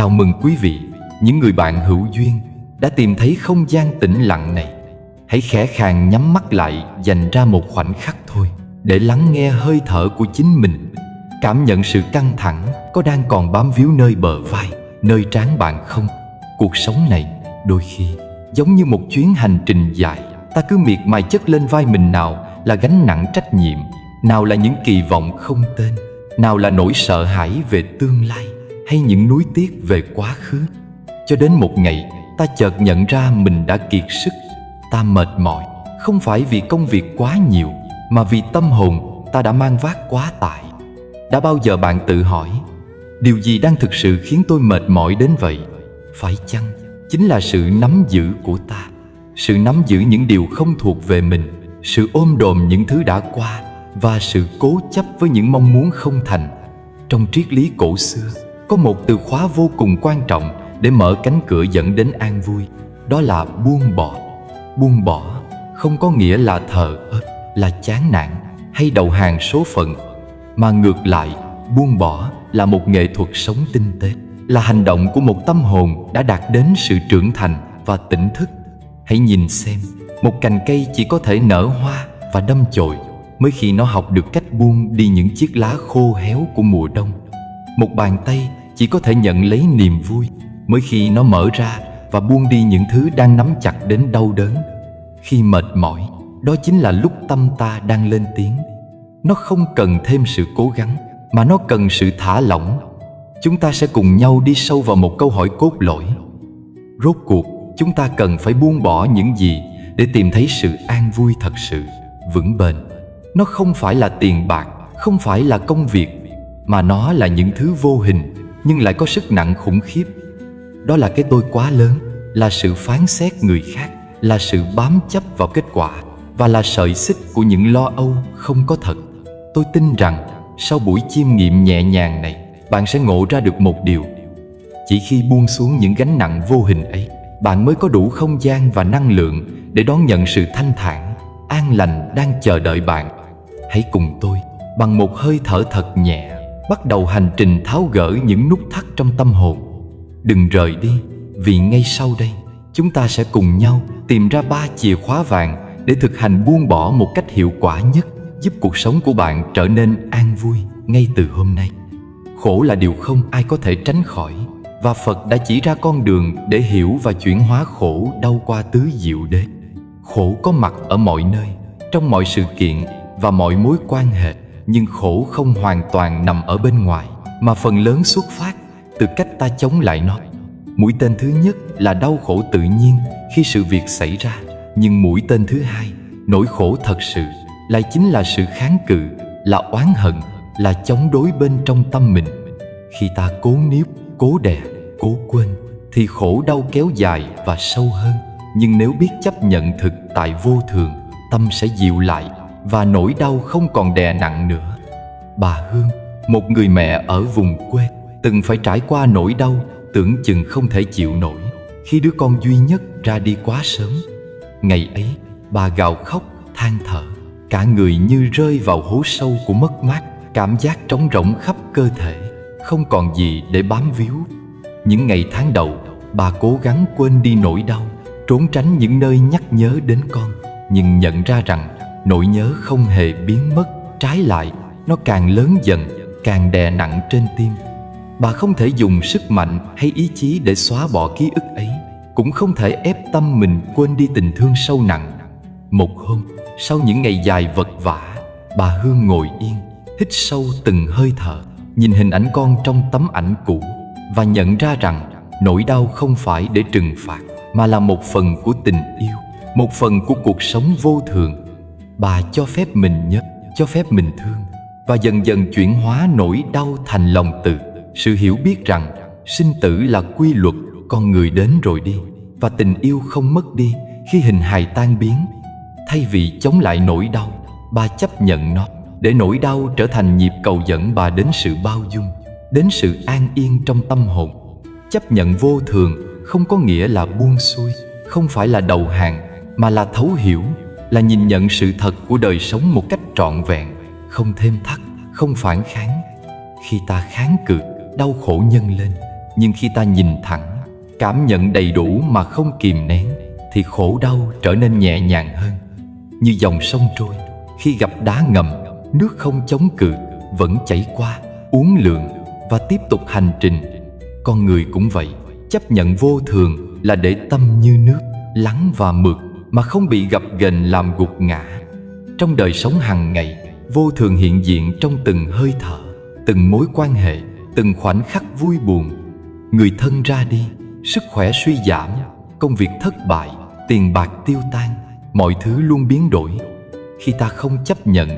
Chào mừng quý vị, những người bạn hữu duyên, đã tìm thấy không gian tĩnh lặng này. Hãy khẽ khàng nhắm mắt lại, dành ra một khoảnh khắc thôi để lắng nghe hơi thở của chính mình. Cảm nhận sự căng thẳng có đang còn bám víu nơi bờ vai, nơi trán bạn không? Cuộc sống này đôi khi giống như một chuyến hành trình dài. Ta cứ miệt mài chất lên vai mình, nào là gánh nặng trách nhiệm, nào là những kỳ vọng không tên, nào là nỗi sợ hãi về tương lai, hay những nuối tiếc về quá khứ. Cho đến một ngày, ta chợt nhận ra mình đã kiệt sức. Ta mệt mỏi, không phải vì công việc quá nhiều, mà vì tâm hồn ta đã mang vác quá tải. Đã bao giờ bạn tự hỏi, điều gì đang thực sự khiến tôi mệt mỏi đến vậy? Phải chăng chính là sự nắm giữ của ta, sự nắm giữ những điều không thuộc về mình, sự ôm đồm những thứ đã qua, và sự cố chấp với những mong muốn không thành? Trong triết lý cổ xưa, có một từ khóa vô cùng quan trọng để mở cánh cửa dẫn đến an vui. Đó là buông bỏ. Buông bỏ không có nghĩa là thờ ơ, là chán nản hay đầu hàng số phận, mà ngược lại, buông bỏ là một nghệ thuật sống tinh tế, là hành động của một tâm hồn đã đạt đến sự trưởng thành và tỉnh thức. Hãy nhìn xem, một cành cây chỉ có thể nở hoa và đâm chồi mới khi nó học được cách buông đi những chiếc lá khô héo của mùa đông. Một bàn tay chỉ có thể nhận lấy niềm vui mới khi nó mở ra và buông đi những thứ đang nắm chặt đến đau đớn. Khi mệt mỏi, đó chính là lúc tâm ta đang lên tiếng. Nó không cần thêm sự cố gắng, mà nó cần sự thả lỏng. Chúng ta sẽ cùng nhau đi sâu vào một câu hỏi cốt lõi. Rốt cuộc, chúng ta cần phải buông bỏ những gì để tìm thấy sự an vui thật sự, vững bền? Nó không phải là tiền bạc, không phải là công việc, mà nó là những thứ vô hình nhưng lại có sức nặng khủng khiếp. Đó là cái tôi quá lớn, là sự phán xét người khác, là sự bám chấp vào kết quả, và là sợi xích của những lo âu không có thật. Tôi tin rằng sau buổi chiêm nghiệm nhẹ nhàng này, bạn sẽ ngộ ra được một điều. Chỉ khi buông xuống những gánh nặng vô hình ấy, bạn mới có đủ không gian và năng lượng để đón nhận sự thanh thản, an lành đang chờ đợi bạn. Hãy cùng tôi, bằng một hơi thở thật nhẹ, bắt đầu hành trình tháo gỡ những nút thắt trong tâm hồn. Đừng rời đi, vì ngay sau đây, chúng ta sẽ cùng nhau tìm ra 3 chìa khóa vàng để thực hành buông bỏ một cách hiệu quả nhất, giúp cuộc sống của bạn trở nên an vui ngay từ hôm nay. Khổ là điều không ai có thể tránh khỏi, và Phật đã chỉ ra con đường để hiểu và chuyển hóa khổ đau qua tứ diệu đế. Khổ có mặt ở mọi nơi, trong mọi sự kiện và mọi mối quan hệ, nhưng khổ không hoàn toàn nằm ở bên ngoài, mà phần lớn xuất phát từ cách ta chống lại nó. Mũi tên thứ nhất là đau khổ tự nhiên khi sự việc xảy ra, nhưng mũi tên thứ hai, nỗi khổ thật sự, lại chính là sự kháng cự, là oán hận, là chống đối bên trong tâm mình. Khi ta cố níu, cố đè, cố quên, thì khổ đau kéo dài và sâu hơn. Nhưng nếu biết chấp nhận thực tại vô thường, tâm sẽ dịu lại và nỗi đau không còn đè nặng nữa. Bà Hương, một người mẹ ở vùng quê, từng phải trải qua nỗi đau tưởng chừng không thể chịu nổi khi đứa con duy nhất ra đi quá sớm. Ngày ấy, bà gào khóc, than thở, cả người như rơi vào hố sâu của mất mát, cảm giác trống rỗng khắp cơ thể, không còn gì để bám víu. Những ngày tháng đầu, bà cố gắng quên đi nỗi đau, trốn tránh những nơi nhắc nhớ đến con, nhưng nhận ra rằng nỗi nhớ không hề biến mất, trái lại, nó càng lớn dần, càng đè nặng trên tim. Bà không thể dùng sức mạnh hay ý chí để xóa bỏ ký ức ấy, cũng không thể ép tâm mình quên đi tình thương sâu nặng. Một hôm, sau những ngày dài vật vã, bà Hương ngồi yên, hít sâu từng hơi thở, nhìn hình ảnh con trong tấm ảnh cũ, và nhận ra rằng nỗi đau không phải để trừng phạt, mà là một phần của tình yêu, một phần của cuộc sống vô thường. Bà cho phép mình nhớ, cho phép mình thương, và dần dần chuyển hóa nỗi đau thành lòng từ, sự hiểu biết rằng sinh tử là quy luật, con người đến rồi đi, và tình yêu không mất đi khi hình hài tan biến. Thay vì chống lại nỗi đau, bà chấp nhận nó, để nỗi đau trở thành nhịp cầu dẫn bà đến sự bao dung, đến sự an yên trong tâm hồn. Chấp nhận vô thường không có nghĩa là buông xuôi, không phải là đầu hàng, mà là thấu hiểu, là nhìn nhận sự thật của đời sống một cách trọn vẹn, không thêm thắt, không phản kháng. Khi ta kháng cự, đau khổ nhân lên. Nhưng khi ta nhìn thẳng, cảm nhận đầy đủ mà không kìm nén, thì khổ đau trở nên nhẹ nhàng hơn. Như dòng sông trôi, khi gặp đá ngầm, nước không chống cự, vẫn chảy qua, uốn lượn và tiếp tục hành trình. Con người cũng vậy, chấp nhận vô thường là để tâm như nước, lắng và mượt mà không bị gập ghềnh làm gục ngã. Trong đời sống hàng ngày, vô thường hiện diện trong từng hơi thở, từng mối quan hệ, từng khoảnh khắc vui buồn. Người thân ra đi, sức khỏe suy giảm, công việc thất bại, tiền bạc tiêu tan, mọi thứ luôn biến đổi. Khi ta không chấp nhận,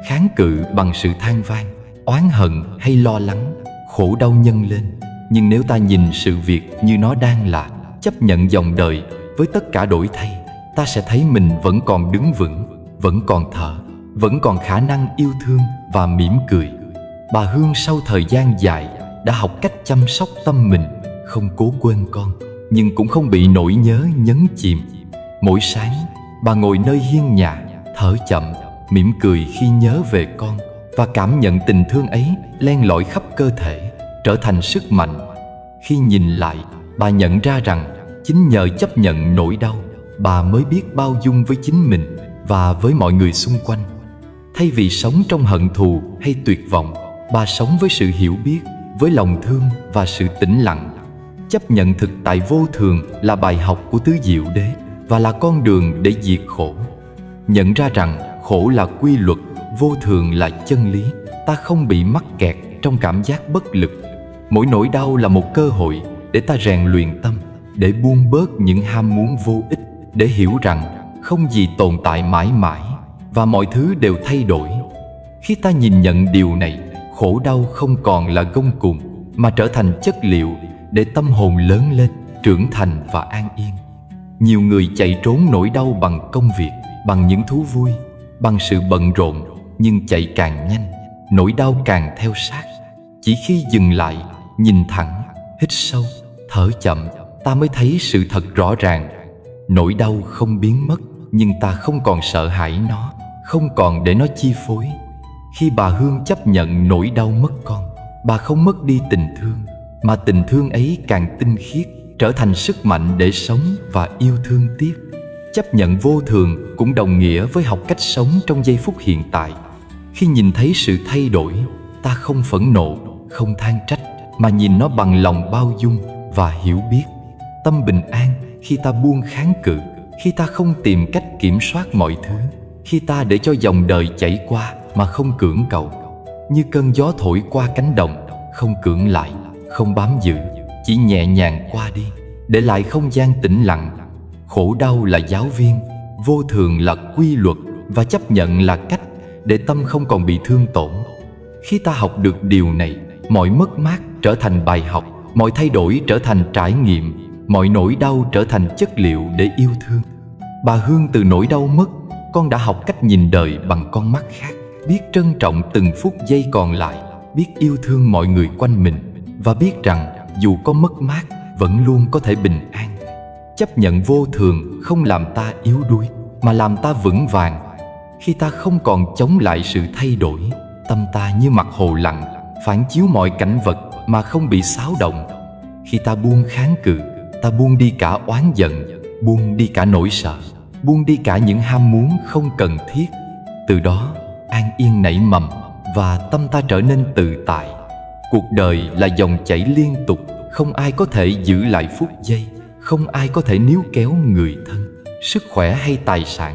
kháng cự bằng sự than van, oán hận hay lo lắng, khổ đau nhân lên. Nhưng nếu ta nhìn sự việc như nó đang là, chấp nhận dòng đời với tất cả đổi thay, ta sẽ thấy mình vẫn còn đứng vững, vẫn còn thở, vẫn còn khả năng yêu thương và mỉm cười. Bà Hương sau thời gian dài đã học cách chăm sóc tâm mình, không cố quên con, nhưng cũng không bị nỗi nhớ nhấn chìm. Mỗi sáng, bà ngồi nơi hiên nhà, thở chậm, mỉm cười khi nhớ về con, và cảm nhận tình thương ấy len lỏi khắp cơ thể, trở thành sức mạnh. Khi nhìn lại, bà nhận ra rằng chính nhờ chấp nhận nỗi đau, bà mới biết bao dung với chính mình và với mọi người xung quanh. Thay vì sống trong hận thù hay tuyệt vọng, bà sống với sự hiểu biết, với lòng thương và sự tĩnh lặng. Chấp nhận thực tại vô thường là bài học của tứ diệu đế và là con đường để diệt khổ. Nhận ra rằng khổ là quy luật, vô thường là chân lý, ta không bị mắc kẹt trong cảm giác bất lực. Mỗi nỗi đau là một cơ hội để ta rèn luyện tâm, để buông bớt những ham muốn vô ích, để hiểu rằng không gì tồn tại mãi mãi và mọi thứ đều thay đổi. Khi ta nhìn nhận điều này, khổ đau không còn là gông cùm mà trở thành chất liệu để tâm hồn lớn lên, trưởng thành và an yên. Nhiều người chạy trốn nỗi đau bằng công việc, bằng những thú vui, bằng sự bận rộn, nhưng chạy càng nhanh, nỗi đau càng theo sát. Chỉ khi dừng lại, nhìn thẳng, hít sâu, thở chậm, ta mới thấy sự thật rõ ràng. Nỗi đau không biến mất, nhưng ta không còn sợ hãi nó, không còn để nó chi phối. Khi bà Hương chấp nhận nỗi đau mất con, bà không mất đi tình thương, mà tình thương ấy càng tinh khiết, trở thành sức mạnh để sống và yêu thương tiếp. Chấp nhận vô thường cũng đồng nghĩa với học cách sống trong giây phút hiện tại. Khi nhìn thấy sự thay đổi, ta không phẫn nộ, không than trách, mà nhìn nó bằng lòng bao dung và hiểu biết. Tâm bình an khi ta buông kháng cự, khi ta không tìm cách kiểm soát mọi thứ, khi ta để cho dòng đời chảy qua mà không cưỡng cầu. Như cơn gió thổi qua cánh đồng, không cưỡng lại, không bám giữ, chỉ nhẹ nhàng qua đi, để lại không gian tĩnh lặng. Khổ đau là giáo viên, vô thường là quy luật, và chấp nhận là cách để tâm không còn bị thương tổn. Khi ta học được điều này, mọi mất mát trở thành bài học, mọi thay đổi trở thành trải nghiệm, mọi nỗi đau trở thành chất liệu để yêu thương. Bà Hương từ nỗi đau mất, con đã học cách nhìn đời bằng con mắt khác, biết trân trọng từng phút giây còn lại, biết yêu thương mọi người quanh mình, và biết rằng dù có mất mát, vẫn luôn có thể bình an. Chấp nhận vô thường không làm ta yếu đuối, mà làm ta vững vàng. Khi ta không còn chống lại sự thay đổi, tâm ta như mặt hồ lặng, phản chiếu mọi cảnh vật mà không bị xáo động. Khi ta buông kháng cự, ta buông đi cả oán giận, buông đi cả nỗi sợ, buông đi cả những ham muốn không cần thiết. Từ đó, an yên nảy mầm và tâm ta trở nên tự tại. Cuộc đời là dòng chảy liên tục, không ai có thể giữ lại phút giây, không ai có thể níu kéo người thân, sức khỏe hay tài sản.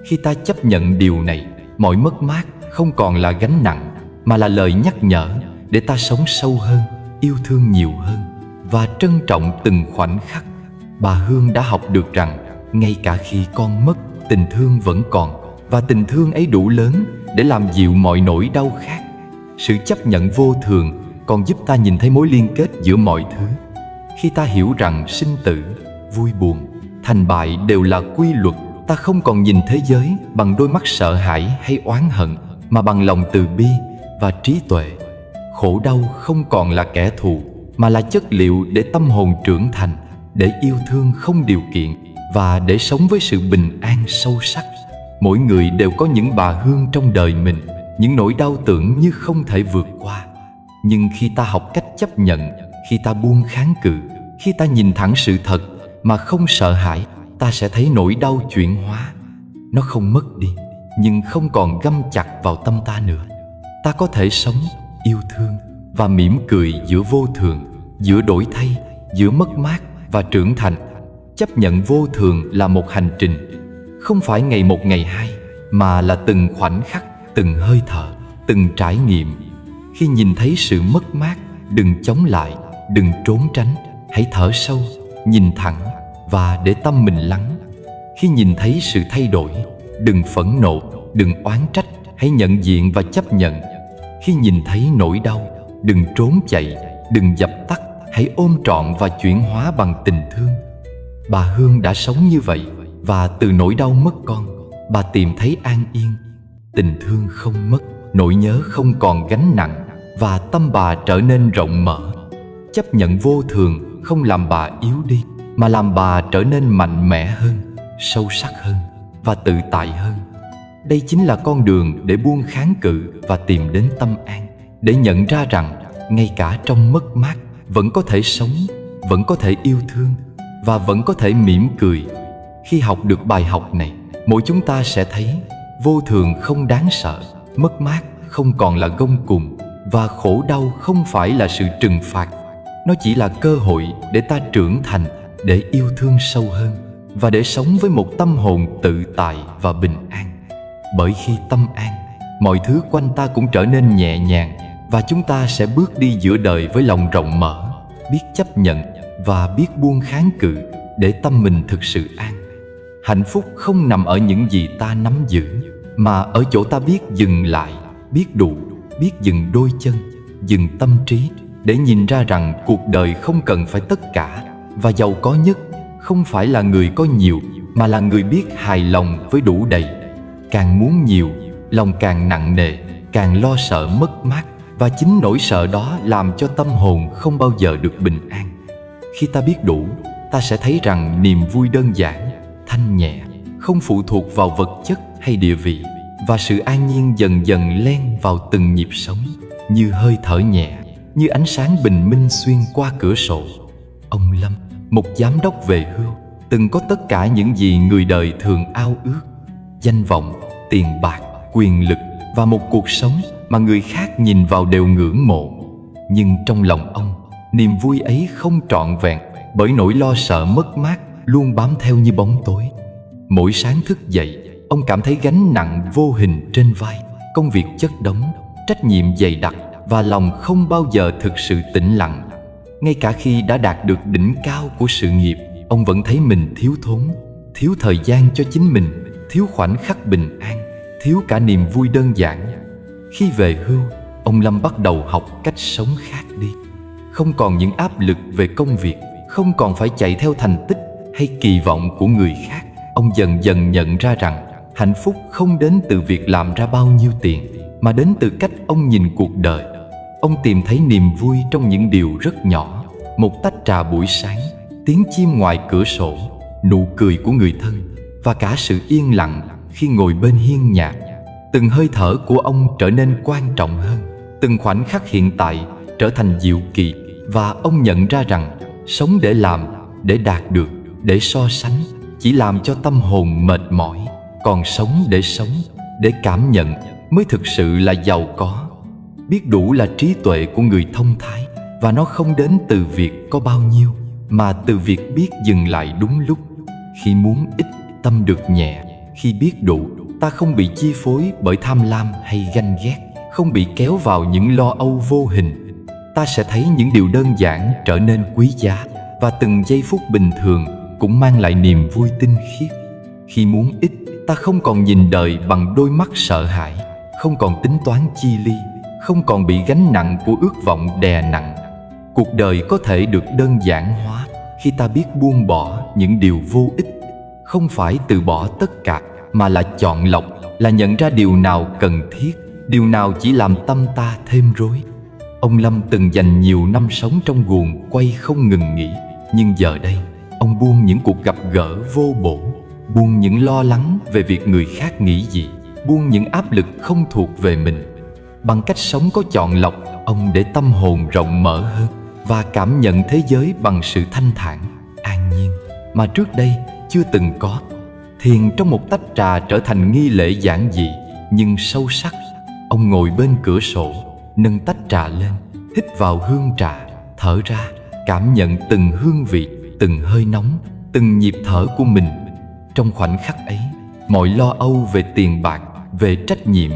Khi ta chấp nhận điều này, mọi mất mát không còn là gánh nặng, mà là lời nhắc nhở để ta sống sâu hơn, yêu thương nhiều hơn và trân trọng từng khoảnh khắc. Bà Hương đã học được rằng ngay cả khi con mất, tình thương vẫn còn, và tình thương ấy đủ lớn để làm dịu mọi nỗi đau khác. Sự chấp nhận vô thường còn giúp ta nhìn thấy mối liên kết giữa mọi thứ. Khi ta hiểu rằng sinh tử, vui buồn, thành bại đều là quy luật, ta không còn nhìn thế giới bằng đôi mắt sợ hãi hay oán hận, mà bằng lòng từ bi và trí tuệ. Khổ đau không còn là kẻ thù, mà là chất liệu để tâm hồn trưởng thành, để yêu thương không điều kiện và để sống với sự bình an sâu sắc. Mỗi người đều có những bà Hương trong đời mình, những nỗi đau tưởng như không thể vượt qua. Nhưng khi ta học cách chấp nhận, Khi ta buông kháng cự, khi ta nhìn thẳng sự thật mà không sợ hãi, ta sẽ thấy nỗi đau chuyển hóa. Nó không mất đi, nhưng không còn găm chặt vào tâm ta nữa. Ta có thể sống, yêu thương và mỉm cười giữa vô thường, giữa đổi thay, giữa mất mát và trưởng thành. Chấp nhận vô thường là một hành trình, không phải ngày một ngày hai, mà là từng khoảnh khắc, từng hơi thở, từng trải nghiệm. Khi nhìn thấy sự mất mát, đừng chống lại, đừng trốn tránh. Hãy thở sâu, nhìn thẳng và để tâm mình lắng. Khi nhìn thấy sự thay đổi, đừng phẫn nộ, đừng oán trách. Hãy nhận diện và chấp nhận. Khi nhìn thấy nỗi đau, đừng trốn chạy, đừng dập tắt. Hãy ôm trọn và chuyển hóa bằng tình thương. Bà Hương đã sống như vậy, và từ nỗi đau mất con, bà tìm thấy an yên. Tình thương không mất, nỗi nhớ không còn gánh nặng, và tâm bà trở nên rộng mở. Chấp nhận vô thường không làm bà yếu đi, mà làm bà trở nên mạnh mẽ hơn, sâu sắc hơn và tự tại hơn. Đây chính là con đường để buông kháng cự và tìm đến tâm an, để nhận ra rằng ngay cả trong mất mát vẫn có thể sống, vẫn có thể yêu thương và vẫn có thể mỉm cười. Khi học được bài học này, mỗi chúng ta sẽ thấy vô thường không đáng sợ, mất mát không còn là gông cùm, và khổ đau không phải là sự trừng phạt. Nó chỉ là cơ hội để ta trưởng thành, để yêu thương sâu hơn và để sống với một tâm hồn tự tại và bình an. Bởi khi tâm an, mọi thứ quanh ta cũng trở nên nhẹ nhàng, và chúng ta sẽ bước đi giữa đời với lòng rộng mở, biết chấp nhận và biết buông kháng cự để tâm mình thực sự an. Hạnh phúc không nằm ở những gì ta nắm giữ, mà ở chỗ ta biết dừng lại, biết đủ, biết dừng đôi chân, dừng tâm trí, để nhìn ra rằng cuộc đời không cần phải tất cả, và giàu có nhất không phải là người có nhiều, mà là người biết hài lòng với đủ đầy. Càng muốn nhiều, lòng càng nặng nề, càng lo sợ mất mát, và chính nỗi sợ đó làm cho tâm hồn không bao giờ được bình an. Khi ta biết đủ, ta sẽ thấy rằng niềm vui đơn giản, thanh nhẹ, không phụ thuộc vào vật chất hay địa vị, và sự an nhiên dần dần len vào từng nhịp sống, như hơi thở nhẹ, như ánh sáng bình minh xuyên qua cửa sổ. Ông Lâm, một giám đốc về hưu, từng có tất cả những gì người đời thường ao ước: danh vọng, tiền bạc, quyền lực và một cuộc sống mà người khác nhìn vào đều ngưỡng mộ. Nhưng trong lòng ông, niềm vui ấy không trọn vẹn, bởi nỗi lo sợ mất mát luôn bám theo như bóng tối. Mỗi sáng thức dậy, ông cảm thấy gánh nặng vô hình trên vai, công việc chất đống, trách nhiệm dày đặc, và lòng không bao giờ thực sự tĩnh lặng. Ngay cả khi đã đạt được đỉnh cao của sự nghiệp, ông vẫn thấy mình thiếu thốn, thiếu thời gian cho chính mình, thiếu khoảnh khắc bình an, thiếu cả niềm vui đơn giản. Khi về hưu, ông Lâm bắt đầu học cách sống khác đi. Không còn những áp lực về công việc, không còn phải chạy theo thành tích hay kỳ vọng của người khác. Ông dần dần nhận ra rằng hạnh phúc không đến từ việc làm ra bao nhiêu tiền, mà đến từ cách ông nhìn cuộc đời. Ông tìm thấy niềm vui trong những điều rất nhỏ: một tách trà buổi sáng, tiếng chim ngoài cửa sổ, nụ cười của người thân, và cả sự yên lặng khi ngồi bên hiên nhà. Từng hơi thở của ông trở nên quan trọng hơn, từng khoảnh khắc hiện tại trở thành diệu kỳ, và ông nhận ra rằng sống để làm, để đạt được, để so sánh chỉ làm cho tâm hồn mệt mỏi, còn sống, để cảm nhận mới thực sự là giàu có. Biết đủ là trí tuệ của người thông thái, và nó không đến từ việc có bao nhiêu, mà từ việc biết dừng lại đúng lúc. Khi muốn ít, tâm được nhẹ. Khi biết đủ, ta không bị chi phối bởi tham lam hay ganh ghét, không bị kéo vào những lo âu vô hình. Ta sẽ thấy những điều đơn giản trở nên quý giá, và từng giây phút bình thường cũng mang lại niềm vui tinh khiết. Khi muốn ít, ta không còn nhìn đời bằng đôi mắt sợ hãi, không còn tính toán chi ly, không còn bị gánh nặng của ước vọng đè nặng. Cuộc đời có thể được đơn giản hóa khi ta biết buông bỏ những điều vô ích. Không phải từ bỏ tất cả, mà là chọn lọc, là nhận ra điều nào cần thiết, điều nào chỉ làm tâm ta thêm rối. Ông Lâm từng dành nhiều năm sống trong guồng quay không ngừng nghỉ, nhưng giờ đây ông buông những cuộc gặp gỡ vô bổ, buông những lo lắng về việc người khác nghĩ gì, buông những áp lực không thuộc về mình. Bằng cách sống có chọn lọc, ông để tâm hồn rộng mở hơn, và cảm nhận thế giới bằng sự thanh thản, an nhiên mà trước đây chưa từng có. Thiền trong một tách trà trở thành nghi lễ giản dị nhưng sâu sắc. Ông ngồi bên cửa sổ, nâng tách trà lên, hít vào hương trà, thở ra, cảm nhận từng hương vị, từng hơi nóng, từng nhịp thở của mình. Trong khoảnh khắc ấy, mọi lo âu về tiền bạc, về trách nhiệm,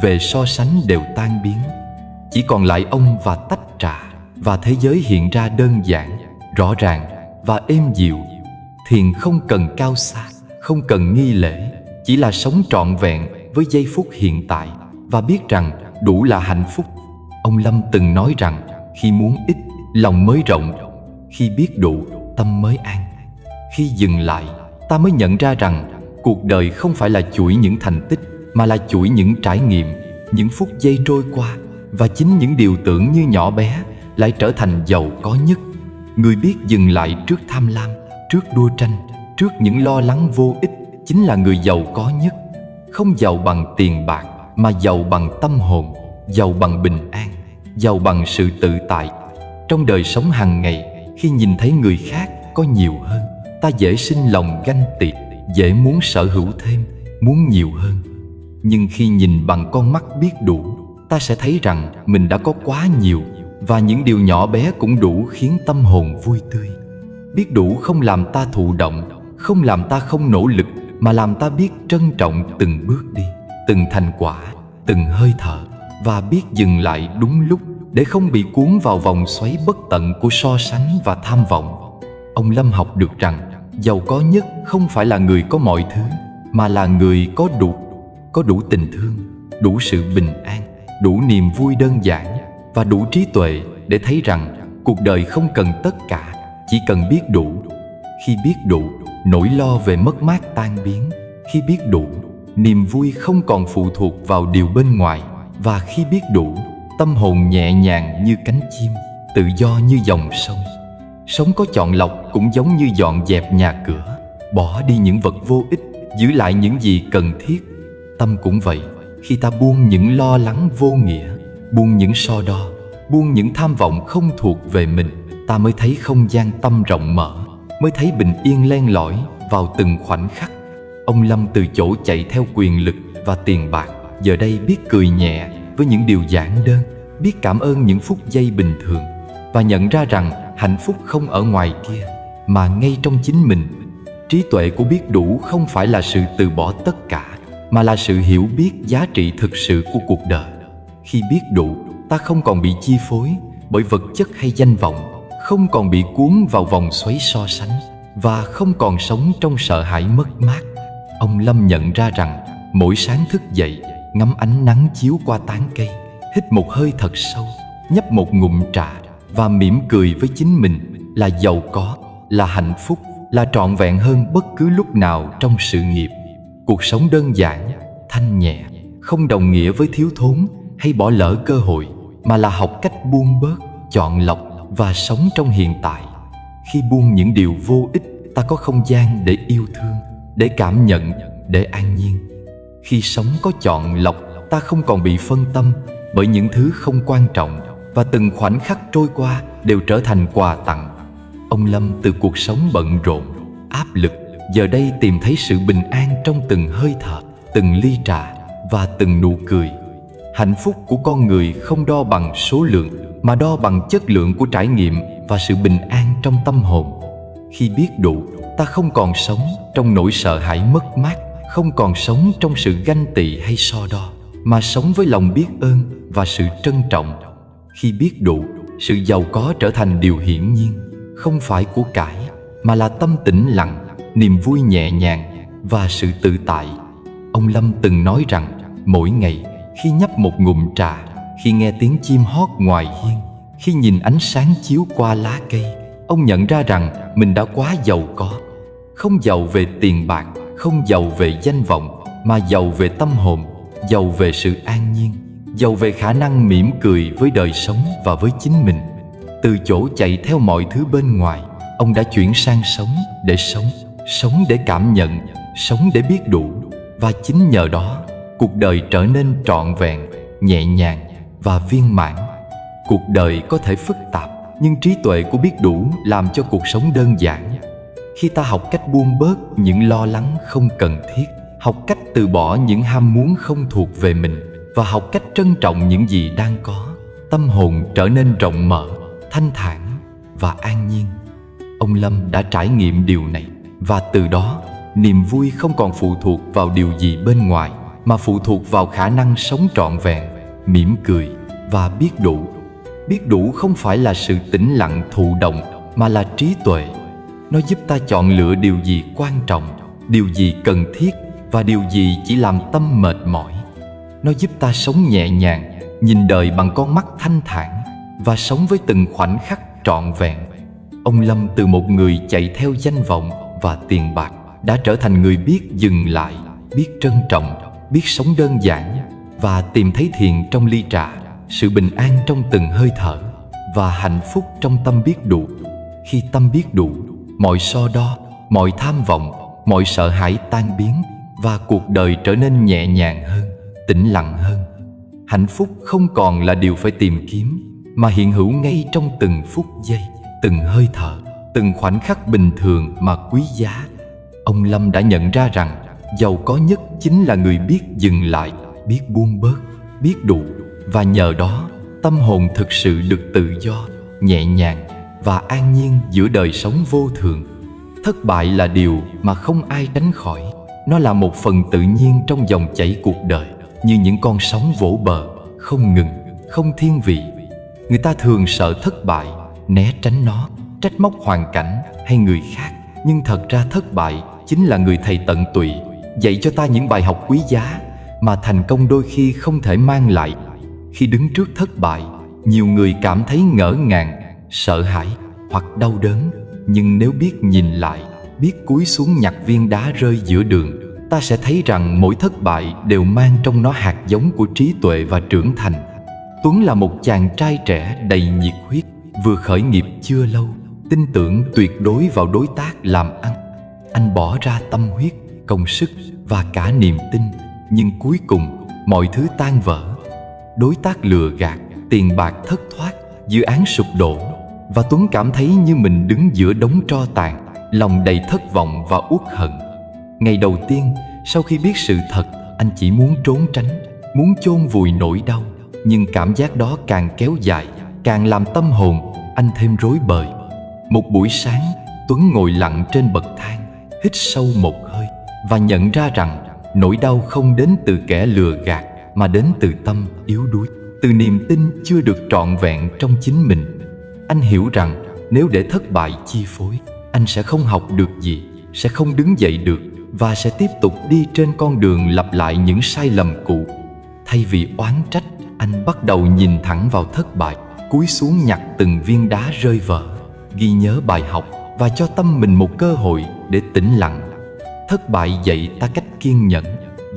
về so sánh đều tan biến. Chỉ còn lại ông và tách trà, và thế giới hiện ra đơn giản, rõ ràng và êm dịu. Thiền không cần cao xa, không cần nghi lễ, chỉ là sống trọn vẹn với giây phút hiện tại và biết rằng đủ là hạnh phúc. Ông Lâm từng nói rằng khi muốn ít, lòng mới rộng; khi biết đủ, tâm mới an. Khi dừng lại, ta mới nhận ra rằng cuộc đời không phải là chuỗi những thành tích, mà là chuỗi những trải nghiệm, những phút giây trôi qua. Và chính những điều tưởng như nhỏ bé lại trở thành giàu có nhất. Người biết dừng lại trước tham lam, trước đua tranh, trước những lo lắng vô ích chính là người giàu có nhất. Không giàu bằng tiền bạc, mà giàu bằng tâm hồn, giàu bằng bình an, giàu bằng sự tự tại. Trong đời sống hàng ngày, khi nhìn thấy người khác có nhiều hơn, ta dễ sinh lòng ganh tị, dễ muốn sở hữu thêm, muốn nhiều hơn. Nhưng khi nhìn bằng con mắt biết đủ, ta sẽ thấy rằng mình đã có quá nhiều, và những điều nhỏ bé cũng đủ khiến tâm hồn vui tươi. Biết đủ không làm ta thụ động, không làm ta không nỗ lực, mà làm ta biết trân trọng từng bước đi, từng thành quả, từng hơi thở, và biết dừng lại đúng lúc để không bị cuốn vào vòng xoáy bất tận của so sánh và tham vọng. Ông Lâm học được rằng giàu có nhất không phải là người có mọi thứ, mà là người có đủ tình thương, đủ sự bình an, đủ niềm vui đơn giản, và đủ trí tuệ để thấy rằng cuộc đời không cần tất cả, chỉ cần biết đủ. Khi biết đủ, nỗi lo về mất mát tan biến. Khi biết đủ, niềm vui không còn phụ thuộc vào điều bên ngoài. Và khi biết đủ, tâm hồn nhẹ nhàng như cánh chim, tự do như dòng sông. Sống có chọn lọc cũng giống như dọn dẹp nhà cửa, bỏ đi những vật vô ích, giữ lại những gì cần thiết. Tâm cũng vậy, khi ta buông những lo lắng vô nghĩa, buông những so đo, buông những tham vọng không thuộc về mình, ta mới thấy không gian tâm rộng mở, mới thấy bình yên len lỏi vào từng khoảnh khắc. Ông Lâm từ chỗ chạy theo quyền lực và tiền bạc, giờ đây biết cười nhẹ với những điều giản đơn, biết cảm ơn những phút giây bình thường, và nhận ra rằng hạnh phúc không ở ngoài kia, mà ngay trong chính mình. Trí tuệ của biết đủ không phải là sự từ bỏ tất cả, mà là sự hiểu biết giá trị thực sự của cuộc đời. Khi biết đủ, ta không còn bị chi phối bởi vật chất hay danh vọng, không còn bị cuốn vào vòng xoáy so sánh, và không còn sống trong sợ hãi mất mát. Ông Lâm nhận ra rằng mỗi sáng thức dậy, ngắm ánh nắng chiếu qua tán cây, hít một hơi thật sâu, nhấp một ngụm trà và mỉm cười với chính mình là giàu có, là hạnh phúc, là trọn vẹn hơn bất cứ lúc nào trong sự nghiệp. Cuộc sống đơn giản, thanh nhẹ, không đồng nghĩa với thiếu thốn hay bỏ lỡ cơ hội, mà là học cách buông bớt, chọn lọc và sống trong hiện tại. Khi buông những điều vô ích, ta có không gian để yêu thương, để cảm nhận, để an nhiên. Khi sống có chọn lọc, ta không còn bị phân tâm bởi những thứ không quan trọng, và từng khoảnh khắc trôi qua đều trở thành quà tặng. Ông Lâm từ cuộc sống bận rộn, áp lực, giờ đây tìm thấy sự bình an trong từng hơi thở, từng ly trà và từng nụ cười. Hạnh phúc của con người không đo bằng số lượng, mà đo bằng chất lượng của trải nghiệm và sự bình an trong tâm hồn. Khi biết đủ, ta không còn sống trong nỗi sợ hãi mất mát, không còn sống trong sự ganh tị hay so đo, mà sống với lòng biết ơn và sự trân trọng. Khi biết đủ, sự giàu có trở thành điều hiển nhiên, không phải của cải, mà là tâm tĩnh lặng, niềm vui nhẹ nhàng và sự tự tại. Ông Lâm từng nói rằng mỗi ngày khi nhấp một ngụm trà, khi nghe tiếng chim hót ngoài hiên, khi nhìn ánh sáng chiếu qua lá cây, ông nhận ra rằng mình đã quá giàu có. Không giàu về tiền bạc, không giàu về danh vọng, mà giàu về tâm hồn, giàu về sự an nhiên, giàu về khả năng mỉm cười với đời sống và với chính mình. Từ chỗ chạy theo mọi thứ bên ngoài, ông đã chuyển sang sống để sống, sống để cảm nhận, sống để biết đủ. Và chính nhờ đó, cuộc đời trở nên trọn vẹn, nhẹ nhàng và viên mãn. Cuộc đời có thể phức tạp, nhưng trí tuệ của biết đủ làm cho cuộc sống đơn giản. Khi ta học cách buông bớt những lo lắng không cần thiết, học cách từ bỏ những ham muốn không thuộc về mình và học cách trân trọng những gì đang có, tâm hồn trở nên rộng mở, thanh thản và an nhiên. Ông Lâm đã trải nghiệm điều này, và từ đó niềm vui không còn phụ thuộc vào điều gì bên ngoài, mà phụ thuộc vào khả năng sống trọn vẹn, mỉm cười và biết đủ. Biết đủ không phải là sự tĩnh lặng thụ động, mà là trí tuệ. Nó giúp ta chọn lựa điều gì quan trọng, điều gì cần thiết và điều gì chỉ làm tâm mệt mỏi. Nó giúp ta sống nhẹ nhàng, nhìn đời bằng con mắt thanh thản và sống với từng khoảnh khắc trọn vẹn. Ông Lâm từ một người chạy theo danh vọng và tiền bạc đã trở thành người biết dừng lại, biết trân trọng, biết sống đơn giản và tìm thấy thiền trong ly trà, sự bình an trong từng hơi thở và hạnh phúc trong tâm biết đủ. Khi tâm biết đủ, mọi so đo, mọi tham vọng, mọi sợ hãi tan biến và cuộc đời trở nên nhẹ nhàng hơn, tĩnh lặng hơn. Hạnh phúc không còn là điều phải tìm kiếm, mà hiện hữu ngay trong từng phút giây, từng hơi thở, từng khoảnh khắc bình thường mà quý giá. Ông Lâm đã nhận ra rằng giàu có nhất chính là người biết dừng lại, biết buông bớt, biết đủ, và nhờ đó tâm hồn thực sự được tự do, nhẹ nhàng và an nhiên giữa đời sống vô thường. Thất bại là điều mà không ai tránh khỏi. Nó là một phần tự nhiên trong dòng chảy cuộc đời, như những con sóng vỗ bờ, không ngừng, không thiên vị. Người ta thường sợ thất bại, né tránh nó, trách móc hoàn cảnh hay người khác. Nhưng thật ra thất bại chính là người thầy tận tụy, dạy cho ta những bài học quý giá mà thành công đôi khi không thể mang lại. Khi đứng trước thất bại, nhiều người cảm thấy ngỡ ngàng, sợ hãi hoặc đau đớn. Nhưng nếu biết nhìn lại, biết cúi xuống nhặt viên đá rơi giữa đường, ta sẽ thấy rằng mỗi thất bại đều mang trong nó hạt giống của trí tuệ và trưởng thành. Tuấn là một chàng trai trẻ đầy nhiệt huyết, vừa khởi nghiệp chưa lâu, tin tưởng tuyệt đối vào đối tác làm ăn. Anh bỏ ra tâm huyết, công sức và cả niềm tin, nhưng cuối cùng mọi thứ tan vỡ. Đối tác lừa gạt, tiền bạc thất thoát, dự án sụp đổ, và Tuấn cảm thấy như mình đứng giữa đống tro tàn, lòng đầy thất vọng và uất hận. Ngày đầu tiên, sau khi biết sự thật, anh chỉ muốn trốn tránh, muốn chôn vùi nỗi đau. Nhưng cảm giác đó càng kéo dài, càng làm tâm hồn anh thêm rối bời. Một buổi sáng, Tuấn ngồi lặng trên bậc thang, hít sâu một hơi và nhận ra rằng nỗi đau không đến từ kẻ lừa gạt, mà đến từ tâm yếu đuối, từ niềm tin chưa được trọn vẹn trong chính mình. Anh hiểu rằng nếu để thất bại chi phối, anh sẽ không học được gì, sẽ không đứng dậy được và sẽ tiếp tục đi trên con đường lặp lại những sai lầm cũ. Thay vì oán trách, anh bắt đầu nhìn thẳng vào thất bại, cúi xuống nhặt từng viên đá rơi vỡ, ghi nhớ bài học và cho tâm mình một cơ hội để tĩnh lặng. Thất bại dạy ta cách kiên nhẫn,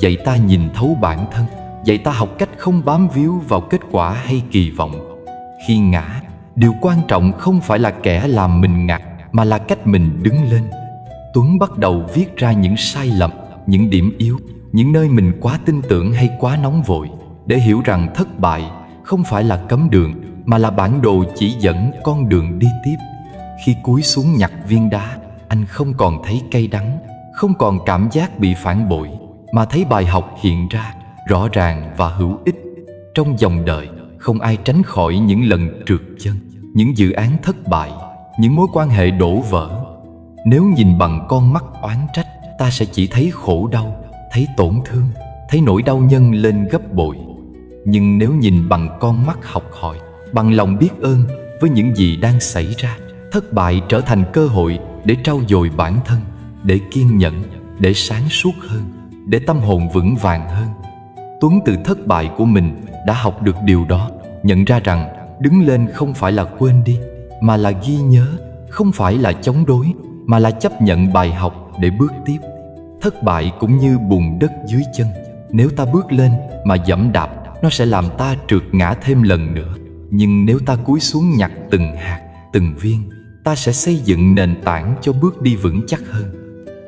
dạy ta nhìn thấu bản thân, dạy ta học cách không bám víu vào kết quả hay kỳ vọng. Khi ngã, điều quan trọng không phải là kẻ làm mình ngã, mà là cách mình đứng lên. Tuấn bắt đầu viết ra những sai lầm, những điểm yếu, những nơi mình quá tin tưởng hay quá nóng vội, để hiểu rằng thất bại không phải là cấm đường, mà là bản đồ chỉ dẫn con đường đi tiếp. Khi cúi xuống nhặt viên đá, anh không còn thấy cay đắng, không còn cảm giác bị phản bội, mà thấy bài học hiện ra rõ ràng và hữu ích. Trong dòng đời, không ai tránh khỏi những lần trượt chân, những dự án thất bại, những mối quan hệ đổ vỡ. Nếu nhìn bằng con mắt oán trách, ta sẽ chỉ thấy khổ đau, thấy tổn thương, thấy nỗi đau nhân lên gấp bội. Nhưng nếu nhìn bằng con mắt học hỏi, bằng lòng biết ơn với những gì đang xảy ra, thất bại trở thành cơ hội để trau dồi bản thân, để kiên nhẫn, để sáng suốt hơn, để tâm hồn vững vàng hơn. Tuấn từ thất bại của mình đã học được điều đó, nhận ra rằng đứng lên không phải là quên đi, mà là ghi nhớ, không phải là chống đối, mà là chấp nhận bài học để bước tiếp. Thất bại cũng như bùn đất dưới chân, nếu ta bước lên mà giẫm đạp, nó sẽ làm ta trượt ngã thêm lần nữa. Nhưng nếu ta cúi xuống nhặt từng hạt, từng viên, ta sẽ xây dựng nền tảng cho bước đi vững chắc hơn.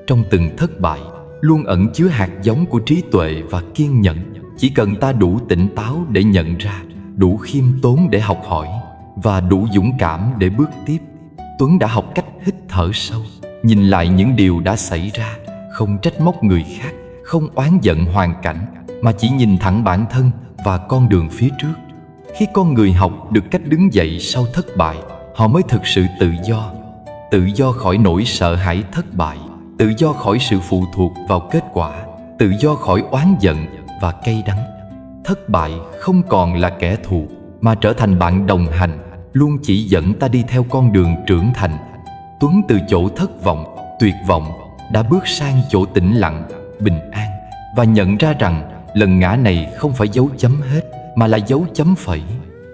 Trong từng thất bại luôn ẩn chứa hạt giống của trí tuệ và kiên nhẫn. Chỉ cần ta đủ tỉnh táo để nhận ra, đủ khiêm tốn để học hỏi, và đủ dũng cảm để bước tiếp. Tuấn đã học cách hít thở sâu, nhìn lại những điều đã xảy ra, không trách móc người khác, không oán giận hoàn cảnh, mà chỉ nhìn thẳng bản thân và con đường phía trước. Khi con người học được cách đứng dậy sau thất bại, họ mới thực sự tự do khỏi nỗi sợ hãi thất bại, tự do khỏi sự phụ thuộc vào kết quả, tự do khỏi oán giận và cay đắng. Thất bại không còn là kẻ thù, mà trở thành bạn đồng hành, luôn chỉ dẫn ta đi theo con đường trưởng thành. Tuấn từ chỗ thất vọng, tuyệt vọng đã bước sang chỗ tĩnh lặng, bình an, và nhận ra rằng lần ngã này không phải dấu chấm hết, mà là dấu chấm phẩy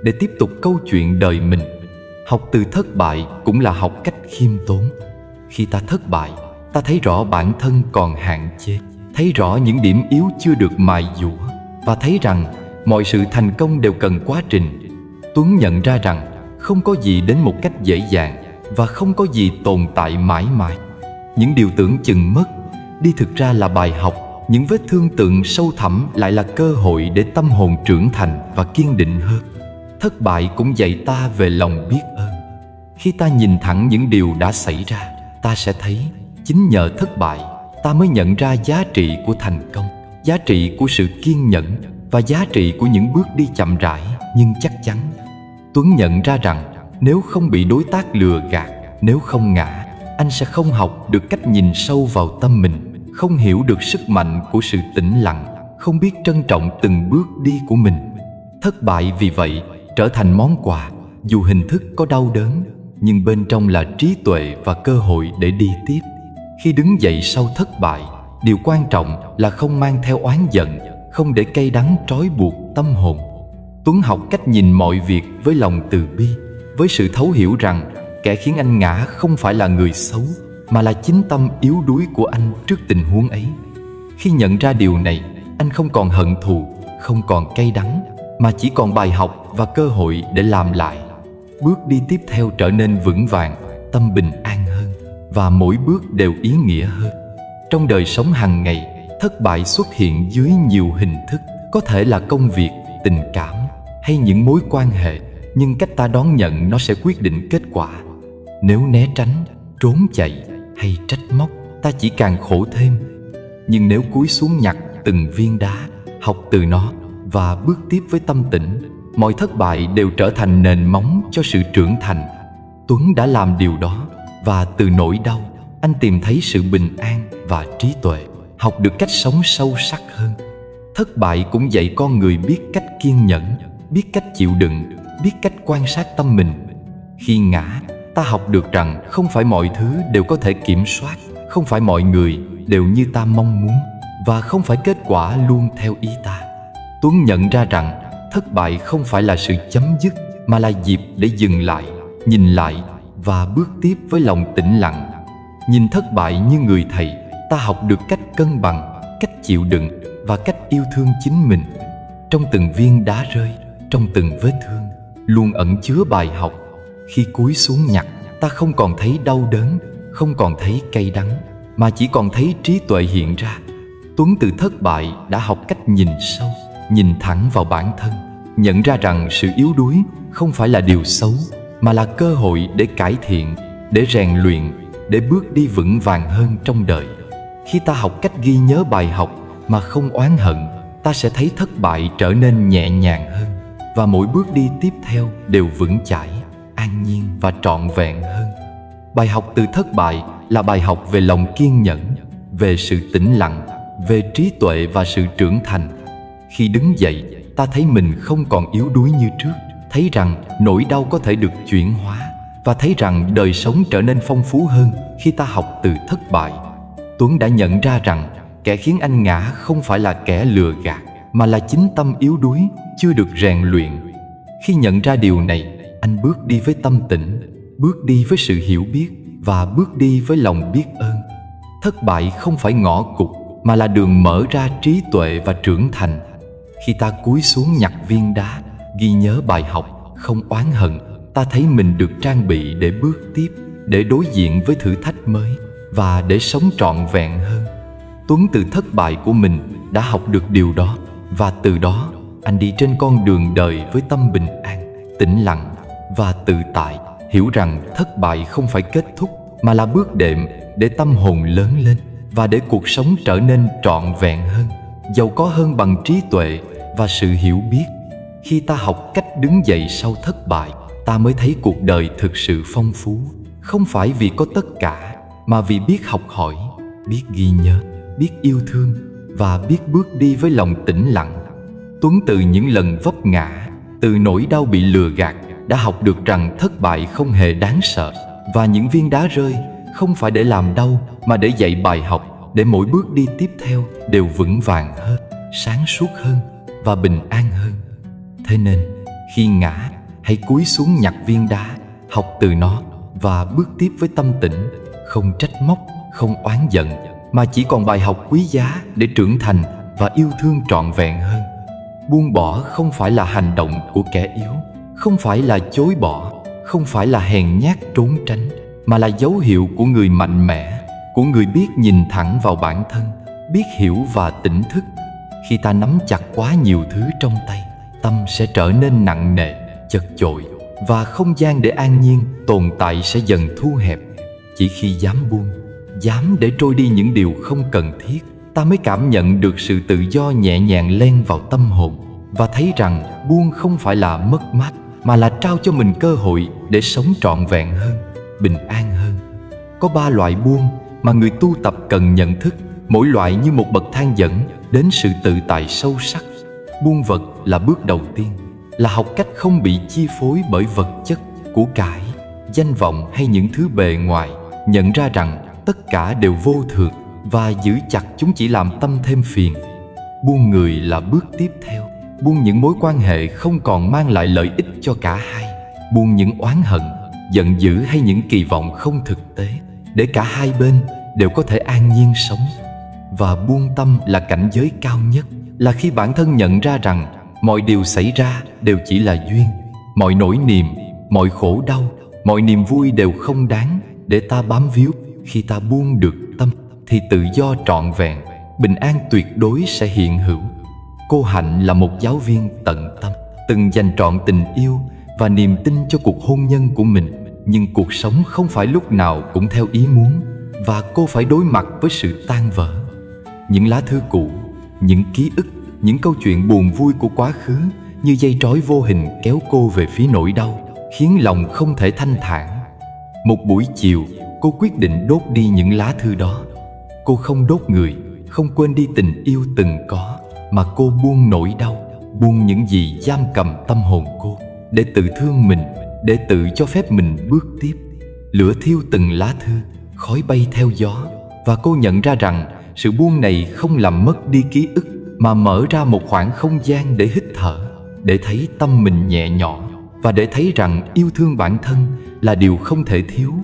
để tiếp tục câu chuyện đời mình. Học từ thất bại cũng là học cách khiêm tốn. Khi ta thất bại, ta thấy rõ bản thân còn hạn chế, thấy rõ những điểm yếu chưa được mài dũa, và thấy rằng mọi sự thành công đều cần quá trình. Tuấn nhận ra rằng không có gì đến một cách dễ dàng, và không có gì tồn tại mãi mãi. Những điều tưởng chừng mất đi thực ra là bài học, những vết thương tượng sâu thẳm lại là cơ hội để tâm hồn trưởng thành và kiên định hơn. Thất bại cũng dạy ta về lòng biết ơn. Khi ta nhìn thẳng những điều đã xảy ra, ta sẽ thấy chính nhờ thất bại, ta mới nhận ra giá trị của thành công, giá trị của sự kiên nhẫn, và giá trị của những bước đi chậm rãi nhưng chắc chắn. Tuấn nhận ra rằng nếu không bị đối tác lừa gạt, nếu không ngã, anh sẽ không học được cách nhìn sâu vào tâm mình, không hiểu được sức mạnh của sự tĩnh lặng, không biết trân trọng từng bước đi của mình. Thất bại vì vậy trở thành món quà, dù hình thức có đau đớn, nhưng bên trong là trí tuệ và cơ hội để đi tiếp. Khi đứng dậy sau thất bại, điều quan trọng là không mang theo oán giận, không để cay đắng trói buộc tâm hồn. Tuấn học cách nhìn mọi việc với lòng từ bi, với sự thấu hiểu rằng kẻ khiến anh ngã không phải là người xấu, mà là chính tâm yếu đuối của anh trước tình huống ấy. Khi nhận ra điều này, anh không còn hận thù, không còn cay đắng, mà chỉ còn bài học và cơ hội để làm lại. Bước đi tiếp theo trở nên vững vàng, tâm bình an hơn, và mỗi bước đều ý nghĩa hơn. Trong đời sống hàng ngày, thất bại xuất hiện dưới nhiều hình thức, có thể là công việc, tình cảm hay những mối quan hệ, nhưng cách ta đón nhận nó sẽ quyết định kết quả. Nếu né tránh, trốn chạy hay trách móc, ta chỉ càng khổ thêm. Nhưng nếu cúi xuống nhặt từng viên đá, học từ nó và bước tiếp với tâm tĩnh, mọi thất bại đều trở thành nền móng cho sự trưởng thành. Tuấn đã làm điều đó, và từ nỗi đau, anh tìm thấy sự bình an và trí tuệ, học được cách sống sâu sắc hơn. Thất bại cũng dạy con người biết cách kiên nhẫn, biết cách chịu đựng, biết cách quan sát tâm mình. Khi ngã, ta học được rằng không phải mọi thứ đều có thể kiểm soát, không phải mọi người đều như ta mong muốn, và không phải kết quả luôn theo ý ta. Tuấn nhận ra rằng thất bại không phải là sự chấm dứt, mà là dịp để dừng lại, nhìn lại và bước tiếp với lòng tĩnh lặng. Nhìn thất bại như người thầy, ta học được cách cân bằng, cách chịu đựng và cách yêu thương chính mình. Trong từng viên đá rơi, trong từng vết thương, luôn ẩn chứa bài học. Khi cúi xuống nhặt, ta không còn thấy đau đớn, không còn thấy cay đắng, mà chỉ còn thấy trí tuệ hiện ra. Tuấn từ thất bại đã học cách nhìn sâu, nhìn thẳng vào bản thân, nhận ra rằng sự yếu đuối không phải là điều xấu, mà là cơ hội để cải thiện, để rèn luyện, để bước đi vững vàng hơn trong đời. Khi ta học cách ghi nhớ bài học mà không oán hận, ta sẽ thấy thất bại trở nên nhẹ nhàng hơn, và mỗi bước đi tiếp theo đều vững chãi, an nhiên và trọn vẹn hơn. Bài học từ thất bại là bài học về lòng kiên nhẫn, về sự tĩnh lặng, về trí tuệ và sự trưởng thành. Khi đứng dậy, ta thấy mình không còn yếu đuối như trước, thấy rằng nỗi đau có thể được chuyển hóa, và thấy rằng đời sống trở nên phong phú hơn khi ta học từ thất bại. Tuấn đã nhận ra rằng kẻ khiến anh ngã không phải là kẻ lừa gạt, mà là chính tâm yếu đuối, chưa được rèn luyện. Khi nhận ra điều này, anh bước đi với tâm tĩnh, bước đi với sự hiểu biết, và bước đi với lòng biết ơn. Thất bại không phải ngõ cụt, mà là đường mở ra trí tuệ và trưởng thành. Khi ta cúi xuống nhặt viên đá, ghi nhớ bài học, không oán hận, ta thấy mình được trang bị để bước tiếp, để đối diện với thử thách mới, và để sống trọn vẹn hơn. Tuấn từ thất bại của mình đã học được điều đó, và từ đó anh đi trên con đường đời với tâm bình an, tĩnh lặng và tự tại, hiểu rằng thất bại không phải kết thúc mà là bước đệm để tâm hồn lớn lên và để cuộc sống trở nên trọn vẹn hơn, giàu có hơn bằng trí tuệ và sự hiểu biết. Khi ta học cách đứng dậy sau thất bại, ta mới thấy cuộc đời thực sự phong phú, không phải vì có tất cả mà vì biết học hỏi, biết ghi nhớ, biết yêu thương và biết bước đi với lòng tĩnh lặng. Tuấn từ những lần vấp ngã, từ nỗi đau bị lừa gạt, đã học được rằng thất bại không hề đáng sợ, và những viên đá rơi không phải để làm đau mà để dạy bài học, để mỗi bước đi tiếp theo đều vững vàng hơn, sáng suốt hơn và bình an hơn. Thế nên khi ngã, hãy cúi xuống nhặt viên đá, học từ nó và bước tiếp với tâm tĩnh, không trách móc, không oán giận, mà chỉ còn bài học quý giá để trưởng thành và yêu thương trọn vẹn hơn. Buông bỏ không phải là hành động của kẻ yếu, không phải là chối bỏ, không phải là hèn nhát trốn tránh, mà là dấu hiệu của người mạnh mẽ, của người biết nhìn thẳng vào bản thân, biết hiểu và tỉnh thức. Khi ta nắm chặt quá nhiều thứ trong tay, tâm sẽ trở nên nặng nề, chật chội, và không gian để an nhiên tồn tại sẽ dần thu hẹp. Chỉ khi dám buông, dám để trôi đi những điều không cần thiết, ta mới cảm nhận được sự tự do nhẹ nhàng len vào tâm hồn, và thấy rằng buông không phải là mất mát, mà là trao cho mình cơ hội để sống trọn vẹn hơn, bình an hơn. Có 3 loại buông mà người tu tập cần nhận thức, mỗi loại như một bậc thang dẫn đến sự tự tại sâu sắc. Buông vật là bước đầu tiên, là học cách không bị chi phối bởi vật chất, của cải, danh vọng hay những thứ bề ngoài, nhận ra rằng tất cả đều vô thường và giữ chặt chúng chỉ làm tâm thêm phiền. Buông người là bước tiếp theo, buông những mối quan hệ không còn mang lại lợi ích cho cả hai, buông những oán hận, giận dữ hay những kỳ vọng không thực tế, để cả hai bên đều có thể an nhiên sống. Và buông tâm là cảnh giới cao nhất, là khi bản thân nhận ra rằng mọi điều xảy ra đều chỉ là duyên, mọi nỗi niềm, mọi khổ đau, mọi niềm vui đều không đáng để ta bám víu. Khi ta buông được tâm thì tự do trọn vẹn, bình an tuyệt đối sẽ hiện hữu. Cô Hạnh là một giáo viên tận tâm, từng dành trọn tình yêu và niềm tin cho cuộc hôn nhân của mình. Nhưng cuộc sống không phải lúc nào cũng theo ý muốn, và cô phải đối mặt với sự tan vỡ. Những lá thư cũ, những ký ức, những câu chuyện buồn vui của quá khứ như dây trói vô hình kéo cô về phía nỗi đau, khiến lòng không thể thanh thản. Một buổi chiều, cô quyết định đốt đi những lá thư đó. Cô không đốt người, không quên đi tình yêu từng có, mà cô buông nỗi đau, buông những gì giam cầm tâm hồn cô, để tự thương mình, để tự cho phép mình bước tiếp. Lửa thiêu từng lá thư, khói bay theo gió, và cô nhận ra rằng sự buông này không làm mất đi ký ức, mà mở ra một khoảng không gian để hít thở, để thấy tâm mình nhẹ nhõm, và để thấy rằng yêu thương bản thân là điều không thể thiếu.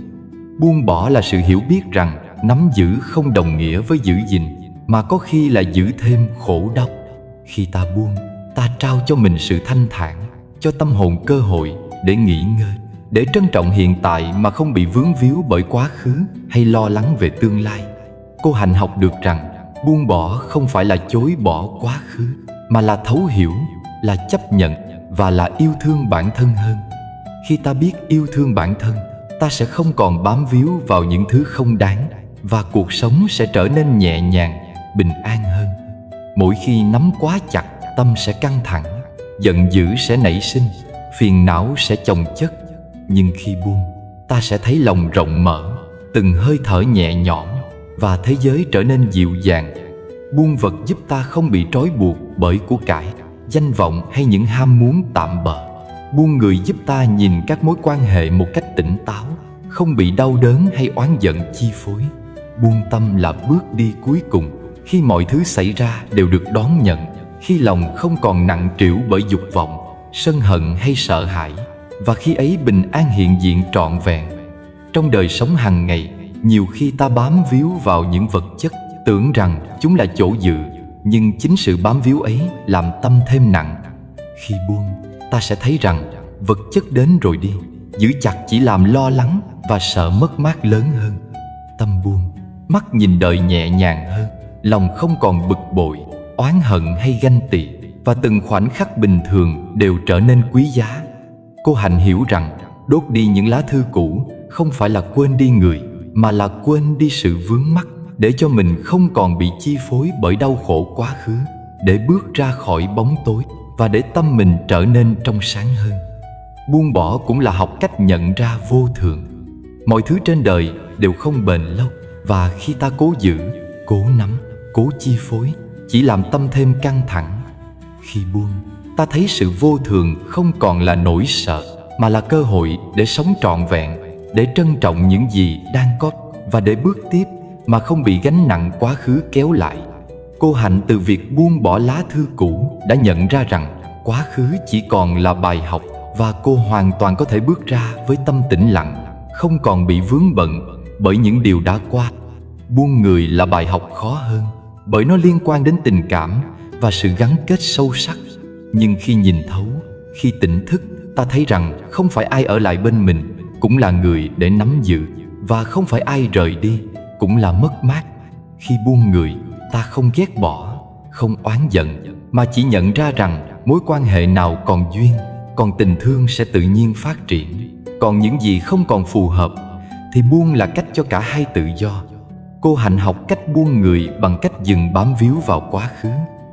Buông bỏ là sự hiểu biết rằng nắm giữ không đồng nghĩa với giữ gìn, mà có khi là giữ thêm khổ đau. Khi ta buông, ta trao cho mình sự thanh thản, cho tâm hồn cơ hội để nghỉ ngơi, để trân trọng hiện tại mà không bị vướng víu bởi quá khứ hay lo lắng về tương lai. Cô Hạnh học được rằng buông bỏ không phải là chối bỏ quá khứ, mà là thấu hiểu, là chấp nhận và là yêu thương bản thân hơn. Khi ta biết yêu thương bản thân, ta sẽ không còn bám víu vào những thứ không đáng, và cuộc sống sẽ trở nên nhẹ nhàng, bình an hơn. Mỗi khi nắm quá chặt, tâm sẽ căng thẳng, giận dữ sẽ nảy sinh, phiền não sẽ chồng chất. Nhưng khi buông, ta sẽ thấy lòng rộng mở, từng hơi thở nhẹ nhõm, và thế giới trở nên dịu dàng. Buông vật giúp ta không bị trói buộc bởi của cải, danh vọng hay những ham muốn tạm bợ. Buông người giúp ta nhìn các mối quan hệ một cách tỉnh táo, không bị đau đớn hay oán giận chi phối. Buông tâm là bước đi cuối cùng, khi mọi thứ xảy ra đều được đón nhận, khi lòng không còn nặng trĩu bởi dục vọng, sân hận hay sợ hãi, và khi ấy bình an hiện diện trọn vẹn. Trong đời sống hàng ngày, nhiều khi ta bám víu vào những vật chất, tưởng rằng chúng là chỗ dựa, nhưng chính sự bám víu ấy làm tâm thêm nặng. Khi buông, ta sẽ thấy rằng vật chất đến rồi đi, giữ chặt chỉ làm lo lắng và sợ mất mát lớn hơn. Tâm buông, mắt nhìn đời nhẹ nhàng hơn, lòng không còn bực bội, oán hận hay ganh tị, và từng khoảnh khắc bình thường đều trở nên quý giá. Cô Hạnh hiểu rằng Đốt đi những lá thư cũ không phải là quên đi người, mà là quên đi sự vướng mắc, để cho mình không còn bị chi phối bởi đau khổ quá khứ, để bước ra khỏi bóng tối và để tâm mình trở nên trong sáng hơn. Buông bỏ cũng là học cách nhận ra vô thường. Mọi thứ trên đời đều không bền lâu, và khi ta cố giữ, cố nắm, cố chi phối, chỉ làm tâm thêm căng thẳng. Khi buông, ta thấy sự vô thường không còn là nỗi sợ, mà là cơ hội để sống trọn vẹn, để trân trọng những gì đang có và để bước tiếp mà không bị gánh nặng quá khứ kéo lại. Cô Hạnh từ việc buông bỏ lá thư cũ đã nhận ra rằng quá khứ chỉ còn là bài học, và cô hoàn toàn có thể bước ra với tâm tĩnh lặng, không còn bị vướng bận bởi những điều đã qua. Buông người là bài học khó hơn, bởi nó liên quan đến tình cảm và sự gắn kết sâu sắc. Nhưng khi nhìn thấu, khi tỉnh thức, ta thấy rằng không phải ai ở lại bên mình cũng là người để nắm giữ, và không phải ai rời đi cũng là mất mát. Khi buông người, ta không ghét bỏ, không oán giận, mà chỉ nhận ra rằng mối quan hệ nào còn duyên, còn tình thương sẽ tự nhiên phát triển. Còn những gì không còn phù hợp thì buông là cách cho cả hai tự do. Cô Hạnh học cách buông người bằng cách dừng bám víu vào quá khứ,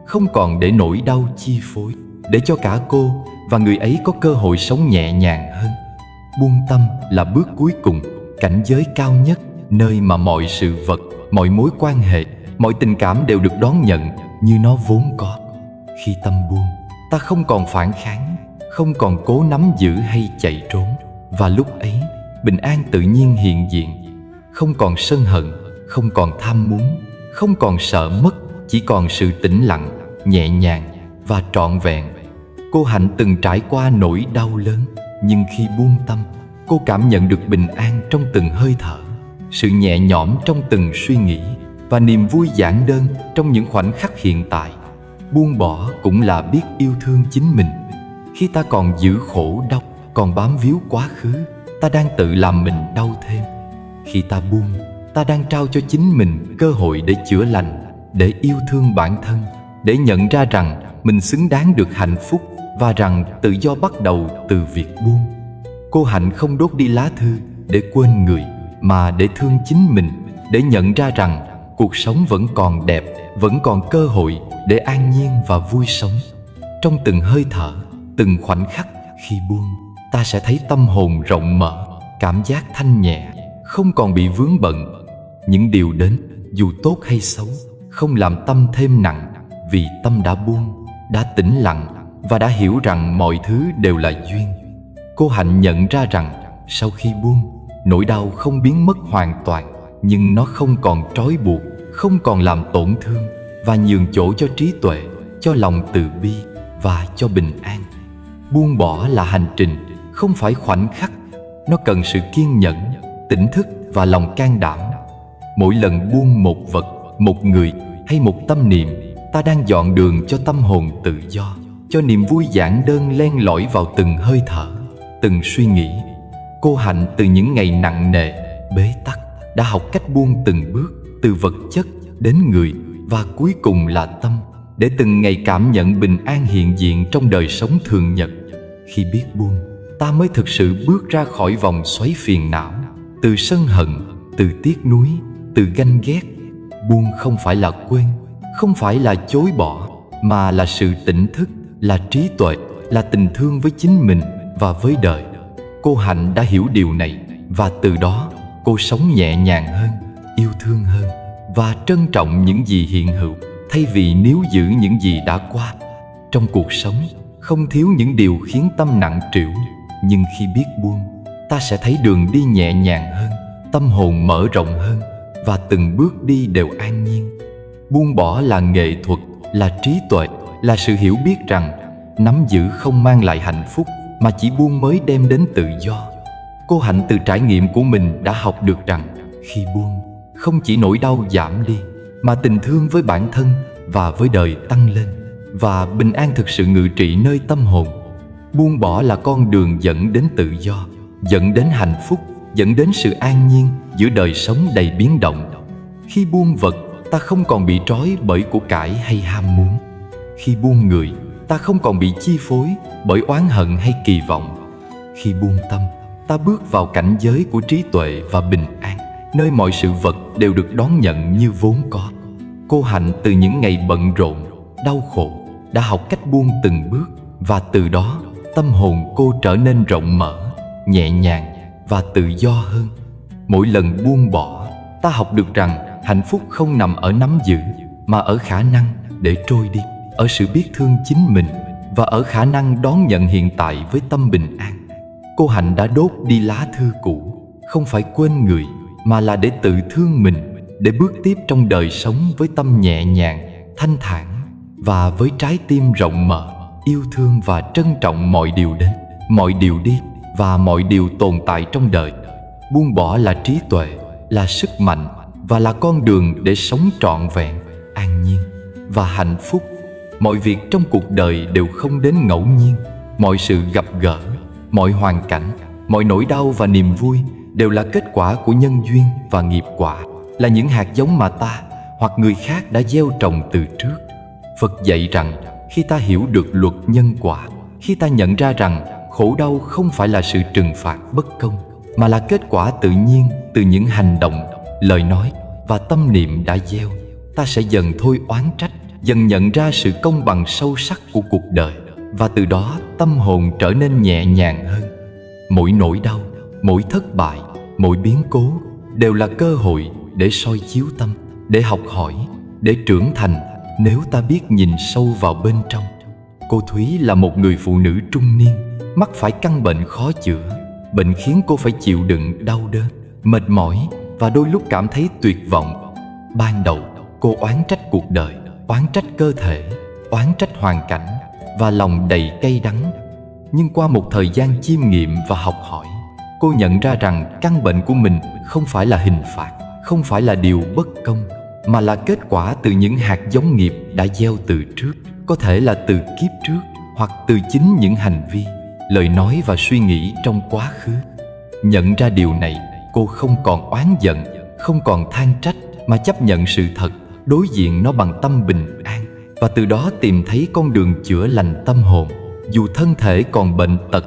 không còn để nỗi đau chi phối, để cho cả cô và người ấy có cơ hội sống nhẹ nhàng hơn. Buông tâm là bước cuối cùng, cảnh giới cao nhất, nơi mà mọi sự vật, mọi mối quan hệ, mọi tình cảm đều được đón nhận như nó vốn có. Khi tâm buông, ta không còn phản kháng, không còn cố nắm giữ hay chạy trốn, và lúc ấy bình an tự nhiên hiện diện. Không còn sân hận, không còn tham muốn, không còn sợ mất, chỉ còn sự tĩnh lặng, nhẹ nhàng và trọn vẹn. Cô Hạnh từng trải qua nỗi đau lớn, nhưng khi buông tâm, cô cảm nhận được bình an trong từng hơi thở, sự nhẹ nhõm trong từng suy nghĩ, và niềm vui giản đơn trong những khoảnh khắc hiện tại. Buông bỏ cũng là biết yêu thương chính mình. Khi ta còn giữ khổ đau, còn bám víu quá khứ, ta đang tự làm mình đau thêm. Khi ta buông, ta đang trao cho chính mình cơ hội để chữa lành, để yêu thương bản thân, để nhận ra rằng mình xứng đáng được hạnh phúc, và rằng tự do bắt đầu từ việc buông. Cô Hạnh không đốt đi lá thư để quên người, mà để thương chính mình, để nhận ra rằng cuộc sống vẫn còn đẹp, vẫn còn cơ hội để an nhiên và vui sống. Trong từng hơi thở, từng khoảnh khắc khi buông, ta sẽ thấy tâm hồn rộng mở, cảm giác thanh nhẹ, không còn bị vướng bận. Những điều đến, dù tốt hay xấu, không làm tâm thêm nặng, vì tâm đã buông, đã tĩnh lặng và đã hiểu rằng mọi thứ đều là duyên. Cô Hạnh nhận ra rằng sau khi buông, nỗi đau không biến mất hoàn toàn, nhưng nó không còn trói buộc, không còn làm tổn thương, và nhường chỗ cho trí tuệ, cho lòng từ bi và cho bình an. Buông bỏ là hành trình, không phải khoảnh khắc. Nó cần sự kiên nhẫn, tỉnh thức và lòng can đảm. Mỗi lần buông một vật, một người hay một tâm niệm, ta đang dọn đường cho tâm hồn tự do, cho niềm vui giản đơn len lỏi vào từng hơi thở, từng suy nghĩ. Cô Hạnh từ những ngày nặng nề, bế tắc, đã học cách buông từng bước, từ vật chất đến người, và cuối cùng là tâm, để từng ngày cảm nhận bình an hiện diện trong đời sống thường nhật. Khi biết buông, ta mới thực sự bước ra khỏi vòng xoáy phiền não, từ sân hận, từ tiếc nuối, từ ganh ghét. Buông không phải là quên, không phải là chối bỏ, mà là sự tỉnh thức, là trí tuệ, là tình thương với chính mình và với đời. Cô Hạnh đã hiểu điều này, và từ đó cô sống nhẹ nhàng hơn, yêu thương hơn, và trân trọng những gì hiện hữu, thay vì níu giữ những gì đã qua. Trong cuộc sống, không thiếu những điều khiến tâm nặng trĩu, nhưng khi biết buông, ta sẽ thấy đường đi nhẹ nhàng hơn, tâm hồn mở rộng hơn, và từng bước đi đều an nhiên. Buông bỏ là nghệ thuật, là trí tuệ, là sự hiểu biết rằng nắm giữ không mang lại hạnh phúc, mà chỉ buông mới đem đến tự do. Cô Hạnh từ trải nghiệm của mình đã học được rằng khi buông, không chỉ nỗi đau giảm đi, mà tình thương với bản thân và với đời tăng lên, và bình an thực sự ngự trị nơi tâm hồn. Buông bỏ là con đường dẫn đến tự do, dẫn đến hạnh phúc, dẫn đến sự an nhiên giữa đời sống đầy biến động. Khi buông vật, ta không còn bị trói bởi của cải hay ham muốn. Khi buông người, ta không còn bị chi phối bởi oán hận hay kỳ vọng. Khi buông tâm, Ta bước vào cảnh giới của trí tuệ và bình an, nơi mọi sự vật đều được đón nhận như vốn có. Cô Hạnh từ những ngày bận rộn, đau khổ đã học cách buông từng bước, và từ đó tâm hồn cô trở nên rộng mở, nhẹ nhàng và tự do hơn. Mỗi lần buông bỏ, ta học được rằng hạnh phúc không nằm ở nắm giữ, mà ở khả năng để trôi đi, ở sự biết thương chính mình, và ở khả năng đón nhận hiện tại với tâm bình an. Cô Hạnh đã đốt đi lá thư cũ, không phải quên người, mà là để tự thương mình, để bước tiếp trong đời sống với tâm nhẹ nhàng, thanh thản, và với trái tim rộng mở, yêu thương và trân trọng mọi điều đến, mọi điều đi và mọi điều tồn tại trong đời. Buông bỏ là trí tuệ, là sức mạnh, và là con đường để sống trọn vẹn, an nhiên và hạnh phúc. Mọi việc trong cuộc đời đều không đến ngẫu nhiên. Mọi sự gặp gỡ, mọi hoàn cảnh, mọi nỗi đau và niềm vui đều là kết quả của nhân duyên và nghiệp quả, là những hạt giống mà ta hoặc người khác đã gieo trồng từ trước. Phật dạy rằng khi ta hiểu được luật nhân quả, khi ta nhận ra rằng khổ đau không phải là sự trừng phạt bất công, mà là kết quả tự nhiên từ những hành động, lời nói và tâm niệm đã gieo, ta sẽ dần thôi oán trách, dần nhận ra sự công bằng sâu sắc của cuộc đời, và từ đó tâm hồn trở nên nhẹ nhàng hơn. Mỗi nỗi đau, mỗi thất bại, mỗi biến cố đều là cơ hội để soi chiếu tâm, để học hỏi, để trưởng thành, nếu ta biết nhìn sâu vào bên trong. Cô Thúy là một người phụ nữ trung niên, mắc phải căn bệnh khó chữa. Bệnh khiến cô phải chịu đựng đau đớn, mệt mỏi và đôi lúc cảm thấy tuyệt vọng. Ban đầu, cô oán trách cuộc đời, oán trách cơ thể, oán trách hoàn cảnh, và lòng đầy cay đắng. Nhưng qua một thời gian chiêm nghiệm và học hỏi, cô nhận ra rằng căn bệnh của mình không phải là hình phạt, không phải là điều bất công, mà là kết quả từ những hạt giống nghiệp đã gieo từ trước, có thể là từ kiếp trước, hoặc từ chính những hành vi, lời nói và suy nghĩ trong quá khứ. Nhận ra điều này, cô không còn oán giận, không còn than trách, mà chấp nhận sự thật, đối diện nó bằng tâm bình an, và từ đó tìm thấy con đường chữa lành tâm hồn, dù thân thể còn bệnh tật.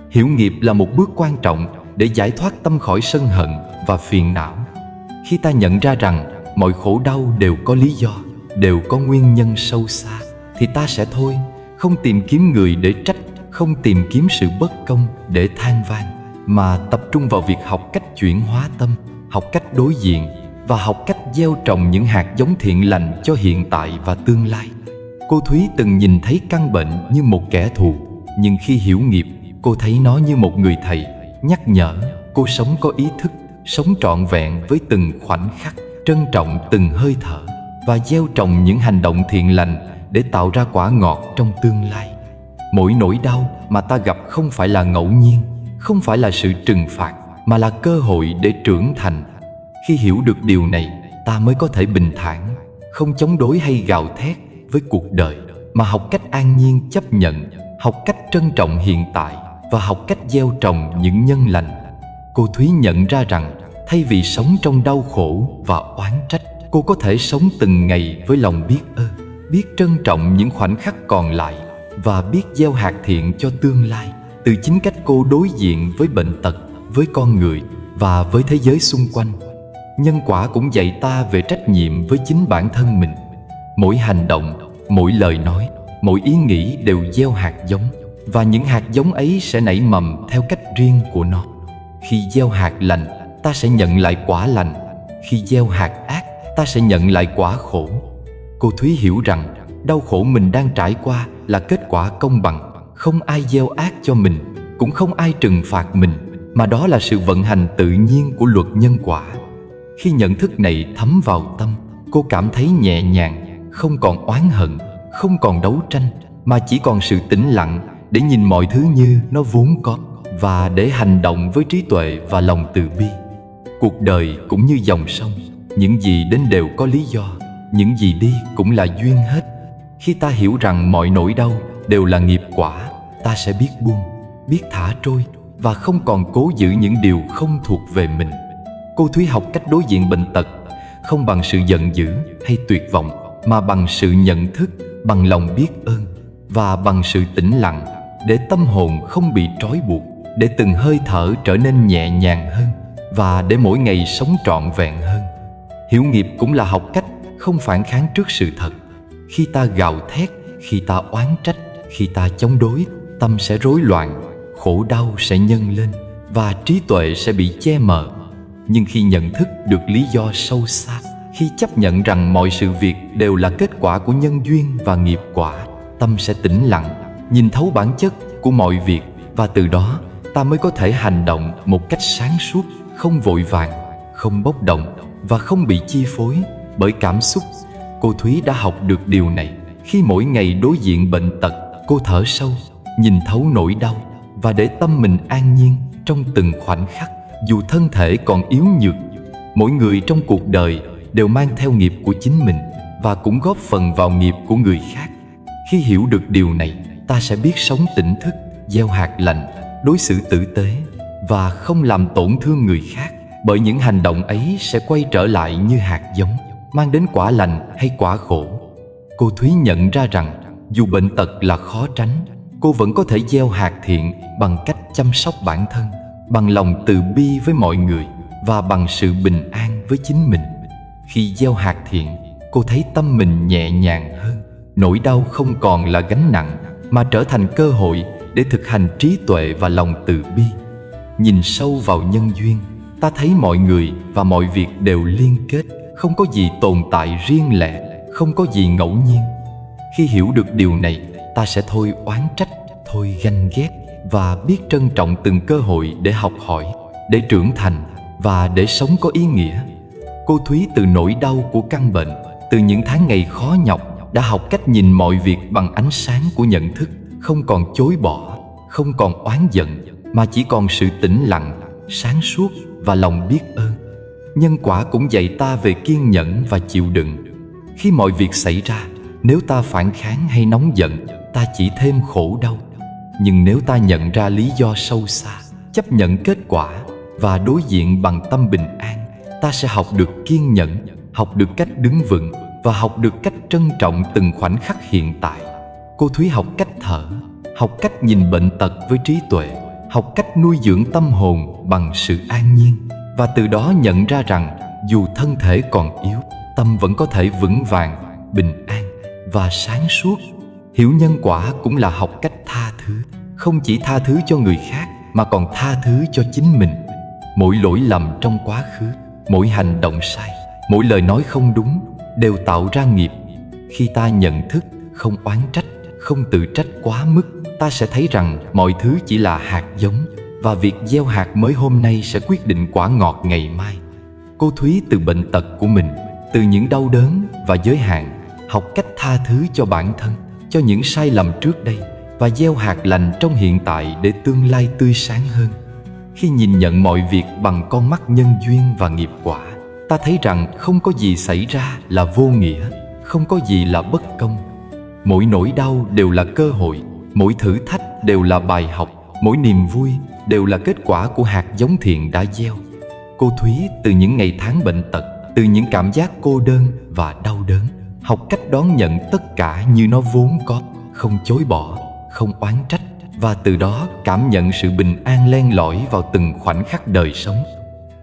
Hiểu nghiệp là một bước quan trọng để giải thoát tâm khỏi sân hận và phiền não. Khi ta nhận ra rằng mọi khổ đau đều có lý do, đều có nguyên nhân sâu xa, thì ta sẽ thôi, không tìm kiếm người để trách, không tìm kiếm sự bất công để than van, mà tập trung vào việc học cách chuyển hóa tâm, học cách đối diện, và học cách gieo trồng những hạt giống thiện lành cho hiện tại và tương lai. Cô Thúy từng nhìn thấy căn bệnh như một kẻ thù, nhưng khi hiểu nghiệp, cô thấy nó như một người thầy, nhắc nhở cô sống có ý thức, sống trọn vẹn với từng khoảnh khắc, trân trọng từng hơi thở, và gieo trồng những hành động thiện lành để tạo ra quả ngọt trong tương lai. Mỗi nỗi đau mà ta gặp không phải là ngẫu nhiên, không phải là sự trừng phạt, mà là cơ hội để trưởng thành. Khi hiểu được điều này, ta mới có thể bình thản, không chống đối hay gào thét với cuộc đời, mà học cách an nhiên chấp nhận, học cách trân trọng hiện tại, và học cách gieo trồng những nhân lành. Cô Thúy nhận ra rằng thay vì sống trong đau khổ và oán trách, cô có thể sống từng ngày với lòng biết ơn, biết trân trọng những khoảnh khắc còn lại, và biết gieo hạt thiện cho tương lai từ chính cách cô đối diện với bệnh tật, với con người và với thế giới xung quanh. Nhân quả cũng dạy ta về trách nhiệm với chính bản thân mình. Mỗi hành động, mỗi lời nói, mỗi ý nghĩ đều gieo hạt giống, và những hạt giống ấy sẽ nảy mầm theo cách riêng của nó. Khi gieo hạt lành, ta sẽ nhận lại quả lành. Khi gieo hạt ác, ta sẽ nhận lại quả khổ. Cô Thúy hiểu rằng đau khổ mình đang trải qua là kết quả công bằng. Không ai gieo ác cho mình, cũng không ai trừng phạt mình, mà đó là sự vận hành tự nhiên của luật nhân quả. Khi nhận thức này thấm vào tâm, cô cảm thấy nhẹ nhàng, không còn oán hận, không còn đấu tranh, mà chỉ còn sự tĩnh lặng để nhìn mọi thứ như nó vốn có, và để hành động với trí tuệ và lòng từ bi. Cuộc đời cũng như dòng sông, những gì đến đều có lý do, những gì đi cũng là duyên hết. Khi ta hiểu rằng mọi nỗi đau đều là nghiệp quả, ta sẽ biết buông, biết thả trôi, và không còn cố giữ những điều không thuộc về mình. Cô Thúy học cách đối diện bệnh tật, không bằng sự giận dữ hay tuyệt vọng, mà bằng sự nhận thức, bằng lòng biết ơn, và bằng sự tĩnh lặng, để tâm hồn không bị trói buộc, để từng hơi thở trở nên nhẹ nhàng hơn và để mỗi ngày sống trọn vẹn hơn. Hiểu nghiệp cũng là học cách không phản kháng trước sự thật. Khi ta gào thét, khi ta oán trách, khi ta chống đối, tâm sẽ rối loạn, khổ đau sẽ nhân lên và trí tuệ sẽ bị che mờ. Nhưng khi nhận thức được lý do sâu xa, khi chấp nhận rằng mọi sự việc đều là kết quả của nhân duyên và nghiệp quả, tâm sẽ tĩnh lặng, nhìn thấu bản chất của mọi việc, và từ đó ta mới có thể hành động một cách sáng suốt, không vội vàng, không bốc đồng và không bị chi phối bởi cảm xúc. Cô Thúy đã học được điều này khi mỗi ngày đối diện bệnh tật. Cô thở sâu, nhìn thấu nỗi đau và để tâm mình an nhiên trong từng khoảnh khắc, dù thân thể còn yếu nhược. Mỗi người trong cuộc đời đều mang theo nghiệp của chính mình và cũng góp phần vào nghiệp của người khác. Khi hiểu được điều này, ta sẽ biết sống tỉnh thức, gieo hạt lành, đối xử tử tế và không làm tổn thương người khác, bởi những hành động ấy sẽ quay trở lại như hạt giống, mang đến quả lành hay quả khổ. Cô Thúy nhận ra rằng dù bệnh tật là khó tránh, cô vẫn có thể gieo hạt thiện bằng cách chăm sóc bản thân, bằng lòng từ bi với mọi người và bằng sự bình an với chính mình. Khi gieo hạt thiện, cô thấy tâm mình nhẹ nhàng hơn, nỗi đau không còn là gánh nặng mà trở thành cơ hội để thực hành trí tuệ và lòng từ bi. Nhìn sâu vào nhân duyên, ta thấy mọi người và mọi việc đều liên kết, không có gì tồn tại riêng lẻ, không có gì ngẫu nhiên. Khi hiểu được điều này, ta sẽ thôi oán trách, thôi ganh ghét và biết trân trọng từng cơ hội để học hỏi, để trưởng thành và để sống có ý nghĩa. Cô Thúy từ nỗi đau của căn bệnh, từ những tháng ngày khó nhọc, đã học cách nhìn mọi việc bằng ánh sáng của nhận thức, không còn chối bỏ, không còn oán giận, mà chỉ còn sự tĩnh lặng, sáng suốt và lòng biết ơn. Nhân quả cũng dạy ta về kiên nhẫn và chịu đựng. Khi mọi việc xảy ra, nếu ta phản kháng hay nóng giận, ta chỉ thêm khổ đau. Nhưng nếu ta nhận ra lý do sâu xa, chấp nhận kết quả và đối diện bằng tâm bình an, ta sẽ học được kiên nhẫn, học được cách đứng vững và học được cách trân trọng từng khoảnh khắc hiện tại. Cô Thúy học cách thở, học cách nhìn bệnh tật với trí tuệ, học cách nuôi dưỡng tâm hồn bằng sự an nhiên, và từ đó nhận ra rằng dù thân thể còn yếu, tâm vẫn có thể vững vàng, bình an và sáng suốt. Hiểu nhân quả cũng là học cách tha thứ, không chỉ tha thứ cho người khác mà còn tha thứ cho chính mình. Mỗi lỗi lầm trong quá khứ, mỗi hành động sai, mỗi lời nói không đúng đều tạo ra nghiệp. Khi ta nhận thức, không oán trách, không tự trách quá mức, ta sẽ thấy rằng mọi thứ chỉ là hạt giống, và việc gieo hạt mới hôm nay sẽ quyết định quả ngọt ngày mai. Cô Thúy từ bệnh tật của mình, từ những đau đớn và giới hạn, học cách tha thứ cho bản thân, cho những sai lầm trước đây, và gieo hạt lành trong hiện tại để tương lai tươi sáng hơn. Khi nhìn nhận mọi việc bằng con mắt nhân duyên và nghiệp quả, ta thấy rằng không có gì xảy ra là vô nghĩa, không có gì là bất công. Mỗi nỗi đau đều là cơ hội, mỗi thử thách đều là bài học, mỗi niềm vui đều là kết quả của hạt giống thiện đã gieo. Cô Thúy từ những ngày tháng bệnh tật, từ những cảm giác cô đơn và đau đớn, học cách đón nhận tất cả như nó vốn có, không chối bỏ, không oán trách, và từ đó cảm nhận sự bình an len lỏi vào từng khoảnh khắc đời sống.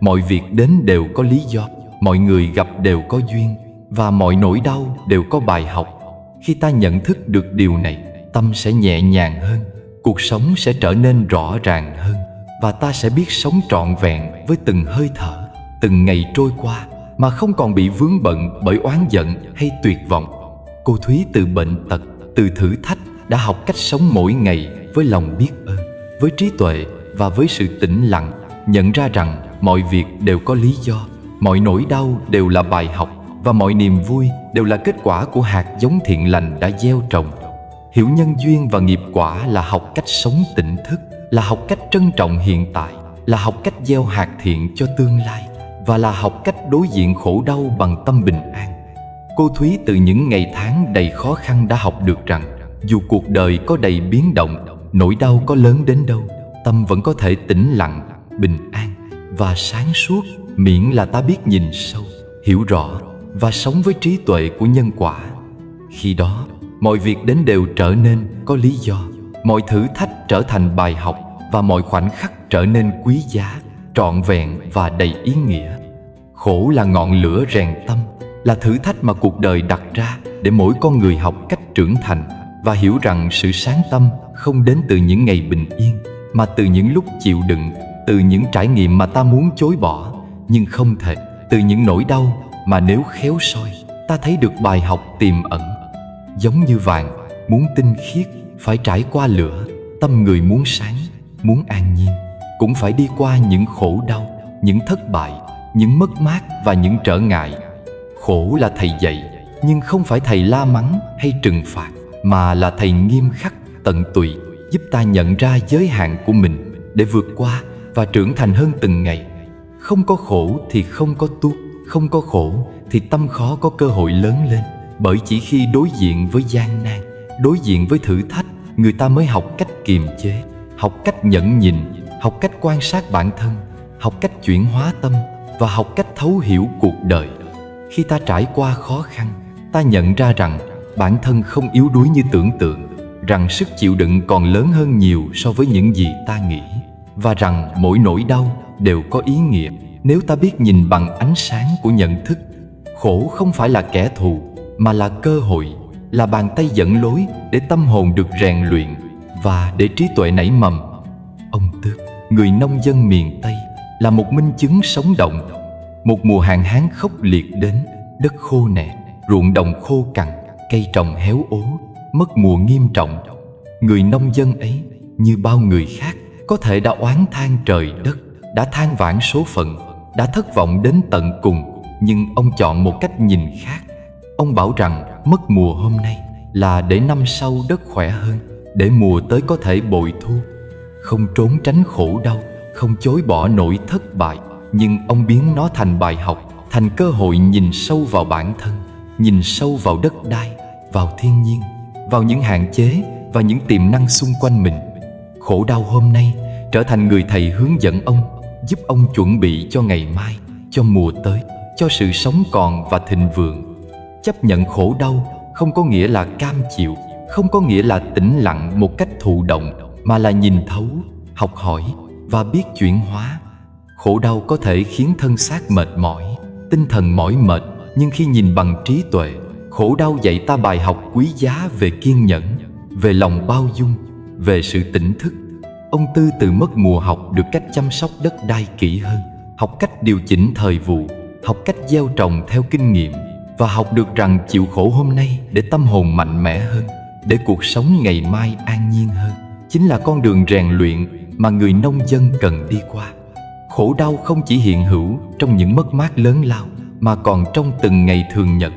Mọi việc đến đều có lý do, mọi người gặp đều có duyên, và mọi nỗi đau đều có bài học. Khi ta nhận thức được điều này, tâm sẽ nhẹ nhàng hơn, cuộc sống sẽ trở nên rõ ràng hơn, và ta sẽ biết sống trọn vẹn với từng hơi thở, từng ngày trôi qua, mà không còn bị vướng bận bởi oán giận hay tuyệt vọng. Cô Thúy từ bệnh tật, từ thử thách đã học cách sống mỗi ngày với lòng biết ơn, với trí tuệ và với sự tĩnh lặng, nhận ra rằng mọi việc đều có lý do, mọi nỗi đau đều là bài học, và mọi niềm vui đều là kết quả của hạt giống thiện lành đã gieo trồng. Hiểu nhân duyên và nghiệp quả là học cách sống tỉnh thức, là học cách trân trọng hiện tại, là học cách gieo hạt thiện cho tương lai, và là học cách đối diện khổ đau bằng tâm bình an. Cô Thúy từ những ngày tháng đầy khó khăn đã học được rằng dù cuộc đời có đầy biến động, nỗi đau có lớn đến đâu, tâm vẫn có thể tĩnh lặng, bình an và sáng suốt, miễn là ta biết nhìn sâu, hiểu rõ và sống với trí tuệ của nhân quả. Khi đó, mọi việc đến đều trở nên có lý do, mọi thử thách trở thành bài học, và mọi khoảnh khắc trở nên quý giá, trọn vẹn và đầy ý nghĩa. Khổ là ngọn lửa rèn tâm, là thử thách mà cuộc đời đặt ra để mỗi con người học cách trưởng thành và hiểu rằng sự sáng tâm không đến từ những ngày bình yên, mà từ những lúc chịu đựng, từ những trải nghiệm mà ta muốn chối bỏ nhưng không thể, từ những nỗi đau mà nếu khéo soi ta thấy được bài học tiềm ẩn. Giống như vàng, muốn tinh khiết phải trải qua lửa, tâm người muốn sáng, muốn an nhiên cũng phải đi qua những khổ đau, những thất bại, những mất mát và những trở ngại. Khổ là thầy dạy, nhưng không phải thầy la mắng hay trừng phạt, mà là thầy nghiêm khắc, tận tụy, giúp ta nhận ra giới hạn của mình để vượt qua và trưởng thành hơn từng ngày. Không có khổ thì không có tuốt, không có khổ thì tâm khó có cơ hội lớn lên. Bởi chỉ khi đối diện với gian nan, đối diện với thử thách, người ta mới học cách kiềm chế, học cách nhẫn nhịn, học cách quan sát bản thân, học cách chuyển hóa tâm và học cách thấu hiểu cuộc đời. Khi ta trải qua khó khăn, ta nhận ra rằng bản thân không yếu đuối như tưởng tượng, rằng sức chịu đựng còn lớn hơn nhiều so với những gì ta nghĩ, và rằng mỗi nỗi đau đều có ý nghĩa nếu ta biết nhìn bằng ánh sáng của nhận thức. Khổ không phải là kẻ thù, mà là cơ hội, là bàn tay dẫn lối để tâm hồn được rèn luyện và để trí tuệ nảy mầm. Ông Tước, người nông dân miền Tây, là một minh chứng sống động. Một mùa hạn hán khốc liệt đến, đất khô nẻ, ruộng đồng khô cằn, cây trồng héo ố, mất mùa nghiêm trọng. Người nông dân ấy, như bao người khác, có thể đã oán than trời đất, đã than vãn số phận, đã thất vọng đến tận cùng, nhưng ông chọn một cách nhìn khác. Ông bảo rằng mất mùa hôm nay là để năm sau đất khỏe hơn, để mùa tới có thể bội thu. Không trốn tránh khổ đau, không chối bỏ nỗi thất bại, nhưng ông biến nó thành bài học, thành cơ hội nhìn sâu vào bản thân, nhìn sâu vào đất đai, vào thiên nhiên, vào những hạn chế và những tiềm năng xung quanh mình. Khổ đau hôm nay trở thành người thầy hướng dẫn ông, giúp ông chuẩn bị cho ngày mai, cho mùa tới, cho sự sống còn và thịnh vượng. Chấp nhận khổ đau không có nghĩa là cam chịu, không có nghĩa là tĩnh lặng một cách thụ động, mà là nhìn thấu, học hỏi và biết chuyển hóa. Khổ đau có thể khiến thân xác mệt mỏi, tinh thần mỏi mệt, nhưng khi nhìn bằng trí tuệ, khổ đau dạy ta bài học quý giá về kiên nhẫn, về lòng bao dung, về sự tỉnh thức. Ông Tư từ mất mùa học được cách chăm sóc đất đai kỹ hơn, học cách điều chỉnh thời vụ, học cách gieo trồng theo kinh nghiệm, và học được rằng chịu khổ hôm nay để tâm hồn mạnh mẽ hơn, để cuộc sống ngày mai an nhiên hơn, chính là con đường rèn luyện mà người nông dân cần đi qua. Khổ đau không chỉ hiện hữu trong những mất mát lớn lao, mà còn trong từng ngày thường nhật.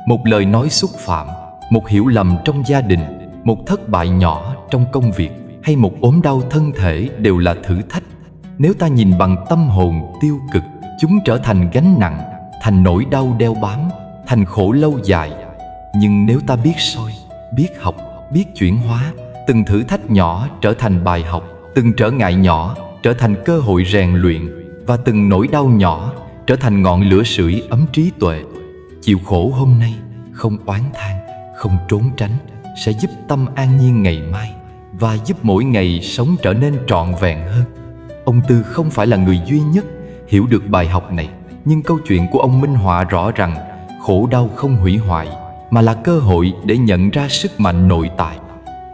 Một lời nói xúc phạm, một hiểu lầm trong gia đình, một thất bại nhỏ trong công việc, hay một ốm đau thân thể đều là thử thách. Nếu ta nhìn bằng tâm hồn tiêu cực, chúng trở thành gánh nặng, thành nỗi đau đeo bám, thành khổ lâu dài. Nhưng nếu ta biết soi, biết học, biết chuyển hóa, từng thử thách nhỏ trở thành bài học, từng trở ngại nhỏ trở thành cơ hội rèn luyện, và từng nỗi đau nhỏ trở thành ngọn lửa sưởi ấm trí tuệ. Chịu khổ hôm nay, không oán than, không trốn tránh, sẽ giúp tâm an nhiên ngày mai, và giúp mỗi ngày sống trở nên trọn vẹn hơn. Ông Tư không phải là người duy nhất hiểu được bài học này, nhưng câu chuyện của ông minh họa rõ rằng khổ đau không hủy hoại, mà là cơ hội để nhận ra sức mạnh nội tại.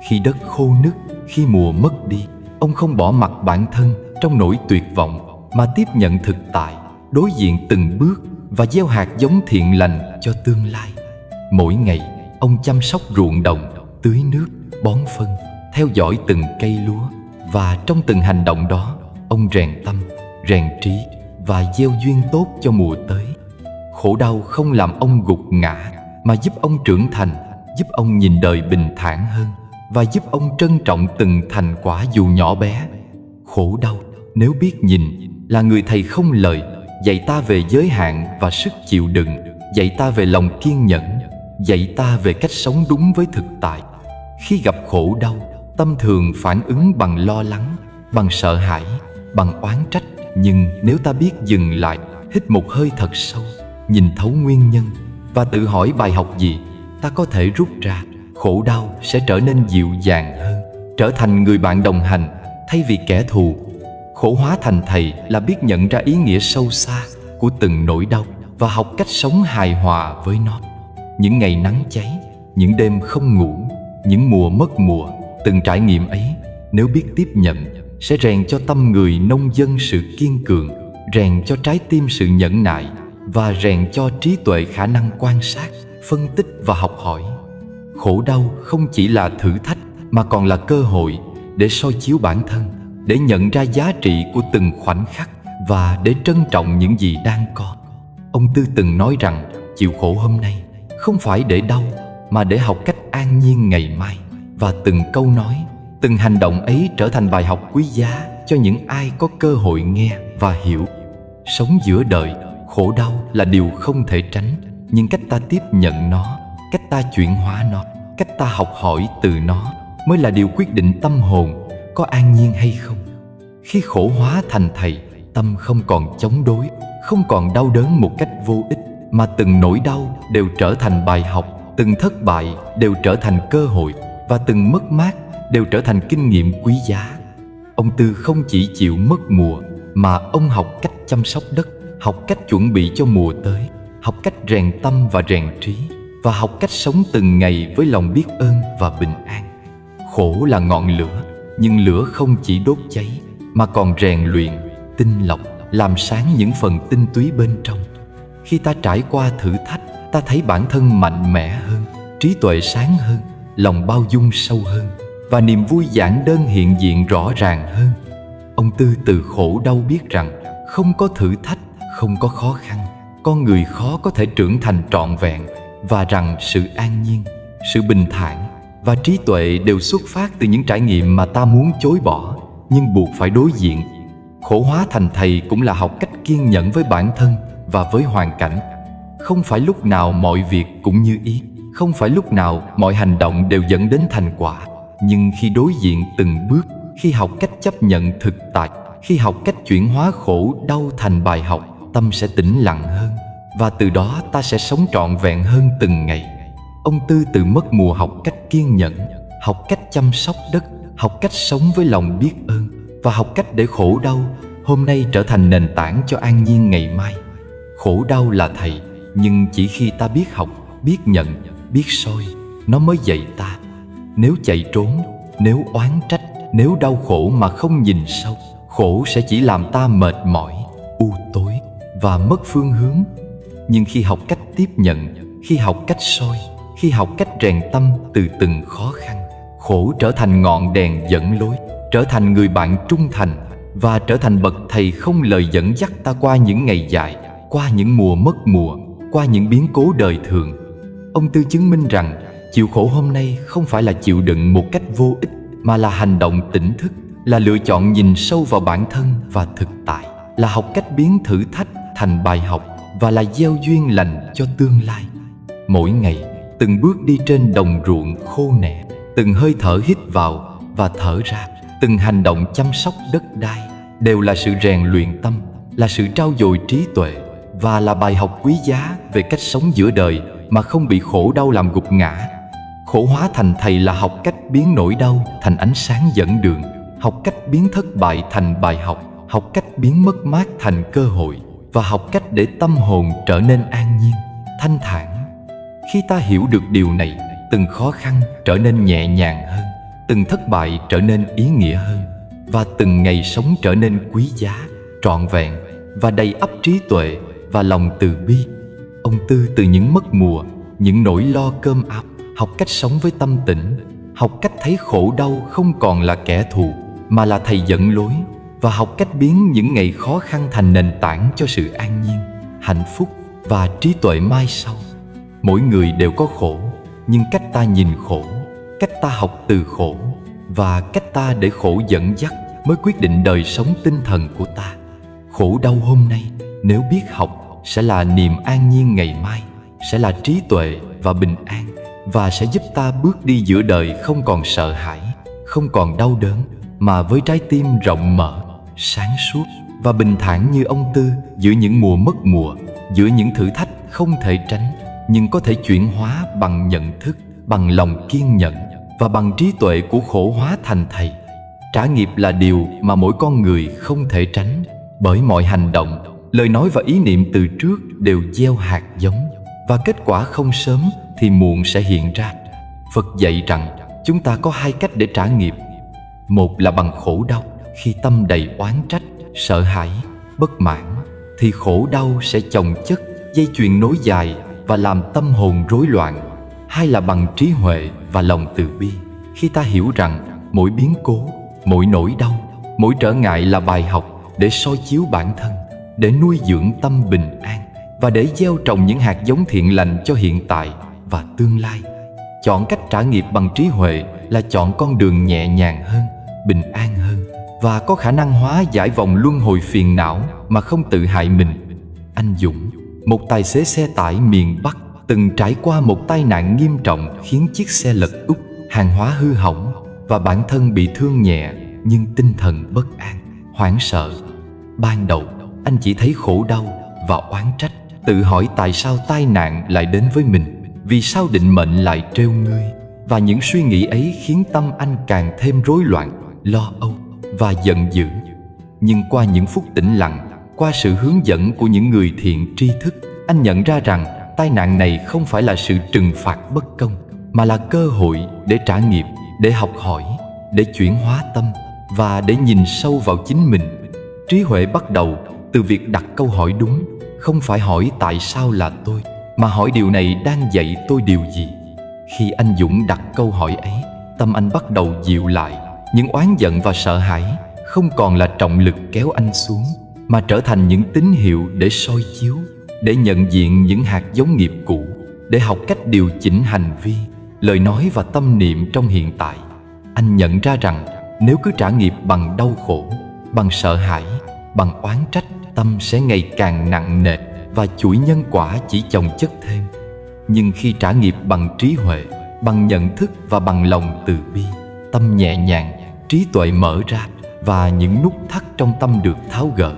Khi đất khô nứt, khi mùa mất đi, ông không bỏ mặc bản thân trong nỗi tuyệt vọng, mà tiếp nhận thực tại, đối diện từng bước và gieo hạt giống thiện lành cho tương lai. Mỗi ngày, ông chăm sóc ruộng đồng, tưới nước, bón phân, theo dõi từng cây lúa, và trong từng hành động đó, ông rèn tâm, rèn trí và gieo duyên tốt cho mùa tới. Khổ đau không làm ông gục ngã, mà giúp ông trưởng thành, giúp ông nhìn đời bình thản hơn, và giúp ông trân trọng từng thành quả dù nhỏ bé. Khổ đau, nếu biết nhìn, là người thầy không lời, dạy ta về giới hạn và sức chịu đựng, dạy ta về lòng kiên nhẫn, dạy ta về cách sống đúng với thực tại. Khi gặp khổ đau, tâm thường phản ứng bằng lo lắng, bằng sợ hãi, bằng oán trách. Nhưng nếu ta biết dừng lại, hít một hơi thật sâu, nhìn thấu nguyên nhân và tự hỏi bài học gì ta có thể rút ra, khổ đau sẽ trở nên dịu dàng hơn, trở thành người bạn đồng hành, thay vì kẻ thù. Khổ hóa thành thầy là biết nhận ra ý nghĩa sâu xa của từng nỗi đau và học cách sống hài hòa với nó. Những ngày nắng cháy, những đêm không ngủ, những mùa mất mùa, từng trải nghiệm ấy nếu biết tiếp nhận sẽ rèn cho tâm người nông dân sự kiên cường, rèn cho trái tim sự nhẫn nại và rèn cho trí tuệ khả năng quan sát, phân tích và học hỏi. Khổ đau không chỉ là thử thách mà còn là cơ hội để soi chiếu bản thân, để nhận ra giá trị của từng khoảnh khắc và để trân trọng những gì đang có. Ông Tư từng nói rằng chịu khổ hôm nay không phải để đau mà để học cách an nhiên ngày mai. Và từng câu nói, từng hành động ấy trở thành bài học quý giá cho những ai có cơ hội nghe và hiểu. Sống giữa đời, khổ đau là điều không thể tránh, nhưng cách ta tiếp nhận nó, cách ta chuyển hóa nó, cách ta học hỏi từ nó mới là điều quyết định tâm hồn có an nhiên hay không. Khi khổ hóa thành thầy, tâm không còn chống đối, không còn đau đớn một cách vô ích, mà từng nỗi đau đều trở thành bài học, từng thất bại đều trở thành cơ hội, và từng mất mát đều trở thành kinh nghiệm quý giá. Ông Tư không chỉ chịu mất mùa, mà ông học cách chăm sóc đất, học cách chuẩn bị cho mùa tới, học cách rèn tâm và rèn trí, và học cách sống từng ngày với lòng biết ơn và bình an. Khổ là ngọn lửa, nhưng lửa không chỉ đốt cháy, mà còn rèn luyện, tinh lọc, làm sáng những phần tinh túy bên trong. Khi ta trải qua thử thách, ta thấy bản thân mạnh mẽ hơn, trí tuệ sáng hơn, lòng bao dung sâu hơn, và niềm vui giản đơn hiện diện rõ ràng hơn. Ông Tư từ khổ đau biết rằng không có thử thách, không có khó khăn, con người khó có thể trưởng thành trọn vẹn, và rằng sự an nhiên, sự bình thản và trí tuệ đều xuất phát từ những trải nghiệm mà ta muốn chối bỏ nhưng buộc phải đối diện. Khổ hóa thành thầy cũng là học cách kiên nhẫn với bản thân và với hoàn cảnh. Không phải lúc nào mọi việc cũng như ý, không phải lúc nào mọi hành động đều dẫn đến thành quả. Nhưng khi đối diện từng bước, khi học cách chấp nhận thực tại, khi học cách chuyển hóa khổ đau thành bài học, tâm sẽ tĩnh lặng hơn, và từ đó ta sẽ sống trọn vẹn hơn từng ngày. Ông Tư từ mất mùa học cách kiên nhẫn, học cách chăm sóc đất, học cách sống với lòng biết ơn, và học cách để khổ đau hôm nay trở thành nền tảng cho an nhiên ngày mai. Khổ đau là thầy, nhưng chỉ khi ta biết học, biết nhận, biết soi, nó mới dạy ta. Nếu chạy trốn, nếu oán trách, nếu đau khổ mà không nhìn sâu, khổ sẽ chỉ làm ta mệt mỏi, u tối và mất phương hướng. Nhưng khi học cách tiếp nhận, khi học cách soi, khi học cách rèn tâm từ từng khó khăn, khổ trở thành ngọn đèn dẫn lối, trở thành người bạn trung thành, và trở thành bậc thầy không lời dẫn dắt ta qua những ngày dài, qua những mùa mất mùa, qua những biến cố đời thường. Ông Tư chứng minh rằng chịu khổ hôm nay không phải là chịu đựng một cách vô ích, mà là hành động tỉnh thức, là lựa chọn nhìn sâu vào bản thân và thực tại, là học cách biến thử thách thành bài học, và là gieo duyên lành cho tương lai. Mỗi ngày, từng bước đi trên đồng ruộng khô nẻ, từng hơi thở hít vào và thở ra, từng hành động chăm sóc đất đai đều là sự rèn luyện tâm, là sự trau dồi trí tuệ, và là bài học quý giá về cách sống giữa đời mà không bị khổ đau làm gục ngã. Khổ hóa thành thầy là học cách biến nỗi đau thành ánh sáng dẫn đường, học cách biến thất bại thành bài học, học cách biến mất mát thành cơ hội, và học cách để tâm hồn trở nên an nhiên, thanh thản. Khi ta hiểu được điều này, từng khó khăn trở nên nhẹ nhàng hơn, từng thất bại trở nên ý nghĩa hơn, và từng ngày sống trở nên quý giá, trọn vẹn và đầy ắp trí tuệ và lòng từ bi. Ông Tư từ những mất mùa, những nỗi lo cơm áo, học cách sống với tâm tĩnh, học cách thấy khổ đau không còn là kẻ thù mà là thầy dẫn lối, và học cách biến những ngày khó khăn thành nền tảng cho sự an nhiên, hạnh phúc và trí tuệ mai sau. Mỗi người đều có khổ, nhưng cách ta nhìn khổ, cách ta học từ khổ, và cách ta để khổ dẫn dắt mới quyết định đời sống tinh thần của ta. Khổ đau hôm nay nếu biết học sẽ là niềm an nhiên ngày mai, sẽ là trí tuệ và bình an, và sẽ giúp ta bước đi giữa đời không còn sợ hãi, không còn đau đớn, mà với trái tim rộng mở, sáng suốt và bình thản như ông Tư giữa những mùa mất mùa, giữa những thử thách không thể tránh nhưng có thể chuyển hóa bằng nhận thức, bằng lòng kiên nhẫn và bằng trí tuệ của khổ hóa thành thầy. Trả nghiệp là điều mà mỗi con người không thể tránh, bởi mọi hành động, lời nói và ý niệm từ trước đều gieo hạt giống, và kết quả không sớm thì muộn sẽ hiện ra. Phật dạy rằng chúng ta có hai cách để trả nghiệp. Một là bằng khổ đau. Khi tâm đầy oán trách, sợ hãi, bất mãn, thì khổ đau sẽ chồng chất, dây chuyền nối dài và làm tâm hồn rối loạn. Hai là bằng trí huệ và lòng từ bi. Khi ta hiểu rằng mỗi biến cố, mỗi nỗi đau, mỗi trở ngại là bài học để soi chiếu bản thân, để nuôi dưỡng tâm bình an và để gieo trồng những hạt giống thiện lành cho hiện tại và tương lai. Chọn cách trả nghiệp bằng trí huệ là chọn con đường nhẹ nhàng hơn, bình an hơn và có khả năng hóa giải vòng luân hồi phiền não mà không tự hại mình. Anh Dũng, một tài xế xe tải miền Bắc, từng trải qua một tai nạn nghiêm trọng khiến chiếc xe lật úp, hàng hóa hư hỏng và bản thân bị thương nhẹ, nhưng tinh thần bất an, hoảng sợ. Ban đầu, anh chỉ thấy khổ đau và oán trách, tự hỏi tại sao tai nạn lại đến với mình, vì sao định mệnh lại trêu ngươi. Và những suy nghĩ ấy khiến tâm anh càng thêm rối loạn, lo âu và giận dữ. Nhưng qua những phút tĩnh lặng, qua sự hướng dẫn của những người thiện tri thức, anh nhận ra rằng tai nạn này không phải là sự trừng phạt bất công, mà là cơ hội để trả nghiệp, để học hỏi, để chuyển hóa tâm và để nhìn sâu vào chính mình. Trí huệ bắt đầu từ việc đặt câu hỏi đúng, không phải hỏi tại sao là tôi, mà hỏi điều này đang dạy tôi điều gì. Khi anh Dũng đặt câu hỏi ấy, tâm anh bắt đầu dịu lại. Những oán giận và sợ hãi không còn là trọng lực kéo anh xuống, mà trở thành những tín hiệu để soi chiếu, để nhận diện những hạt giống nghiệp cũ, để học cách điều chỉnh hành vi, lời nói và tâm niệm trong hiện tại. Anh nhận ra rằng nếu cứ trả nghiệp bằng đau khổ, bằng sợ hãi, bằng oán trách, tâm sẽ ngày càng nặng nề và chuỗi nhân quả chỉ chồng chất thêm. Nhưng khi trả nghiệp bằng trí huệ, bằng nhận thức và bằng lòng từ bi, tâm nhẹ nhàng, trí tuệ mở ra và những nút thắt trong tâm được tháo gỡ.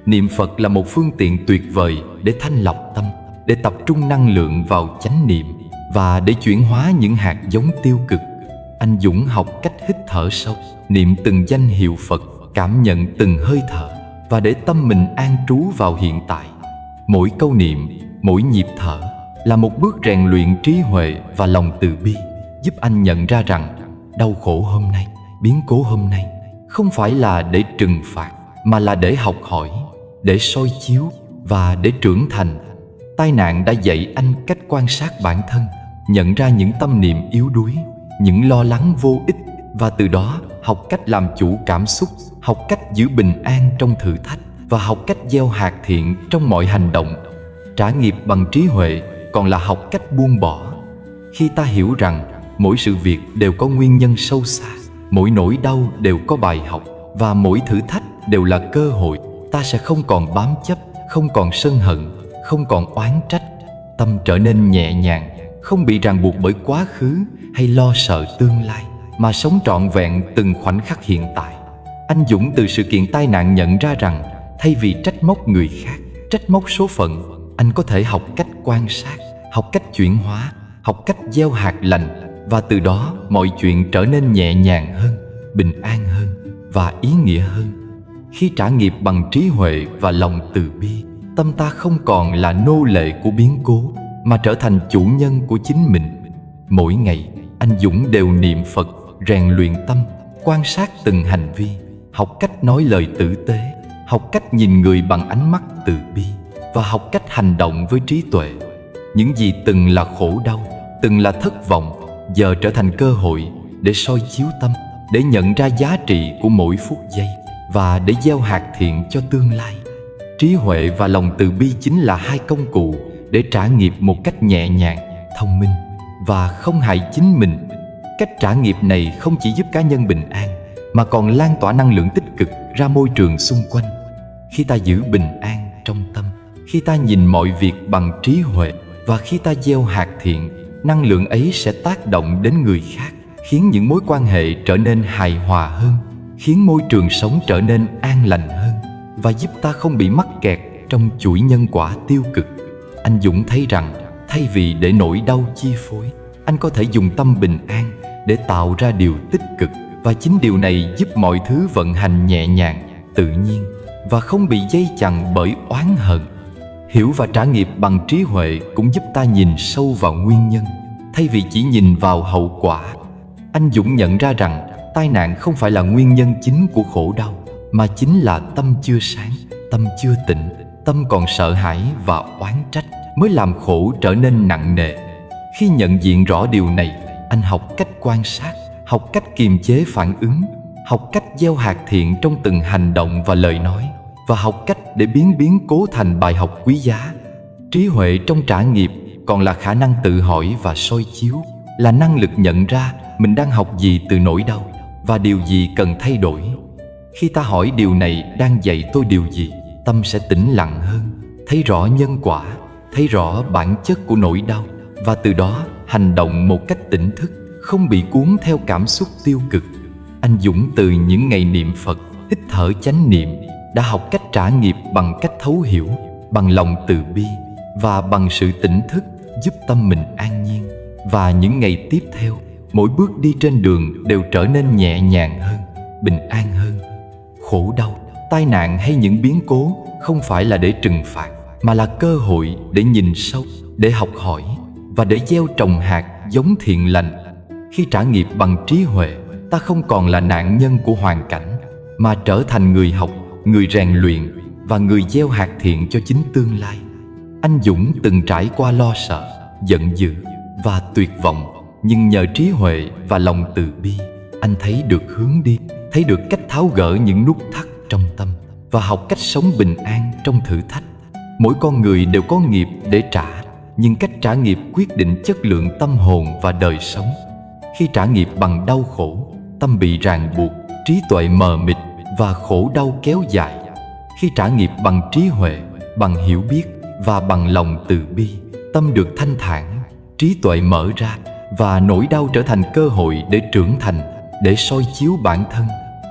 Niệm Phật là một phương tiện tuyệt vời để thanh lọc tâm, để tập trung năng lượng vào chánh niệm và để chuyển hóa những hạt giống tiêu cực. Anh Dũng học cách hít thở sâu, niệm từng danh hiệu Phật, cảm nhận từng hơi thở và để tâm mình an trú vào hiện tại. Mỗi câu niệm, mỗi nhịp thở là một bước rèn luyện trí huệ và lòng từ bi, giúp anh nhận ra rằng đau khổ hôm nay, biến cố hôm nay không phải là để trừng phạt, mà là để học hỏi, để soi chiếu và để trưởng thành. Tai nạn đã dạy anh cách quan sát bản thân, nhận ra những tâm niệm yếu đuối, những lo lắng vô ích, và từ đó học cách làm chủ cảm xúc, học cách giữ bình an trong thử thách và học cách gieo hạt thiện trong mọi hành động. Trả nghiệp bằng trí huệ còn là học cách buông bỏ. Khi ta hiểu rằng mỗi sự việc đều có nguyên nhân sâu xa, mỗi nỗi đau đều có bài học và mỗi thử thách đều là cơ hội, ta sẽ không còn bám chấp, không còn sân hận, không còn oán trách. Tâm trở nên nhẹ nhàng, không bị ràng buộc bởi quá khứ hay lo sợ tương lai, mà sống trọn vẹn từng khoảnh khắc hiện tại. Anh Dũng từ sự kiện tai nạn nhận ra rằng thay vì trách móc người khác, trách móc số phận, anh có thể học cách quan sát, học cách chuyển hóa, học cách gieo hạt lành, và từ đó mọi chuyện trở nên nhẹ nhàng hơn, bình an hơn và ý nghĩa hơn. Khi trả nghiệp bằng trí huệ và lòng từ bi, tâm ta không còn là nô lệ của biến cố, mà trở thành chủ nhân của chính mình. Mỗi ngày, anh Dũng đều niệm Phật, rèn luyện tâm, quan sát từng hành vi, học cách nói lời tử tế, học cách nhìn người bằng ánh mắt từ bi và học cách hành động với trí tuệ. Những gì từng là khổ đau, từng là thất vọng, giờ trở thành cơ hội để soi chiếu tâm, để nhận ra giá trị của mỗi phút giây và để gieo hạt thiện cho tương lai. Trí huệ và lòng từ bi chính là hai công cụ để trả nghiệp một cách nhẹ nhàng, thông minh và không hại chính mình. Cách trả nghiệp này không chỉ giúp cá nhân bình an, mà còn lan tỏa năng lượng tích cực ra môi trường xung quanh. Khi ta giữ bình an trong tâm, khi ta nhìn mọi việc bằng trí huệ và khi ta gieo hạt thiện, năng lượng ấy sẽ tác động đến người khác, khiến những mối quan hệ trở nên hài hòa hơn, khiến môi trường sống trở nên an lành hơn và giúp ta không bị mắc kẹt trong chuỗi nhân quả tiêu cực. Anh Dũng thấy rằng thay vì để nỗi đau chi phối, anh có thể dùng tâm bình an để tạo ra điều tích cực và và chính điều này giúp mọi thứ vận hành nhẹ nhàng, tự nhiên và không bị dây chằng bởi oán hận. Hiểu và trả nghiệp bằng trí huệ cũng giúp ta nhìn sâu vào nguyên nhân, thay vì chỉ nhìn vào hậu quả. Anh Dũng nhận ra rằng tai nạn không phải là nguyên nhân chính của khổ đau, mà chính là tâm chưa sáng, tâm chưa tịnh, tâm còn sợ hãi và oán trách mới làm khổ trở nên nặng nề. Khi nhận diện rõ điều này, anh học cách quan sát, học cách kiềm chế phản ứng, học cách gieo hạt thiện trong từng hành động và lời nói, và học cách để biến biến cố thành bài học quý giá. Trí huệ trong trả nghiệp còn là khả năng tự hỏi và soi chiếu, là năng lực nhận ra mình đang học gì từ nỗi đau và điều gì cần thay đổi. Khi ta hỏi điều này đang dạy tôi điều gì, tâm sẽ tĩnh lặng hơn, thấy rõ nhân quả, thấy rõ bản chất của nỗi đau, và từ đó hành động một cách tỉnh thức, không bị cuốn theo cảm xúc tiêu cực. Anh Dũng từ những ngày niệm Phật, hít thở chánh niệm, đã học cách trả nghiệp bằng cách thấu hiểu, bằng lòng từ bi và bằng sự tỉnh thức, giúp tâm mình an nhiên. Và những ngày tiếp theo, mỗi bước đi trên đường đều trở nên nhẹ nhàng hơn, bình an hơn. Khổ đau, tai nạn hay những biến cố không phải là để trừng phạt, mà là cơ hội để nhìn sâu, để học hỏi và để gieo trồng hạt giống thiện lành. Khi trả nghiệp bằng trí huệ, ta không còn là nạn nhân của hoàn cảnh, mà trở thành người học, người rèn luyện và người gieo hạt thiện cho chính tương lai. Anh Dũng từng trải qua lo sợ, giận dữ và tuyệt vọng, nhưng nhờ trí huệ và lòng từ bi, anh thấy được hướng đi, thấy được cách tháo gỡ những nút thắt trong tâm và học cách sống bình an trong thử thách. Mỗi con người đều có nghiệp để trả, nhưng cách trả nghiệp quyết định chất lượng tâm hồn và đời sống. Khi trả nghiệp bằng đau khổ, tâm bị ràng buộc, trí tuệ mờ mịt và khổ đau kéo dài. Khi trả nghiệp bằng trí huệ, bằng hiểu biết và bằng lòng từ bi, tâm được thanh thản, trí tuệ mở ra và nỗi đau trở thành cơ hội để trưởng thành, để soi chiếu bản thân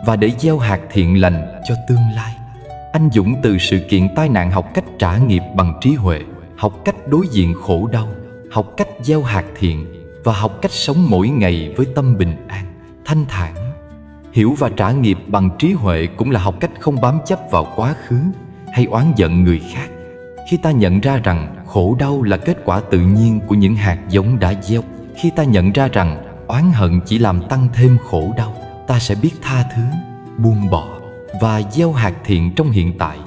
và để gieo hạt thiện lành cho tương lai. Anh Dũng từ sự kiện tai nạn học cách trả nghiệp bằng trí huệ, học cách đối diện khổ đau, học cách gieo hạt thiện và học cách sống mỗi ngày với tâm bình an, thanh thản. Hiểu và trả nghiệp bằng trí huệ cũng là học cách không bám chấp vào quá khứ hay oán giận người khác. Khi ta nhận ra rằng khổ đau là kết quả tự nhiên của những hạt giống đã gieo, khi ta nhận ra rằng oán hận chỉ làm tăng thêm khổ đau, ta sẽ biết tha thứ, buông bỏ và gieo hạt thiện trong hiện tại.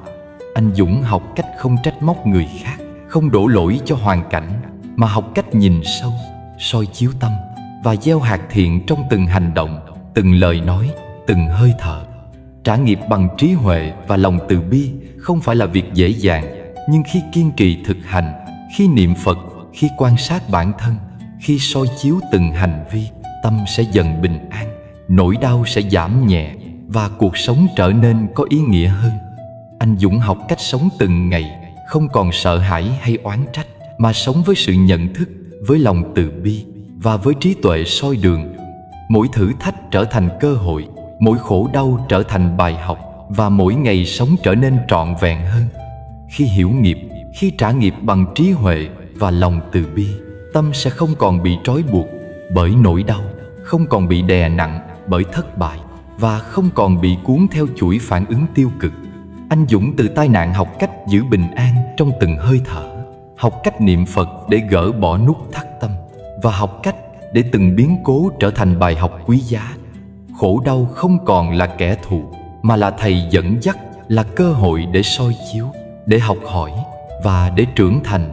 Anh Dũng học cách không trách móc người khác, không đổ lỗi cho hoàn cảnh, mà học cách nhìn sâu, soi chiếu tâm và gieo hạt thiện trong từng hành động, từng lời nói, từng hơi thở. Trả nghiệp bằng trí huệ và lòng từ bi không phải là việc dễ dàng, nhưng khi kiên trì thực hành, khi niệm Phật, khi quan sát bản thân, khi soi chiếu từng hành vi, tâm sẽ dần bình an, nỗi đau sẽ giảm nhẹ và cuộc sống trở nên có ý nghĩa hơn. Anh Dũng học cách sống từng ngày, không còn sợ hãi hay oán trách, mà sống với sự nhận thức, với lòng từ bi và với trí tuệ soi đường. Mỗi thử thách trở thành cơ hội, mỗi khổ đau trở thành bài học, và mỗi ngày sống trở nên trọn vẹn hơn. Khi hiểu nghiệp, khi trả nghiệp bằng trí huệ và lòng từ bi, tâm sẽ không còn bị trói buộc bởi nỗi đau, không còn bị đè nặng bởi thất bại, và không còn bị cuốn theo chuỗi phản ứng tiêu cực. Anh Dũng từ tai nạn học cách giữ bình an trong từng hơi thở, học cách niệm Phật để gỡ bỏ nút thắt tâm, và học cách để từng biến cố trở thành bài học quý giá. Khổ đau không còn là kẻ thù, mà là thầy dẫn dắt, là cơ hội để soi chiếu, để học hỏi và để trưởng thành.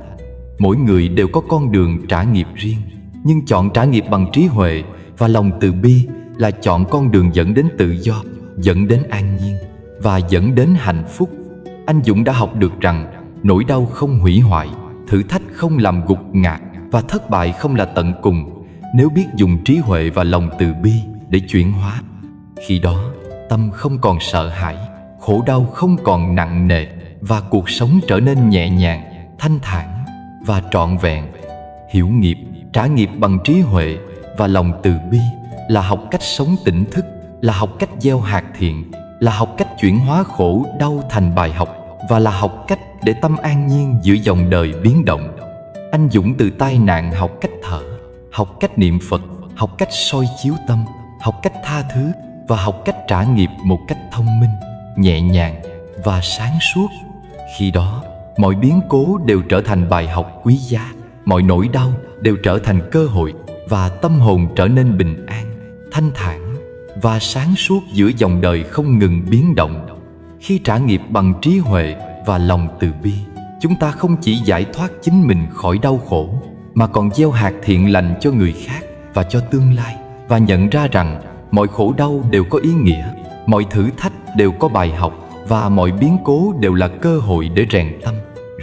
Mỗi người đều có con đường trả nghiệp riêng, nhưng chọn trả nghiệp bằng trí huệ và lòng từ bi là chọn con đường dẫn đến tự do, dẫn đến an nhiên và dẫn đến hạnh phúc. Anh Dũng đã học được rằng nỗi đau không hủy hoại, thử thách không làm gục ngã, và thất bại không là tận cùng, nếu biết dùng trí huệ và lòng từ bi để chuyển hóa. Khi đó, tâm không còn sợ hãi, khổ đau không còn nặng nề, và cuộc sống trở nên nhẹ nhàng, thanh thản và trọn vẹn. Hiểu nghiệp, trả nghiệp bằng trí huệ và lòng từ bi là học cách sống tỉnh thức, là học cách gieo hạt thiện, là học cách chuyển hóa khổ đau thành bài học, và là học cách để tâm an nhiên giữa dòng đời biến động. Anh Dũng từ tai nạn học cách thở, học cách niệm Phật, học cách soi chiếu tâm, học cách tha thứ và học cách trả nghiệp một cách thông minh, nhẹ nhàng và sáng suốt. Khi đó, mọi biến cố đều trở thành bài học quý giá, mọi nỗi đau đều trở thành cơ hội, và tâm hồn trở nên bình an, thanh thản và sáng suốt giữa dòng đời không ngừng biến động. Khi trả nghiệp bằng trí huệ và lòng từ bi, chúng ta không chỉ giải thoát chính mình khỏi đau khổ, mà còn gieo hạt thiện lành cho người khác và cho tương lai, và nhận ra rằng mọi khổ đau đều có ý nghĩa, mọi thử thách đều có bài học, và mọi biến cố đều là cơ hội để rèn tâm,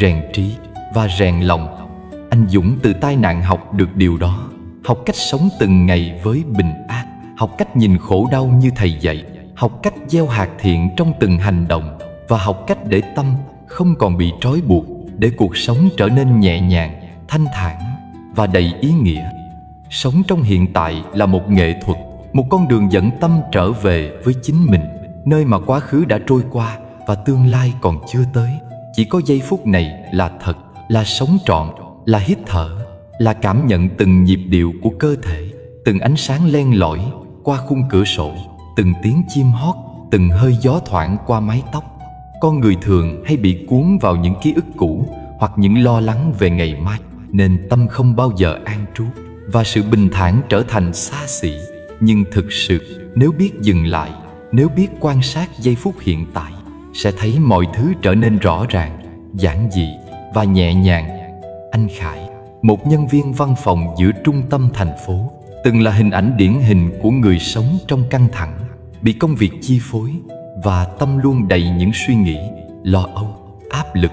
rèn trí và rèn lòng. Anh Dũng từ tai nạn học được điều đó, học cách sống từng ngày với bình an, học cách nhìn khổ đau như thầy dạy, học cách gieo hạt thiện trong từng hành động, và học cách để tâm không còn bị trói buộc, để cuộc sống trở nên nhẹ nhàng, thanh thản và đầy ý nghĩa. Sống trong hiện tại là một nghệ thuật, một con đường dẫn tâm trở về với chính mình, nơi mà quá khứ đã trôi qua và tương lai còn chưa tới. Chỉ có giây phút này là thật, là sống trọn, là hít thở, là cảm nhận từng nhịp điệu của cơ thể, từng ánh sáng len lỏi qua khung cửa sổ, từng tiếng chim hót, từng hơi gió thoảng qua mái tóc. Con người thường hay bị cuốn vào những ký ức cũ hoặc những lo lắng về ngày mai, nên tâm không bao giờ an trú, và sự bình thản trở thành xa xỉ. Nhưng thực sự, nếu biết dừng lại, nếu biết quan sát giây phút hiện tại, sẽ thấy mọi thứ trở nên rõ ràng, giản dị và nhẹ nhàng. Anh Khải, một nhân viên văn phòng giữa trung tâm thành phố, từng là hình ảnh điển hình của người sống trong căng thẳng, bị công việc chi phối, và tâm luôn đầy những suy nghĩ, lo âu, áp lực.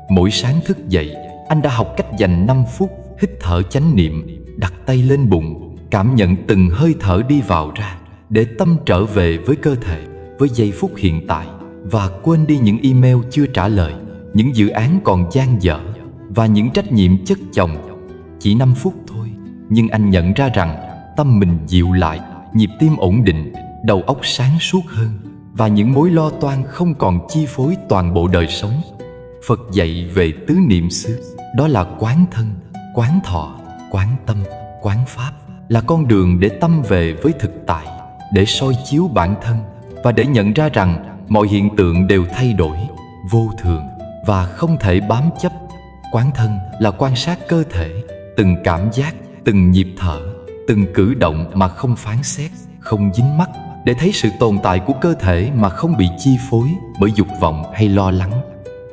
Mỗi sáng thức dậy, anh đã học cách dành 5 phút hít thở chánh niệm, đặt tay lên bụng, cảm nhận từng hơi thở đi vào ra, để tâm trở về với cơ thể, với giây phút hiện tại, và quên đi những email chưa trả lời, những dự án còn dang dở, và những trách nhiệm chất chồng. Chỉ 5 phút thôi, nhưng anh nhận ra rằng tâm mình dịu lại, nhịp tim ổn định, đầu óc sáng suốt hơn, và những mối lo toan không còn chi phối toàn bộ đời sống. Phật dạy về tứ niệm xứ, đó là quán thân, quán thọ, quán tâm, quán pháp, là con đường để tâm về với thực tại, để soi chiếu bản thân, và để nhận ra rằng mọi hiện tượng đều thay đổi, vô thường và không thể bám chấp. Quán thân là quan sát cơ thể, từng cảm giác, từng nhịp thở, từng cử động mà không phán xét, không dính mắc, để thấy sự tồn tại của cơ thể mà không bị chi phối bởi dục vọng hay lo lắng.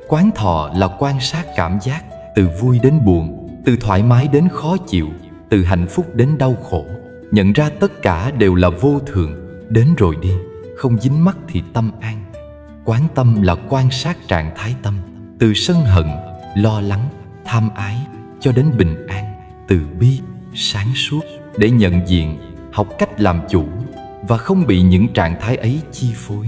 Quán thọ là quan sát cảm giác, từ vui đến buồn, từ thoải mái đến khó chịu, từ hạnh phúc đến đau khổ, nhận ra tất cả đều là vô thường, đến rồi đi, không dính mắc thì tâm an. Quán tâm là quan sát trạng thái tâm, từ sân hận, lo lắng, tham ái cho đến bình an, từ bi, sáng suốt, để nhận diện, học cách làm chủ và không bị những trạng thái ấy chi phối.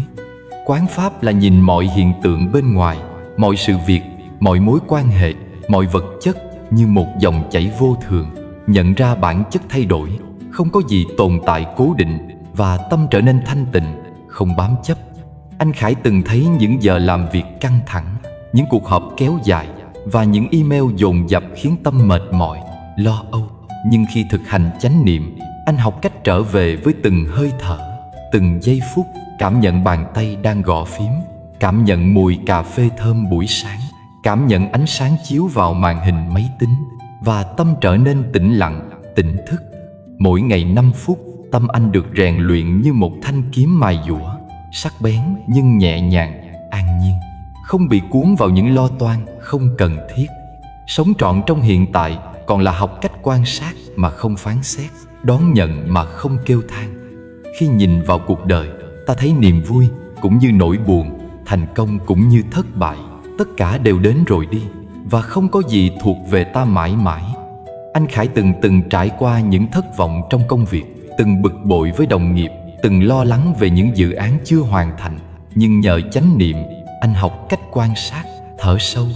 Quán pháp là nhìn mọi hiện tượng bên ngoài, mọi sự việc, mọi mối quan hệ, mọi vật chất như một dòng chảy vô thường, nhận ra bản chất thay đổi, không có gì tồn tại cố định, và tâm trở nên thanh tịnh, không bám chấp. Anh Khải từng thấy những giờ làm việc căng thẳng, những cuộc họp kéo dài và những email dồn dập khiến tâm mệt mỏi, lo âu. Nhưng khi thực hành chánh niệm, anh học cách trở về với từng hơi thở, từng giây phút, cảm nhận bàn tay đang gõ phím, cảm nhận mùi cà phê thơm buổi sáng, cảm nhận ánh sáng chiếu vào màn hình máy tính, và tâm trở nên tĩnh lặng, tỉnh thức. Mỗi ngày 5 phút, tâm anh được rèn luyện như một thanh kiếm mài dũa, sắc bén nhưng nhẹ nhàng, an nhiên, không bị cuốn vào những lo toan không cần thiết. Sống trọn trong hiện tại còn là học cách quan sát mà không phán xét, đón nhận mà không kêu than. Khi nhìn vào cuộc đời, ta thấy niềm vui cũng như nỗi buồn, thành công cũng như thất bại, tất cả đều đến rồi đi, và không có gì thuộc về ta mãi mãi. Anh Khải từng trải qua những thất vọng trong công việc, từng bực bội với đồng nghiệp, từng lo lắng về những dự án chưa hoàn thành. Nhưng nhờ chánh niệm, anh học cách quan sát, thở sâu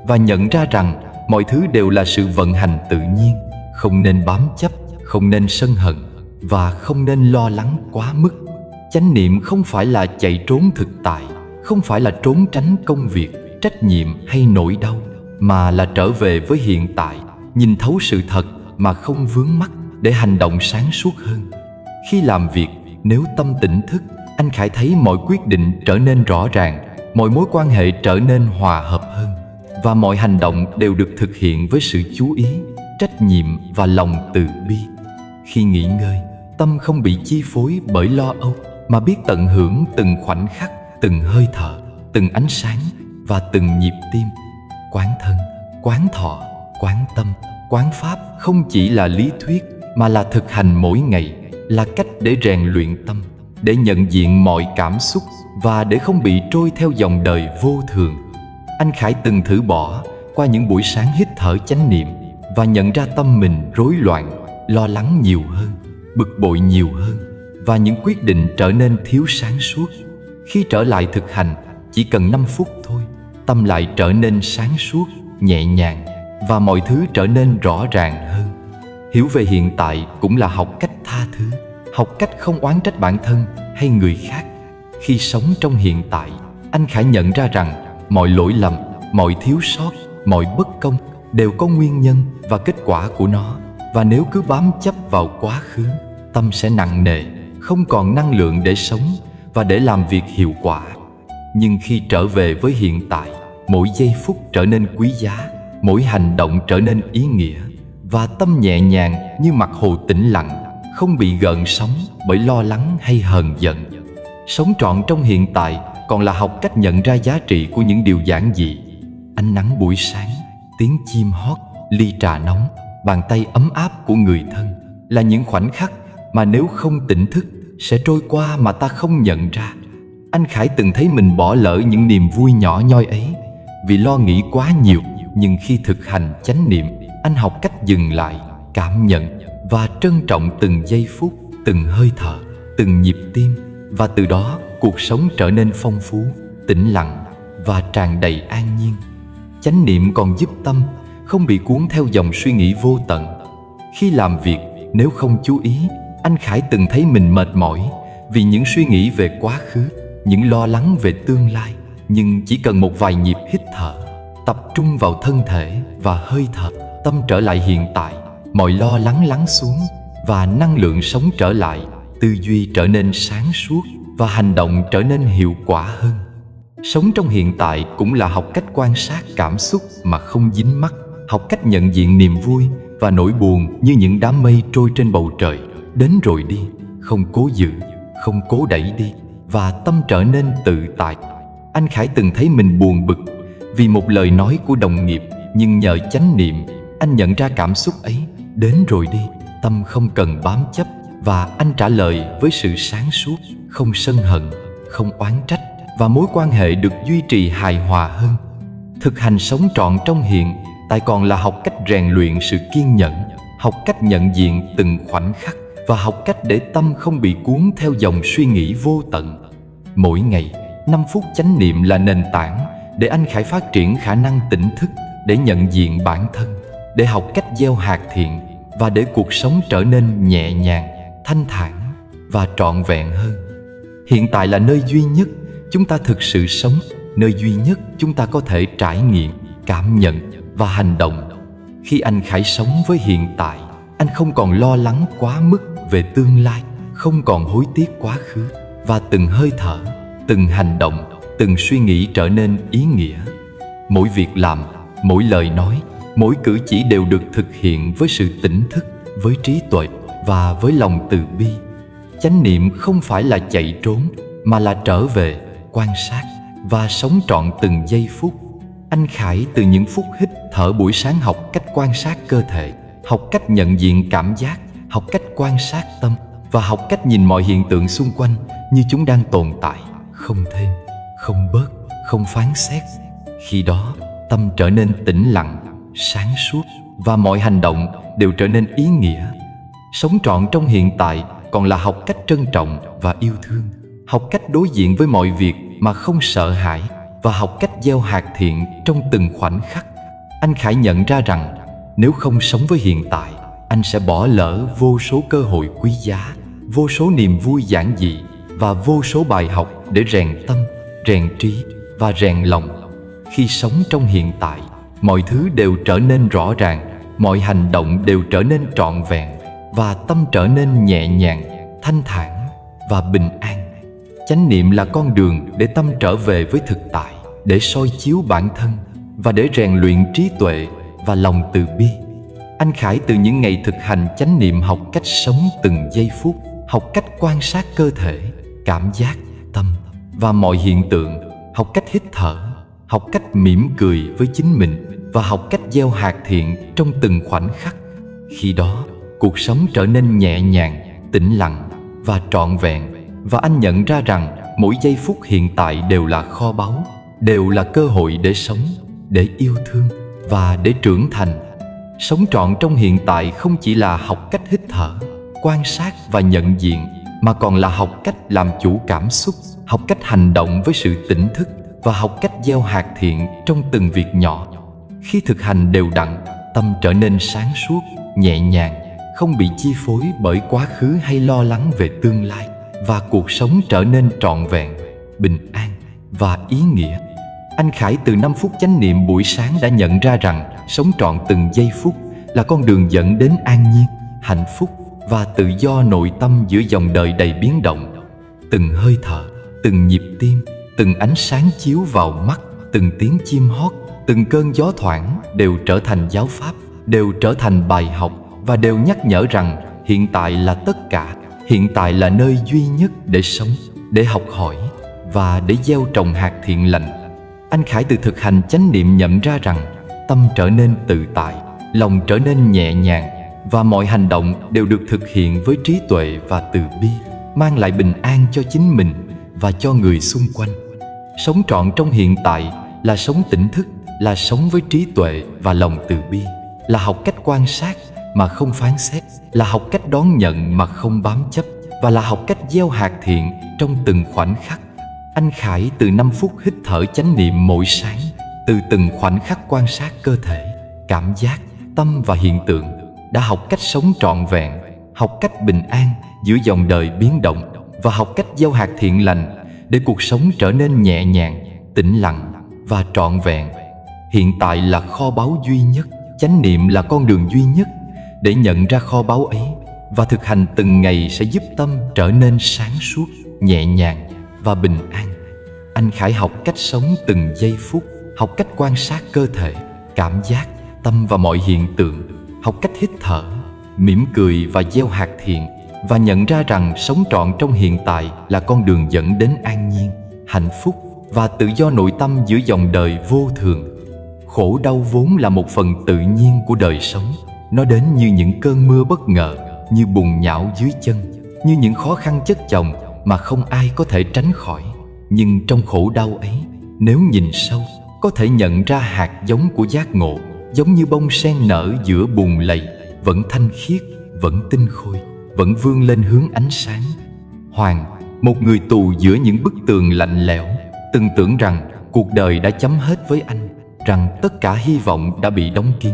và nhận ra rằng mọi thứ đều là sự vận hành tự nhiên, không nên bám chấp, không nên sân hận và không nên lo lắng quá mức. Chánh niệm không phải là chạy trốn thực tại, không phải là trốn tránh công việc, trách nhiệm hay nỗi đau, mà là trở về với hiện tại, nhìn thấu sự thật mà không vướng mắc, để hành động sáng suốt hơn. Khi làm việc, nếu tâm tỉnh thức, Anh Khải thấy mọi quyết định trở nên rõ ràng, mọi mối quan hệ trở nên hòa hợp hơn, và mọi hành động đều được thực hiện với sự chú ý, trách nhiệm và lòng từ bi. Khi nghỉ ngơi, tâm không bị chi phối bởi lo âu, mà biết tận hưởng từng khoảnh khắc, từng hơi thở, từng ánh sáng và từng nhịp tim. Quán thân, quán thọ, quán tâm, quán pháp không chỉ là lý thuyết mà là thực hành mỗi ngày, là cách để rèn luyện tâm, để nhận diện mọi cảm xúc và để không bị trôi theo dòng đời vô thường. Anh Khải từng thử bỏ qua những buổi sáng hít thở chánh niệm và nhận ra tâm mình rối loạn, lo lắng nhiều hơn, bực bội nhiều hơn, và những quyết định trở nên thiếu sáng suốt. Khi trở lại thực hành, chỉ cần 5 phút thôi, tâm lại trở nên sáng suốt, nhẹ nhàng, và mọi thứ trở nên rõ ràng hơn. Hiểu về hiện tại cũng là học cách tha thứ, học cách không oán trách bản thân hay người khác. Khi sống trong hiện tại, anh Khải nhận ra rằng mọi lỗi lầm, mọi thiếu sót, mọi bất công đều có nguyên nhân và kết quả của nó. Và nếu cứ bám chấp vào quá khứ, tâm sẽ nặng nề, không còn năng lượng để sống và để làm việc hiệu quả. Nhưng khi trở về với hiện tại, mỗi giây phút trở nên quý giá, mỗi hành động trở nên ý nghĩa, và tâm nhẹ nhàng như mặt hồ tĩnh lặng, không bị gợn sóng bởi lo lắng hay hờn giận. Sống trọn trong hiện tại còn là học cách nhận ra giá trị của những điều giản dị. Ánh nắng buổi sáng, tiếng chim hót, ly trà nóng, bàn tay ấm áp của người thân là những khoảnh khắc mà nếu không tỉnh thức sẽ trôi qua mà ta không nhận ra. Anh Khải từng thấy mình bỏ lỡ những niềm vui nhỏ nhoi ấy vì lo nghĩ quá nhiều. Nhưng khi thực hành chánh niệm, anh học cách dừng lại, cảm nhận và trân trọng từng giây phút, từng hơi thở, từng nhịp tim. Và từ đó cuộc sống trở nên phong phú, tĩnh lặng và tràn đầy an nhiên. Chánh niệm còn giúp tâm không bị cuốn theo dòng suy nghĩ vô tận. Khi làm việc, nếu không chú ý, anh Khải từng thấy mình mệt mỏi vì những suy nghĩ về quá khứ, những lo lắng về tương lai. Nhưng chỉ cần một vài nhịp hít thở, tập trung vào thân thể và hơi thở, tâm trở lại hiện tại, mọi lo lắng lắng xuống và năng lượng sống trở lại, tư duy trở nên sáng suốt và hành động trở nên hiệu quả hơn. Sống trong hiện tại cũng là học cách quan sát cảm xúc mà không dính mắc, học cách nhận diện niềm vui và nỗi buồn như những đám mây trôi trên bầu trời, đến rồi đi, không cố giữ, không cố đẩy đi, và tâm trở nên tự tại. Anh Khải từng thấy mình buồn bực vì một lời nói của đồng nghiệp, nhưng nhờ chánh niệm, anh nhận ra cảm xúc ấy đến rồi đi, tâm không cần bám chấp, và anh trả lời với sự sáng suốt, không sân hận, không oán trách, và mối quan hệ được duy trì hài hòa hơn. Thực hành sống trọn trong hiện tại còn là học cách rèn luyện sự kiên nhẫn, học cách nhận diện từng khoảnh khắc, và học cách để tâm không bị cuốn theo dòng suy nghĩ vô tận. Mỗi ngày, 5 phút chánh niệm là nền tảng để anh Khải phát triển khả năng tỉnh thức, để nhận diện bản thân, để học cách gieo hạt thiện, và để cuộc sống trở nên nhẹ nhàng, thanh thản và trọn vẹn hơn. Hiện tại là nơi duy nhất chúng ta thực sự sống, nơi duy nhất chúng ta có thể trải nghiệm, cảm nhận và hành động. Khi anh Khải sống với hiện tại, anh không còn lo lắng quá mức về tương lai, không còn hối tiếc quá khứ, và từng hơi thở, từng hành động, từng suy nghĩ trở nên ý nghĩa. Mỗi việc làm, mỗi lời nói, mỗi cử chỉ đều được thực hiện với sự tỉnh thức, với trí tuệ và với lòng từ bi. Chánh niệm không phải là chạy trốn, mà là trở về, quan sát và sống trọn từng giây phút. Anh Khải từ những phút hít thở buổi sáng học cách quan sát cơ thể, học cách nhận diện cảm giác, học cách quan sát tâm, và học cách nhìn mọi hiện tượng xung quanh như chúng đang tồn tại, không thêm, không bớt, không phán xét. Khi đó, tâm trở nên tĩnh lặng, sáng suốt, và mọi hành động đều trở nên ý nghĩa. Sống trọn trong hiện tại còn là học cách trân trọng và yêu thương, học cách đối diện với mọi việc mà không sợ hãi, và học cách gieo hạt thiện trong từng khoảnh khắc. Anh Khải nhận ra rằng nếu không sống với hiện tại, anh sẽ bỏ lỡ vô số cơ hội quý giá, vô số niềm vui giản dị, và vô số bài học để rèn tâm, rèn trí và rèn lòng. Khi sống trong hiện tại, mọi thứ đều trở nên rõ ràng, mọi hành động đều trở nên trọn vẹn, và tâm trở nên nhẹ nhàng, thanh thản và bình an. Chánh niệm là con đường để tâm trở về với thực tại, để soi chiếu bản thân và để rèn luyện trí tuệ và lòng từ bi. Anh Khải từ những ngày thực hành chánh niệm học cách sống từng giây phút, học cách quan sát cơ thể, cảm giác, tâm và mọi hiện tượng, học cách hít thở, học cách mỉm cười với chính mình và học cách gieo hạt thiện trong từng khoảnh khắc. Khi đó, cuộc sống trở nên nhẹ nhàng, tĩnh lặng và trọn vẹn, và anh nhận ra rằng mỗi giây phút hiện tại đều là kho báu, đều là cơ hội để sống, để yêu thương và để trưởng thành. Sống trọn trong hiện tại không chỉ là học cách hít thở, quan sát và nhận diện, mà còn là học cách làm chủ cảm xúc, học cách hành động với sự tỉnh thức và học cách gieo hạt thiện trong từng việc nhỏ. Khi thực hành đều đặn, tâm trở nên sáng suốt, nhẹ nhàng, không bị chi phối bởi quá khứ hay lo lắng về tương lai, và cuộc sống trở nên trọn vẹn, bình an và ý nghĩa. Anh Khải từ 5 phút chánh niệm buổi sáng đã nhận ra rằng sống trọn từng giây phút là con đường dẫn đến an nhiên, hạnh phúc và tự do nội tâm giữa dòng đời đầy biến động. Từng hơi thở, từng nhịp tim, từng ánh sáng chiếu vào mắt, từng tiếng chim hót, từng cơn gió thoảng đều trở thành giáo pháp, đều trở thành bài học và đều nhắc nhở rằng hiện tại là tất cả, hiện tại là nơi duy nhất để sống, để học hỏi và để gieo trồng hạt thiện lành. Anh Khải từ thực hành chánh niệm nhận ra rằng tâm trở nên tự tại, lòng trở nên nhẹ nhàng và mọi hành động đều được thực hiện với trí tuệ và từ bi, mang lại bình an cho chính mình và cho người xung quanh. Sống trọn trong hiện tại là sống tỉnh thức, là sống với trí tuệ và lòng từ bi, là học cách quan sát mà không phán xét, là học cách đón nhận mà không bám chấp, và là học cách gieo hạt thiện trong từng khoảnh khắc. Anh Khải từ 5 phút hít thở chánh niệm mỗi sáng, từ từng khoảnh khắc quan sát cơ thể, cảm giác, tâm và hiện tượng, đã học cách sống trọn vẹn, học cách bình an giữa dòng đời biến động và học cách gieo hạt thiện lành để cuộc sống trở nên nhẹ nhàng, tĩnh lặng và trọn vẹn. Hiện tại là kho báu duy nhất, chánh niệm là con đường duy nhất để nhận ra kho báu ấy, và thực hành từng ngày sẽ giúp tâm trở nên sáng suốt, nhẹ nhàng và bình an. Anh Khải học cách sống từng giây phút, học cách quan sát cơ thể, cảm giác, tâm và mọi hiện tượng, học cách hít thở, mỉm cười và gieo hạt thiện, và nhận ra rằng sống trọn trong hiện tại là con đường dẫn đến an nhiên, hạnh phúc và tự do nội tâm giữa dòng đời vô thường. Khổ đau vốn là một phần tự nhiên của đời sống. Nó đến như những cơn mưa bất ngờ, như bùn nhão dưới chân, như những khó khăn chất chồng mà không ai có thể tránh khỏi. Nhưng trong khổ đau ấy, nếu nhìn sâu, có thể nhận ra hạt giống của giác ngộ, giống như bông sen nở giữa bùn lầy, vẫn thanh khiết, vẫn tinh khôi, vẫn vươn lên hướng ánh sáng. Hoàng, một người tù giữa những bức tường lạnh lẽo, từng tưởng rằng cuộc đời đã chấm hết với anh, rằng tất cả hy vọng đã bị đóng kín.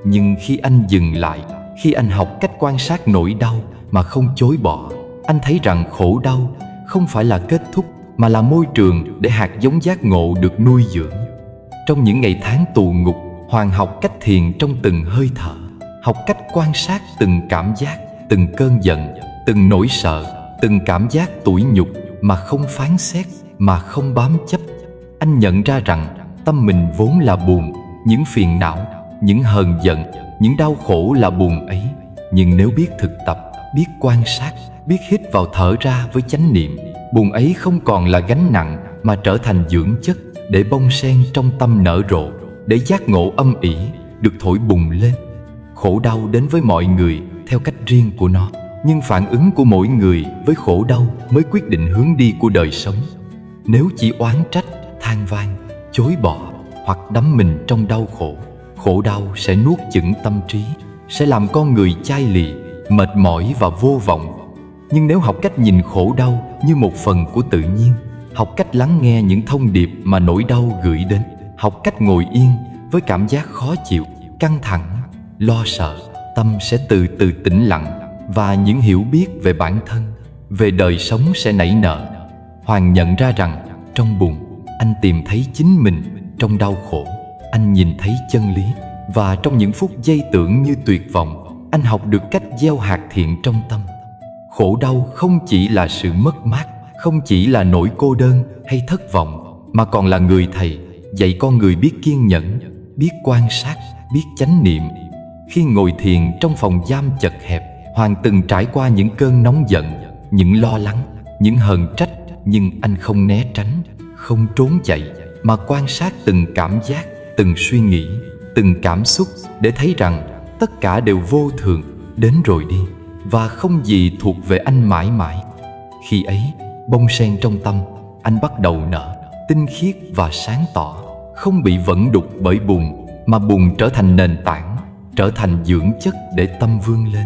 Nhưng khi anh dừng lại, khi anh học cách quan sát nỗi đau mà không chối bỏ, anh thấy rằng khổ đau không phải là kết thúc, mà là môi trường để hạt giống giác ngộ được nuôi dưỡng. Trong những ngày tháng tù ngục, Hoàng học cách thiền trong từng hơi thở, học cách quan sát từng cảm giác, từng cơn giận, từng nỗi sợ, từng cảm giác tủi nhục mà không phán xét, mà không bám chấp. Anh nhận ra rằng tâm mình vốn là buồn, những phiền não, những hờn giận, những đau khổ là buồn ấy. Nhưng nếu biết thực tập, biết quan sát, biết hít vào thở ra với chánh niệm, buồn ấy không còn là gánh nặng mà trở thành dưỡng chất để bông sen trong tâm nở rộ, để giác ngộ âm ỉ được thổi bùng lên. Khổ đau đến với mọi người theo cách riêng của nó, nhưng phản ứng của mỗi người với khổ đau mới quyết định hướng đi của đời sống. Nếu chỉ oán trách, than van, chối bỏ hoặc đắm mình trong đau khổ, khổ đau sẽ nuốt chửng tâm trí, sẽ làm con người chai lì, mệt mỏi và vô vọng. Nhưng nếu học cách nhìn khổ đau như một phần của tự nhiên, học cách lắng nghe những thông điệp mà nỗi đau gửi đến, học cách ngồi yên với cảm giác khó chịu, căng thẳng, lo sợ, tâm sẽ từ từ tĩnh lặng, và những hiểu biết về bản thân, về đời sống sẽ nảy nở. Hoàng nhận ra rằng trong buồn, anh tìm thấy chính mình, trong đau khổ, anh nhìn thấy chân lý, và trong những phút giây tưởng như tuyệt vọng, anh học được cách gieo hạt thiện trong tâm. Khổ đau không chỉ là sự mất mát, không chỉ là nỗi cô đơn hay thất vọng, mà còn là người thầy dạy con người biết kiên nhẫn, biết quan sát, biết chánh niệm. Khi ngồi thiền trong phòng giam chật hẹp, Hoàng từng trải qua những cơn nóng giận, những lo lắng, những hờn trách. Nhưng anh không né tránh, không trốn chạy, mà quan sát từng cảm giác, từng suy nghĩ, từng cảm xúc, để thấy rằng tất cả đều vô thường, đến rồi đi, và không gì thuộc về anh mãi mãi. Khi ấy, bông sen trong tâm anh bắt đầu nở, tinh khiết và sáng tỏ, không bị vẫn đục bởi buồn, mà buồn trở thành nền tảng, trở thành dưỡng chất để tâm vươn lên.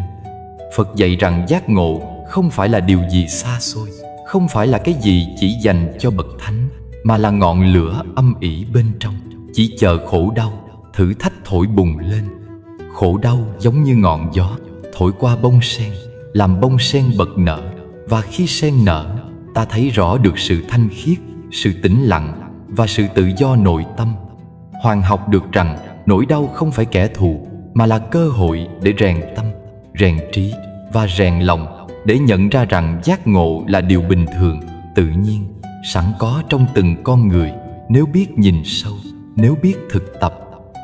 Phật dạy rằng giác ngộ không phải là điều gì xa xôi, không phải là cái gì chỉ dành cho bậc thánh, mà là ngọn lửa âm ỉ bên trong, chỉ chờ khổ đau, thử thách thổi bùng lên. Khổ đau giống như ngọn gió thổi qua bông sen, làm bông sen bật nở. Và khi sen nở, ta thấy rõ được sự thanh khiết, sự tĩnh lặng và sự tự do nội tâm. Hoàng học được rằng nỗi đau không phải kẻ thù, mà là cơ hội để rèn tâm, rèn trí và rèn lòng, để nhận ra rằng giác ngộ là điều bình thường, tự nhiên, sẵn có trong từng con người, nếu biết nhìn sâu, nếu biết thực tập.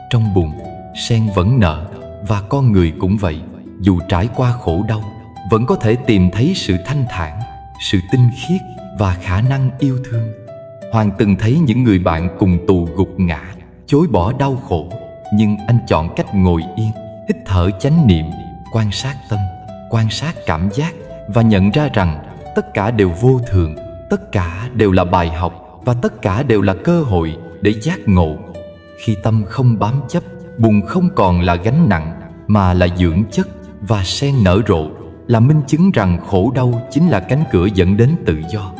Trong bùn, sen vẫn nở, và con người cũng vậy. Dù trải qua khổ đau, vẫn có thể tìm thấy sự thanh thản, sự tinh khiết và khả năng yêu thương. Hoàng từng thấy những người bạn cùng tù gục ngã, chối bỏ đau khổ, nhưng anh chọn cách ngồi yên, hít thở chánh niệm, quan sát tâm, quan sát cảm giác, và nhận ra rằng tất cả đều vô thường, tất cả đều là bài học, và tất cả đều là cơ hội để giác ngộ. Khi tâm không bám chấp, buồn không còn là gánh nặng, mà là dưỡng chất, và sen nở rộ là minh chứng rằng khổ đau chính là cánh cửa dẫn đến tự do.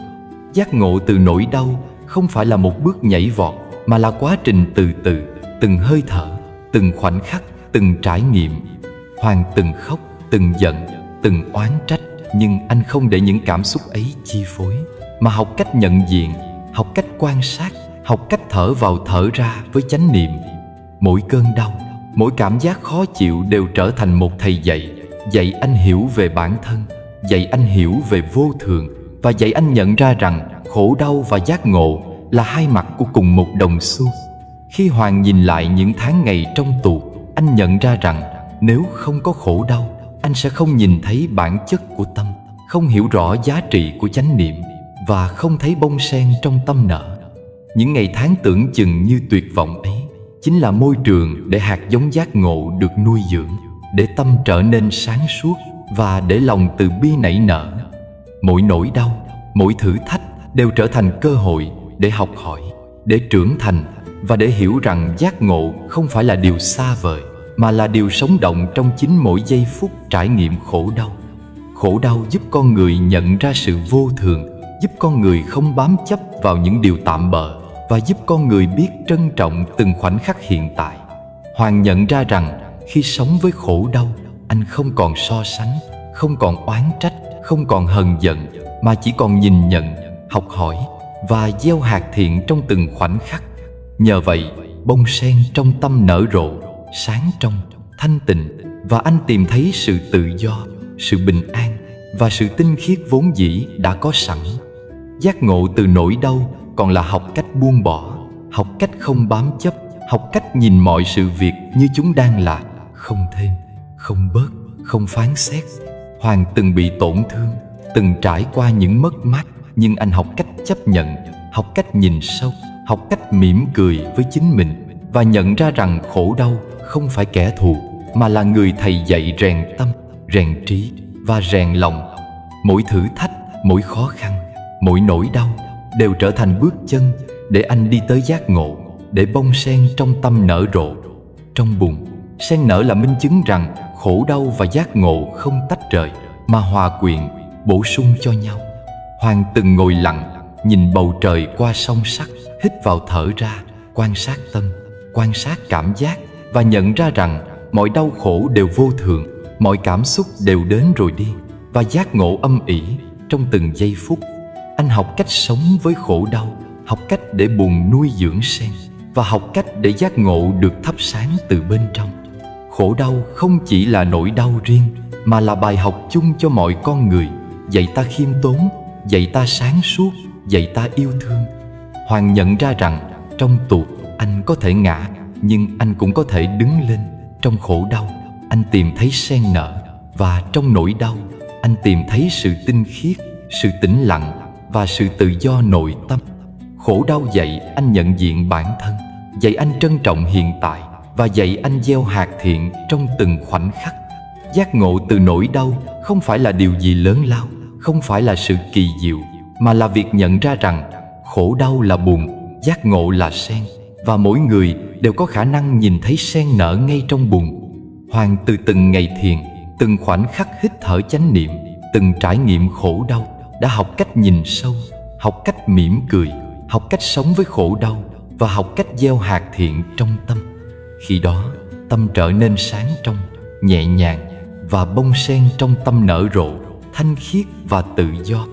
Giác ngộ từ nỗi đau không phải là một bước nhảy vọt, mà là quá trình từ từ, từng hơi thở, từng khoảnh khắc, từng trải nghiệm. Hoàng từng khóc, từng giận, từng oán trách, nhưng anh không để những cảm xúc ấy chi phối, mà học cách nhận diện, học cách quan sát, học cách thở vào thở ra với chánh niệm. Mỗi cơn đau, mỗi cảm giác khó chịu đều trở thành một thầy dạy, dạy anh hiểu về bản thân, dạy anh hiểu về vô thường, và dạy anh nhận ra rằng khổ đau và giác ngộ là hai mặt của cùng một đồng xu. Khi Hoàng nhìn lại những tháng ngày trong tù, anh nhận ra rằng nếu không có khổ đau, anh sẽ không nhìn thấy bản chất của tâm, không hiểu rõ giá trị của chánh niệm, và không thấy bông sen trong tâm nở. Những ngày tháng tưởng chừng như tuyệt vọng ấy chính là môi trường để hạt giống giác ngộ được nuôi dưỡng, để tâm trở nên sáng suốt, và để lòng từ bi nảy nở. Mỗi nỗi đau, mỗi thử thách đều trở thành cơ hội để học hỏi, để trưởng thành, và để hiểu rằng giác ngộ không phải là điều xa vời, mà là điều sống động trong chính mỗi giây phút trải nghiệm khổ đau. Khổ đau giúp con người nhận ra sự vô thường, giúp con người không bám chấp vào những điều tạm bợ, và giúp con người biết trân trọng từng khoảnh khắc hiện tại. Hoàng nhận ra rằng khi sống với khổ đau, anh không còn so sánh, không còn oán trách, không còn hờn giận, mà chỉ còn nhìn nhận, học hỏi và gieo hạt thiện trong từng khoảnh khắc. Nhờ vậy, bông sen trong tâm nở rộ, sáng trong, thanh tịnh, và anh tìm thấy sự tự do, sự bình an và sự tinh khiết vốn dĩ đã có sẵn. Giác ngộ từ nỗi đau còn là học cách buông bỏ, học cách không bám chấp, học cách nhìn mọi sự việc như chúng đang là, không thêm, không bớt, không phán xét. Hoàng từng bị tổn thương, từng trải qua những mất mát, nhưng anh học cách chấp nhận, học cách nhìn sâu, học cách mỉm cười với chính mình, và nhận ra rằng khổ đau không phải kẻ thù, mà là người thầy dạy rèn tâm, rèn trí và rèn lòng. Mỗi thử thách, mỗi khó khăn, mỗi nỗi đau đều trở thành bước chân để anh đi tới giác ngộ, để bông sen trong tâm nở rộ. Trong bùn, sen nở là minh chứng rằng khổ đau và giác ngộ không tách rời, mà hòa quyện, bổ sung cho nhau. Hoàng từng ngồi lặng, nhìn bầu trời qua song sắt, hít vào thở ra, quan sát tâm, quan sát cảm giác, và nhận ra rằng mọi đau khổ đều vô thường, mọi cảm xúc đều đến rồi đi, và giác ngộ âm ỉ trong từng giây phút. Anh học cách sống với khổ đau, học cách để buồn nuôi dưỡng sen, và học cách để giác ngộ được thắp sáng từ bên trong. Khổ đau không chỉ là nỗi đau riêng, mà là bài học chung cho mọi con người, dạy ta khiêm tốn, dạy ta sáng suốt, dạy ta yêu thương. Hoàng nhận ra rằng trong tù anh có thể ngã, nhưng anh cũng có thể đứng lên. Trong khổ đau anh tìm thấy sen nở, và trong nỗi đau anh tìm thấy sự tinh khiết, sự tĩnh lặng và sự tự do nội tâm. Khổ đau dạy anh nhận diện bản thân, dạy anh trân trọng hiện tại, và dạy anh gieo hạt thiện trong từng khoảnh khắc. Giác ngộ từ nỗi đau không phải là điều gì lớn lao, không phải là sự kỳ diệu, mà là việc nhận ra rằng khổ đau là bùn, giác ngộ là sen, và mỗi người đều có khả năng nhìn thấy sen nở ngay trong bùn. Hoàng từ từng ngày thiền, từng khoảnh khắc hít thở chánh niệm, từng trải nghiệm khổ đau, đã học cách nhìn sâu, học cách mỉm cười, học cách sống với khổ đau, và học cách gieo hạt thiện trong tâm. Khi đó, tâm trở nên sáng trong, nhẹ nhàng, và bông sen trong tâm nở rộ, thanh khiết và tự do.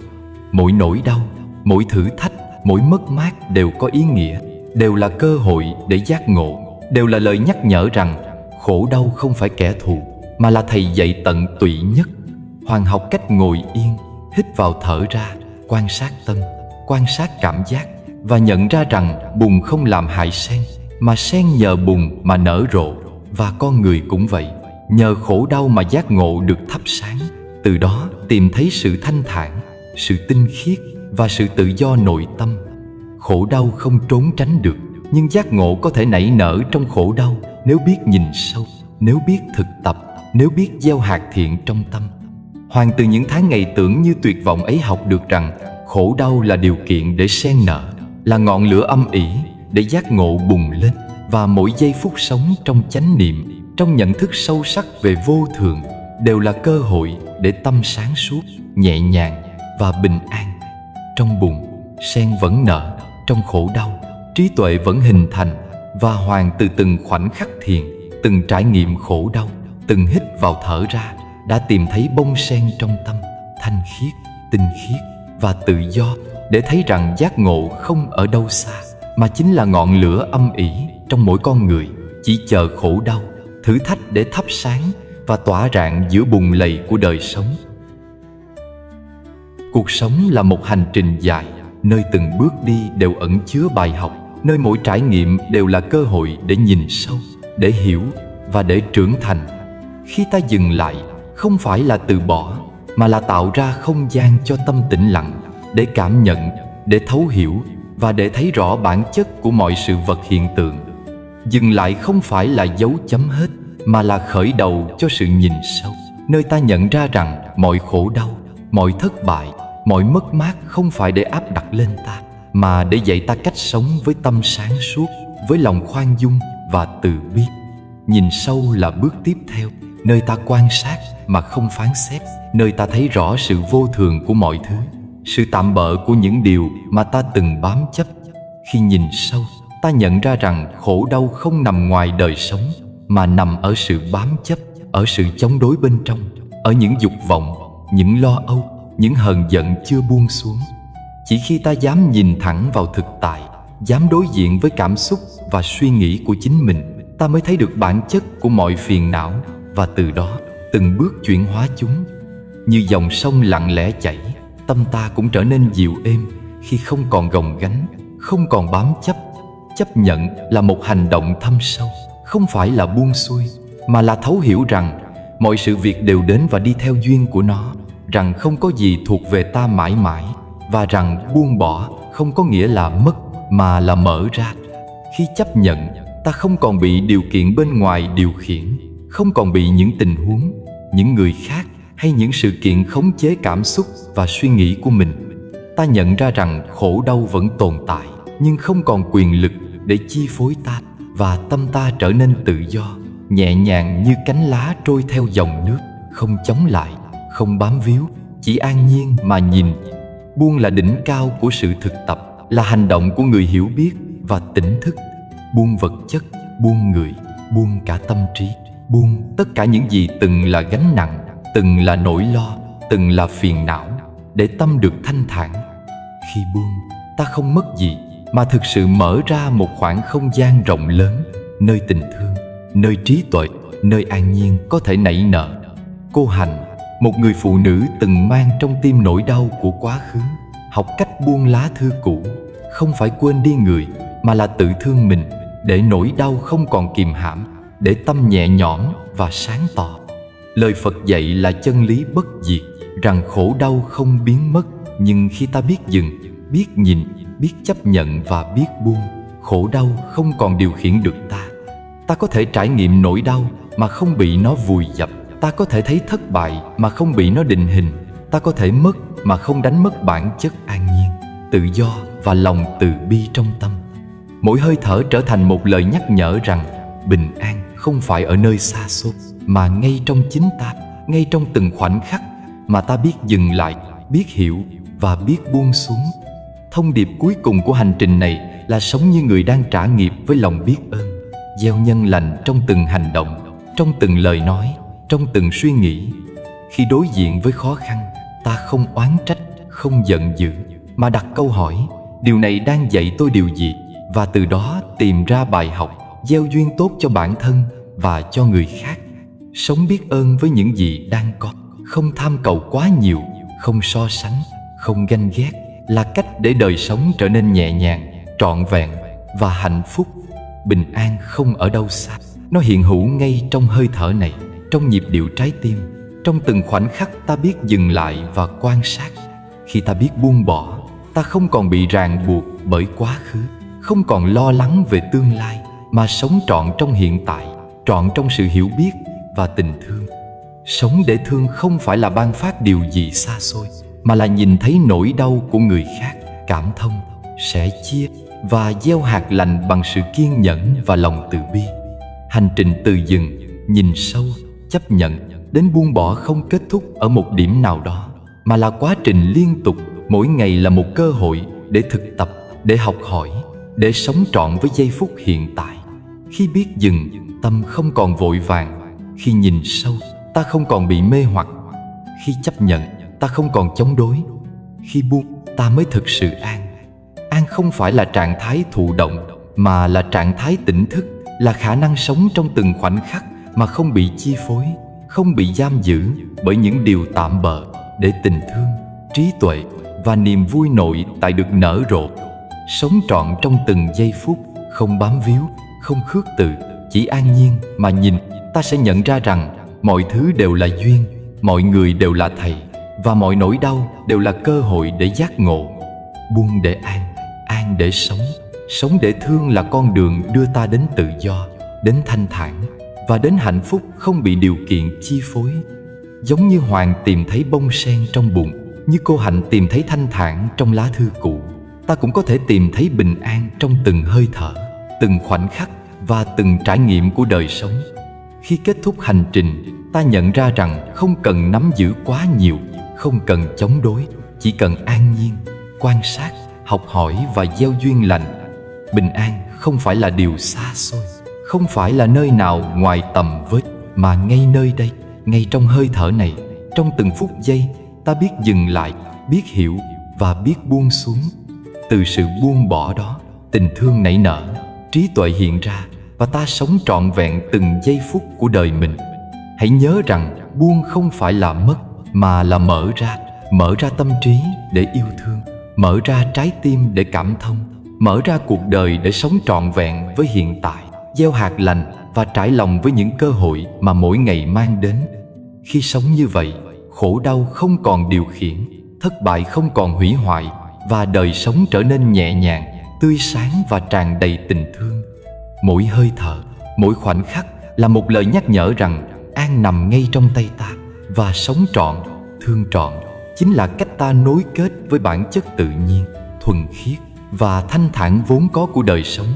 Mỗi nỗi đau, mỗi thử thách, mỗi mất mát đều có ý nghĩa, đều là cơ hội để giác ngộ, đều là lời nhắc nhở rằng khổ đau không phải kẻ thù, mà là thầy dạy tận tụy nhất. Hoàng học cách ngồi yên, hít vào thở ra, quan sát tâm, quan sát cảm giác, và nhận ra rằng bùn không làm hại sen, mà sen nhờ bùn mà nở rộ. Và con người cũng vậy, nhờ khổ đau mà giác ngộ được thắp sáng, từ đó tìm thấy sự thanh thản, sự tinh khiết và sự tự do nội tâm. Khổ đau không trốn tránh được, nhưng giác ngộ có thể nảy nở trong khổ đau nếu biết nhìn sâu, nếu biết thực tập, nếu biết gieo hạt thiện trong tâm. Hoàng từ những tháng ngày tưởng như tuyệt vọng ấy học được rằng khổ đau là điều kiện để sen nở, là ngọn lửa âm ỉ để giác ngộ bùng lên. Và mỗi giây phút sống trong chánh niệm, trong nhận thức sâu sắc về vô thường, đều là cơ hội để tâm sáng suốt, nhẹ nhàng và bình an. Trong bùn, sen vẫn nở, trong khổ đau, trí tuệ vẫn hình thành. Và Hoàng từ từng khoảnh khắc thiền, từng trải nghiệm khổ đau, từng hít vào thở ra, đã tìm thấy bông sen trong tâm, thanh khiết, tinh khiết và tự do, để thấy rằng giác ngộ không ở đâu xa, mà chính là ngọn lửa âm ỉ trong mỗi con người, chỉ chờ khổ đau, thử thách để thắp sáng và tỏa rạng giữa bùn lầy của đời sống. Cuộc sống là một hành trình dài, nơi từng bước đi đều ẩn chứa bài học, nơi mỗi trải nghiệm đều là cơ hội để nhìn sâu, để hiểu và để trưởng thành. Khi ta dừng lại, không phải là từ bỏ, mà là tạo ra không gian cho tâm tĩnh lặng, để cảm nhận, để thấu hiểu và để thấy rõ bản chất của mọi sự vật hiện tượng. Dừng lại không phải là dấu chấm hết, mà là khởi đầu cho sự nhìn sâu, nơi ta nhận ra rằng mọi khổ đau, mọi thất bại, mọi mất mát không phải để áp đặt lên ta, mà để dạy ta cách sống với tâm sáng suốt, với lòng khoan dung và từ bi. Nhìn sâu là bước tiếp theo, nơi ta quan sát mà không phán xét, nơi ta thấy rõ sự vô thường của mọi thứ, sự tạm bợ của những điều mà ta từng bám chấp. Khi nhìn sâu, ta nhận ra rằng khổ đau không nằm ngoài đời sống, mà nằm ở sự bám chấp, ở sự chống đối bên trong, ở những dục vọng, những lo âu, những hờn giận chưa buông xuống. Chỉ khi ta dám nhìn thẳng vào thực tại, dám đối diện với cảm xúc và suy nghĩ của chính mình, ta mới thấy được bản chất của mọi phiền não, và từ đó từng bước chuyển hóa chúng. Như dòng sông lặng lẽ chảy, tâm ta cũng trở nên dịu êm khi không còn gồng gánh, không còn bám chấp. Chấp nhận là một hành động thâm sâu, không phải là buông xuôi, mà là thấu hiểu rằng mọi sự việc đều đến và đi theo duyên của nó, rằng không có gì thuộc về ta mãi mãi, và rằng buông bỏ không có nghĩa là mất, mà là mở ra. Khi chấp nhận, ta không còn bị điều kiện bên ngoài điều khiển, không còn bị những tình huống, những người khác hay những sự kiện khống chế cảm xúc và suy nghĩ của mình. Ta nhận ra rằng khổ đau vẫn tồn tại, nhưng không còn quyền lực để chi phối ta, và tâm ta trở nên tự do, nhẹ nhàng như cánh lá trôi theo dòng nước, không chống lại, không bám víu, chỉ an nhiên mà nhìn. Buông là đỉnh cao của sự thực tập, là hành động của người hiểu biết và tỉnh thức. Buông vật chất, buông người, buông cả tâm trí, buông tất cả những gì từng là gánh nặng, từng là nỗi lo, từng là phiền não, để tâm được thanh thản. Khi buông, ta không mất gì, mà thực sự mở ra một khoảng không gian rộng lớn, nơi tình thương, nơi trí tuệ, nơi an nhiên có thể nảy nở. Cô Hành, một người phụ nữ từng mang trong tim nỗi đau của quá khứ, học cách buông lá thư cũ, không phải quên đi người, mà là tự thương mình, để nỗi đau không còn kìm hãm, để tâm nhẹ nhõm và sáng tỏ. Lời Phật dạy là chân lý bất diệt, rằng khổ đau không biến mất. Nhưng khi ta biết dừng, biết nhìn, biết chấp nhận và biết buông, khổ đau không còn điều khiển được ta. Ta có thể trải nghiệm nỗi đau mà không bị nó vùi dập. Ta có thể thấy thất bại mà không bị nó định hình. Ta có thể mất mà không đánh mất bản chất an nhiên, tự do và lòng từ bi trong tâm. Mỗi hơi thở trở thành một lời nhắc nhở rằng bình an không phải ở nơi xa xôi, mà ngay trong chính ta, ngay trong từng khoảnh khắc mà ta biết dừng lại, biết hiểu và biết buông xuống. Thông điệp cuối cùng của hành trình này là sống như người đang trả nghiệp với lòng biết ơn, gieo nhân lành trong từng hành động, trong từng lời nói, trong từng suy nghĩ. Khi đối diện với khó khăn, ta không oán trách, không giận dữ, mà đặt câu hỏi: điều này đang dạy tôi điều gì? Và từ đó tìm ra bài học, gieo duyên tốt cho bản thân và cho người khác. Sống biết ơn với những gì đang có, không tham cầu quá nhiều, không so sánh, không ganh ghét, là cách để đời sống trở nên nhẹ nhàng, trọn vẹn và hạnh phúc. Bình an không ở đâu xa, nó hiện hữu ngay trong hơi thở này, trong nhịp điệu trái tim, trong từng khoảnh khắc ta biết dừng lại và quan sát. Khi ta biết buông bỏ, ta không còn bị ràng buộc bởi quá khứ, không còn lo lắng về tương lai, mà sống trọn trong hiện tại, trọn trong sự hiểu biết và tình thương. Sống để thương không phải là ban phát điều gì xa xôi, mà là nhìn thấy nỗi đau của người khác, cảm thông, sẻ chia và gieo hạt lành bằng sự kiên nhẫn và lòng từ bi. Hành trình từ dừng, nhìn sâu, chấp nhận đến buông bỏ không kết thúc ở một điểm nào đó, mà là quá trình liên tục. Mỗi ngày là một cơ hội để thực tập, để học hỏi, để sống trọn với giây phút hiện tại. Khi biết dừng, tâm không còn vội vàng. Khi nhìn sâu, ta không còn bị mê hoặc. Khi chấp nhận, ta không còn chống đối. Khi buông, ta mới thực sự an. An không phải là trạng thái thụ động, mà là trạng thái tỉnh thức, là khả năng sống trong từng khoảnh khắc mà không bị chi phối, không bị giam giữ bởi những điều tạm bợ, để tình thương, trí tuệ và niềm vui nội tại được nở rộ. Sống trọn trong từng giây phút, không bám víu, không khước từ, chỉ an nhiên mà nhìn. Ta sẽ nhận ra rằng mọi thứ đều là duyên, mọi người đều là thầy, và mọi nỗi đau đều là cơ hội để giác ngộ. Buông để an, an để sống, sống để thương là con đường đưa ta đến tự do, đến thanh thản và đến hạnh phúc không bị điều kiện chi phối. Giống như Hoàng tìm thấy bông sen trong bùn, như cô Hạnh tìm thấy thanh thản trong lá thư cũ, ta cũng có thể tìm thấy bình an trong từng hơi thở, từng khoảnh khắc và từng trải nghiệm của đời sống. Khi kết thúc hành trình, ta nhận ra rằng không cần nắm giữ quá nhiều, không cần chống đối, chỉ cần an nhiên, quan sát, học hỏi và gieo duyên lành. Bình an không phải là điều xa xôi, không phải là nơi nào ngoài tầm với, mà ngay nơi đây, ngay trong hơi thở này, trong từng phút giây, ta biết dừng lại, biết hiểu và biết buông xuống. Từ sự buông bỏ đó, tình thương nảy nở, trí tuệ hiện ra, và ta sống trọn vẹn từng giây phút của đời mình. Hãy nhớ rằng buông không phải là mất, mà là mở ra tâm trí để yêu thương, mở ra trái tim để cảm thông, mở ra cuộc đời để sống trọn vẹn với hiện tại, gieo hạt lành và trải lòng với những cơ hội mà mỗi ngày mang đến. Khi sống như vậy, khổ đau không còn điều khiển, thất bại không còn hủy hoại, và đời sống trở nên nhẹ nhàng, tươi sáng và tràn đầy tình thương. Mỗi hơi thở, mỗi khoảnh khắc là một lời nhắc nhở rằng an nằm ngay trong tay ta, và sống trọn, thương trọn chính là cách ta nối kết với bản chất tự nhiên, thuần khiết và thanh thản vốn có của đời sống.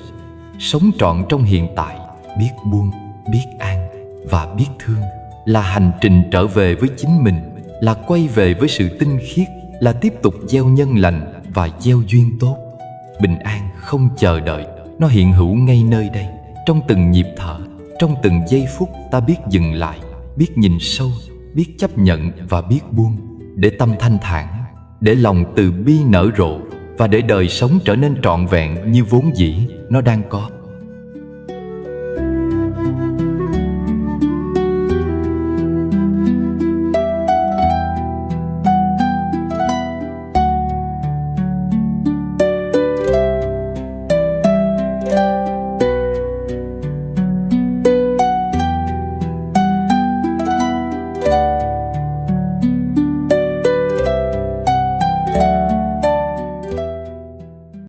Sống trọn trong hiện tại, biết buông, biết an và biết thương là hành trình trở về với chính mình, là quay về với sự tinh khiết, là tiếp tục gieo nhân lành và gieo duyên tốt. Bình an không chờ đợi, nó hiện hữu ngay nơi đây, trong từng nhịp thở, trong từng giây phút ta biết dừng lại, biết nhìn sâu, biết chấp nhận và biết buông, để tâm thanh thản, để lòng từ bi nở rộ, và để đời sống trở nên trọn vẹn như vốn dĩ nó đang có.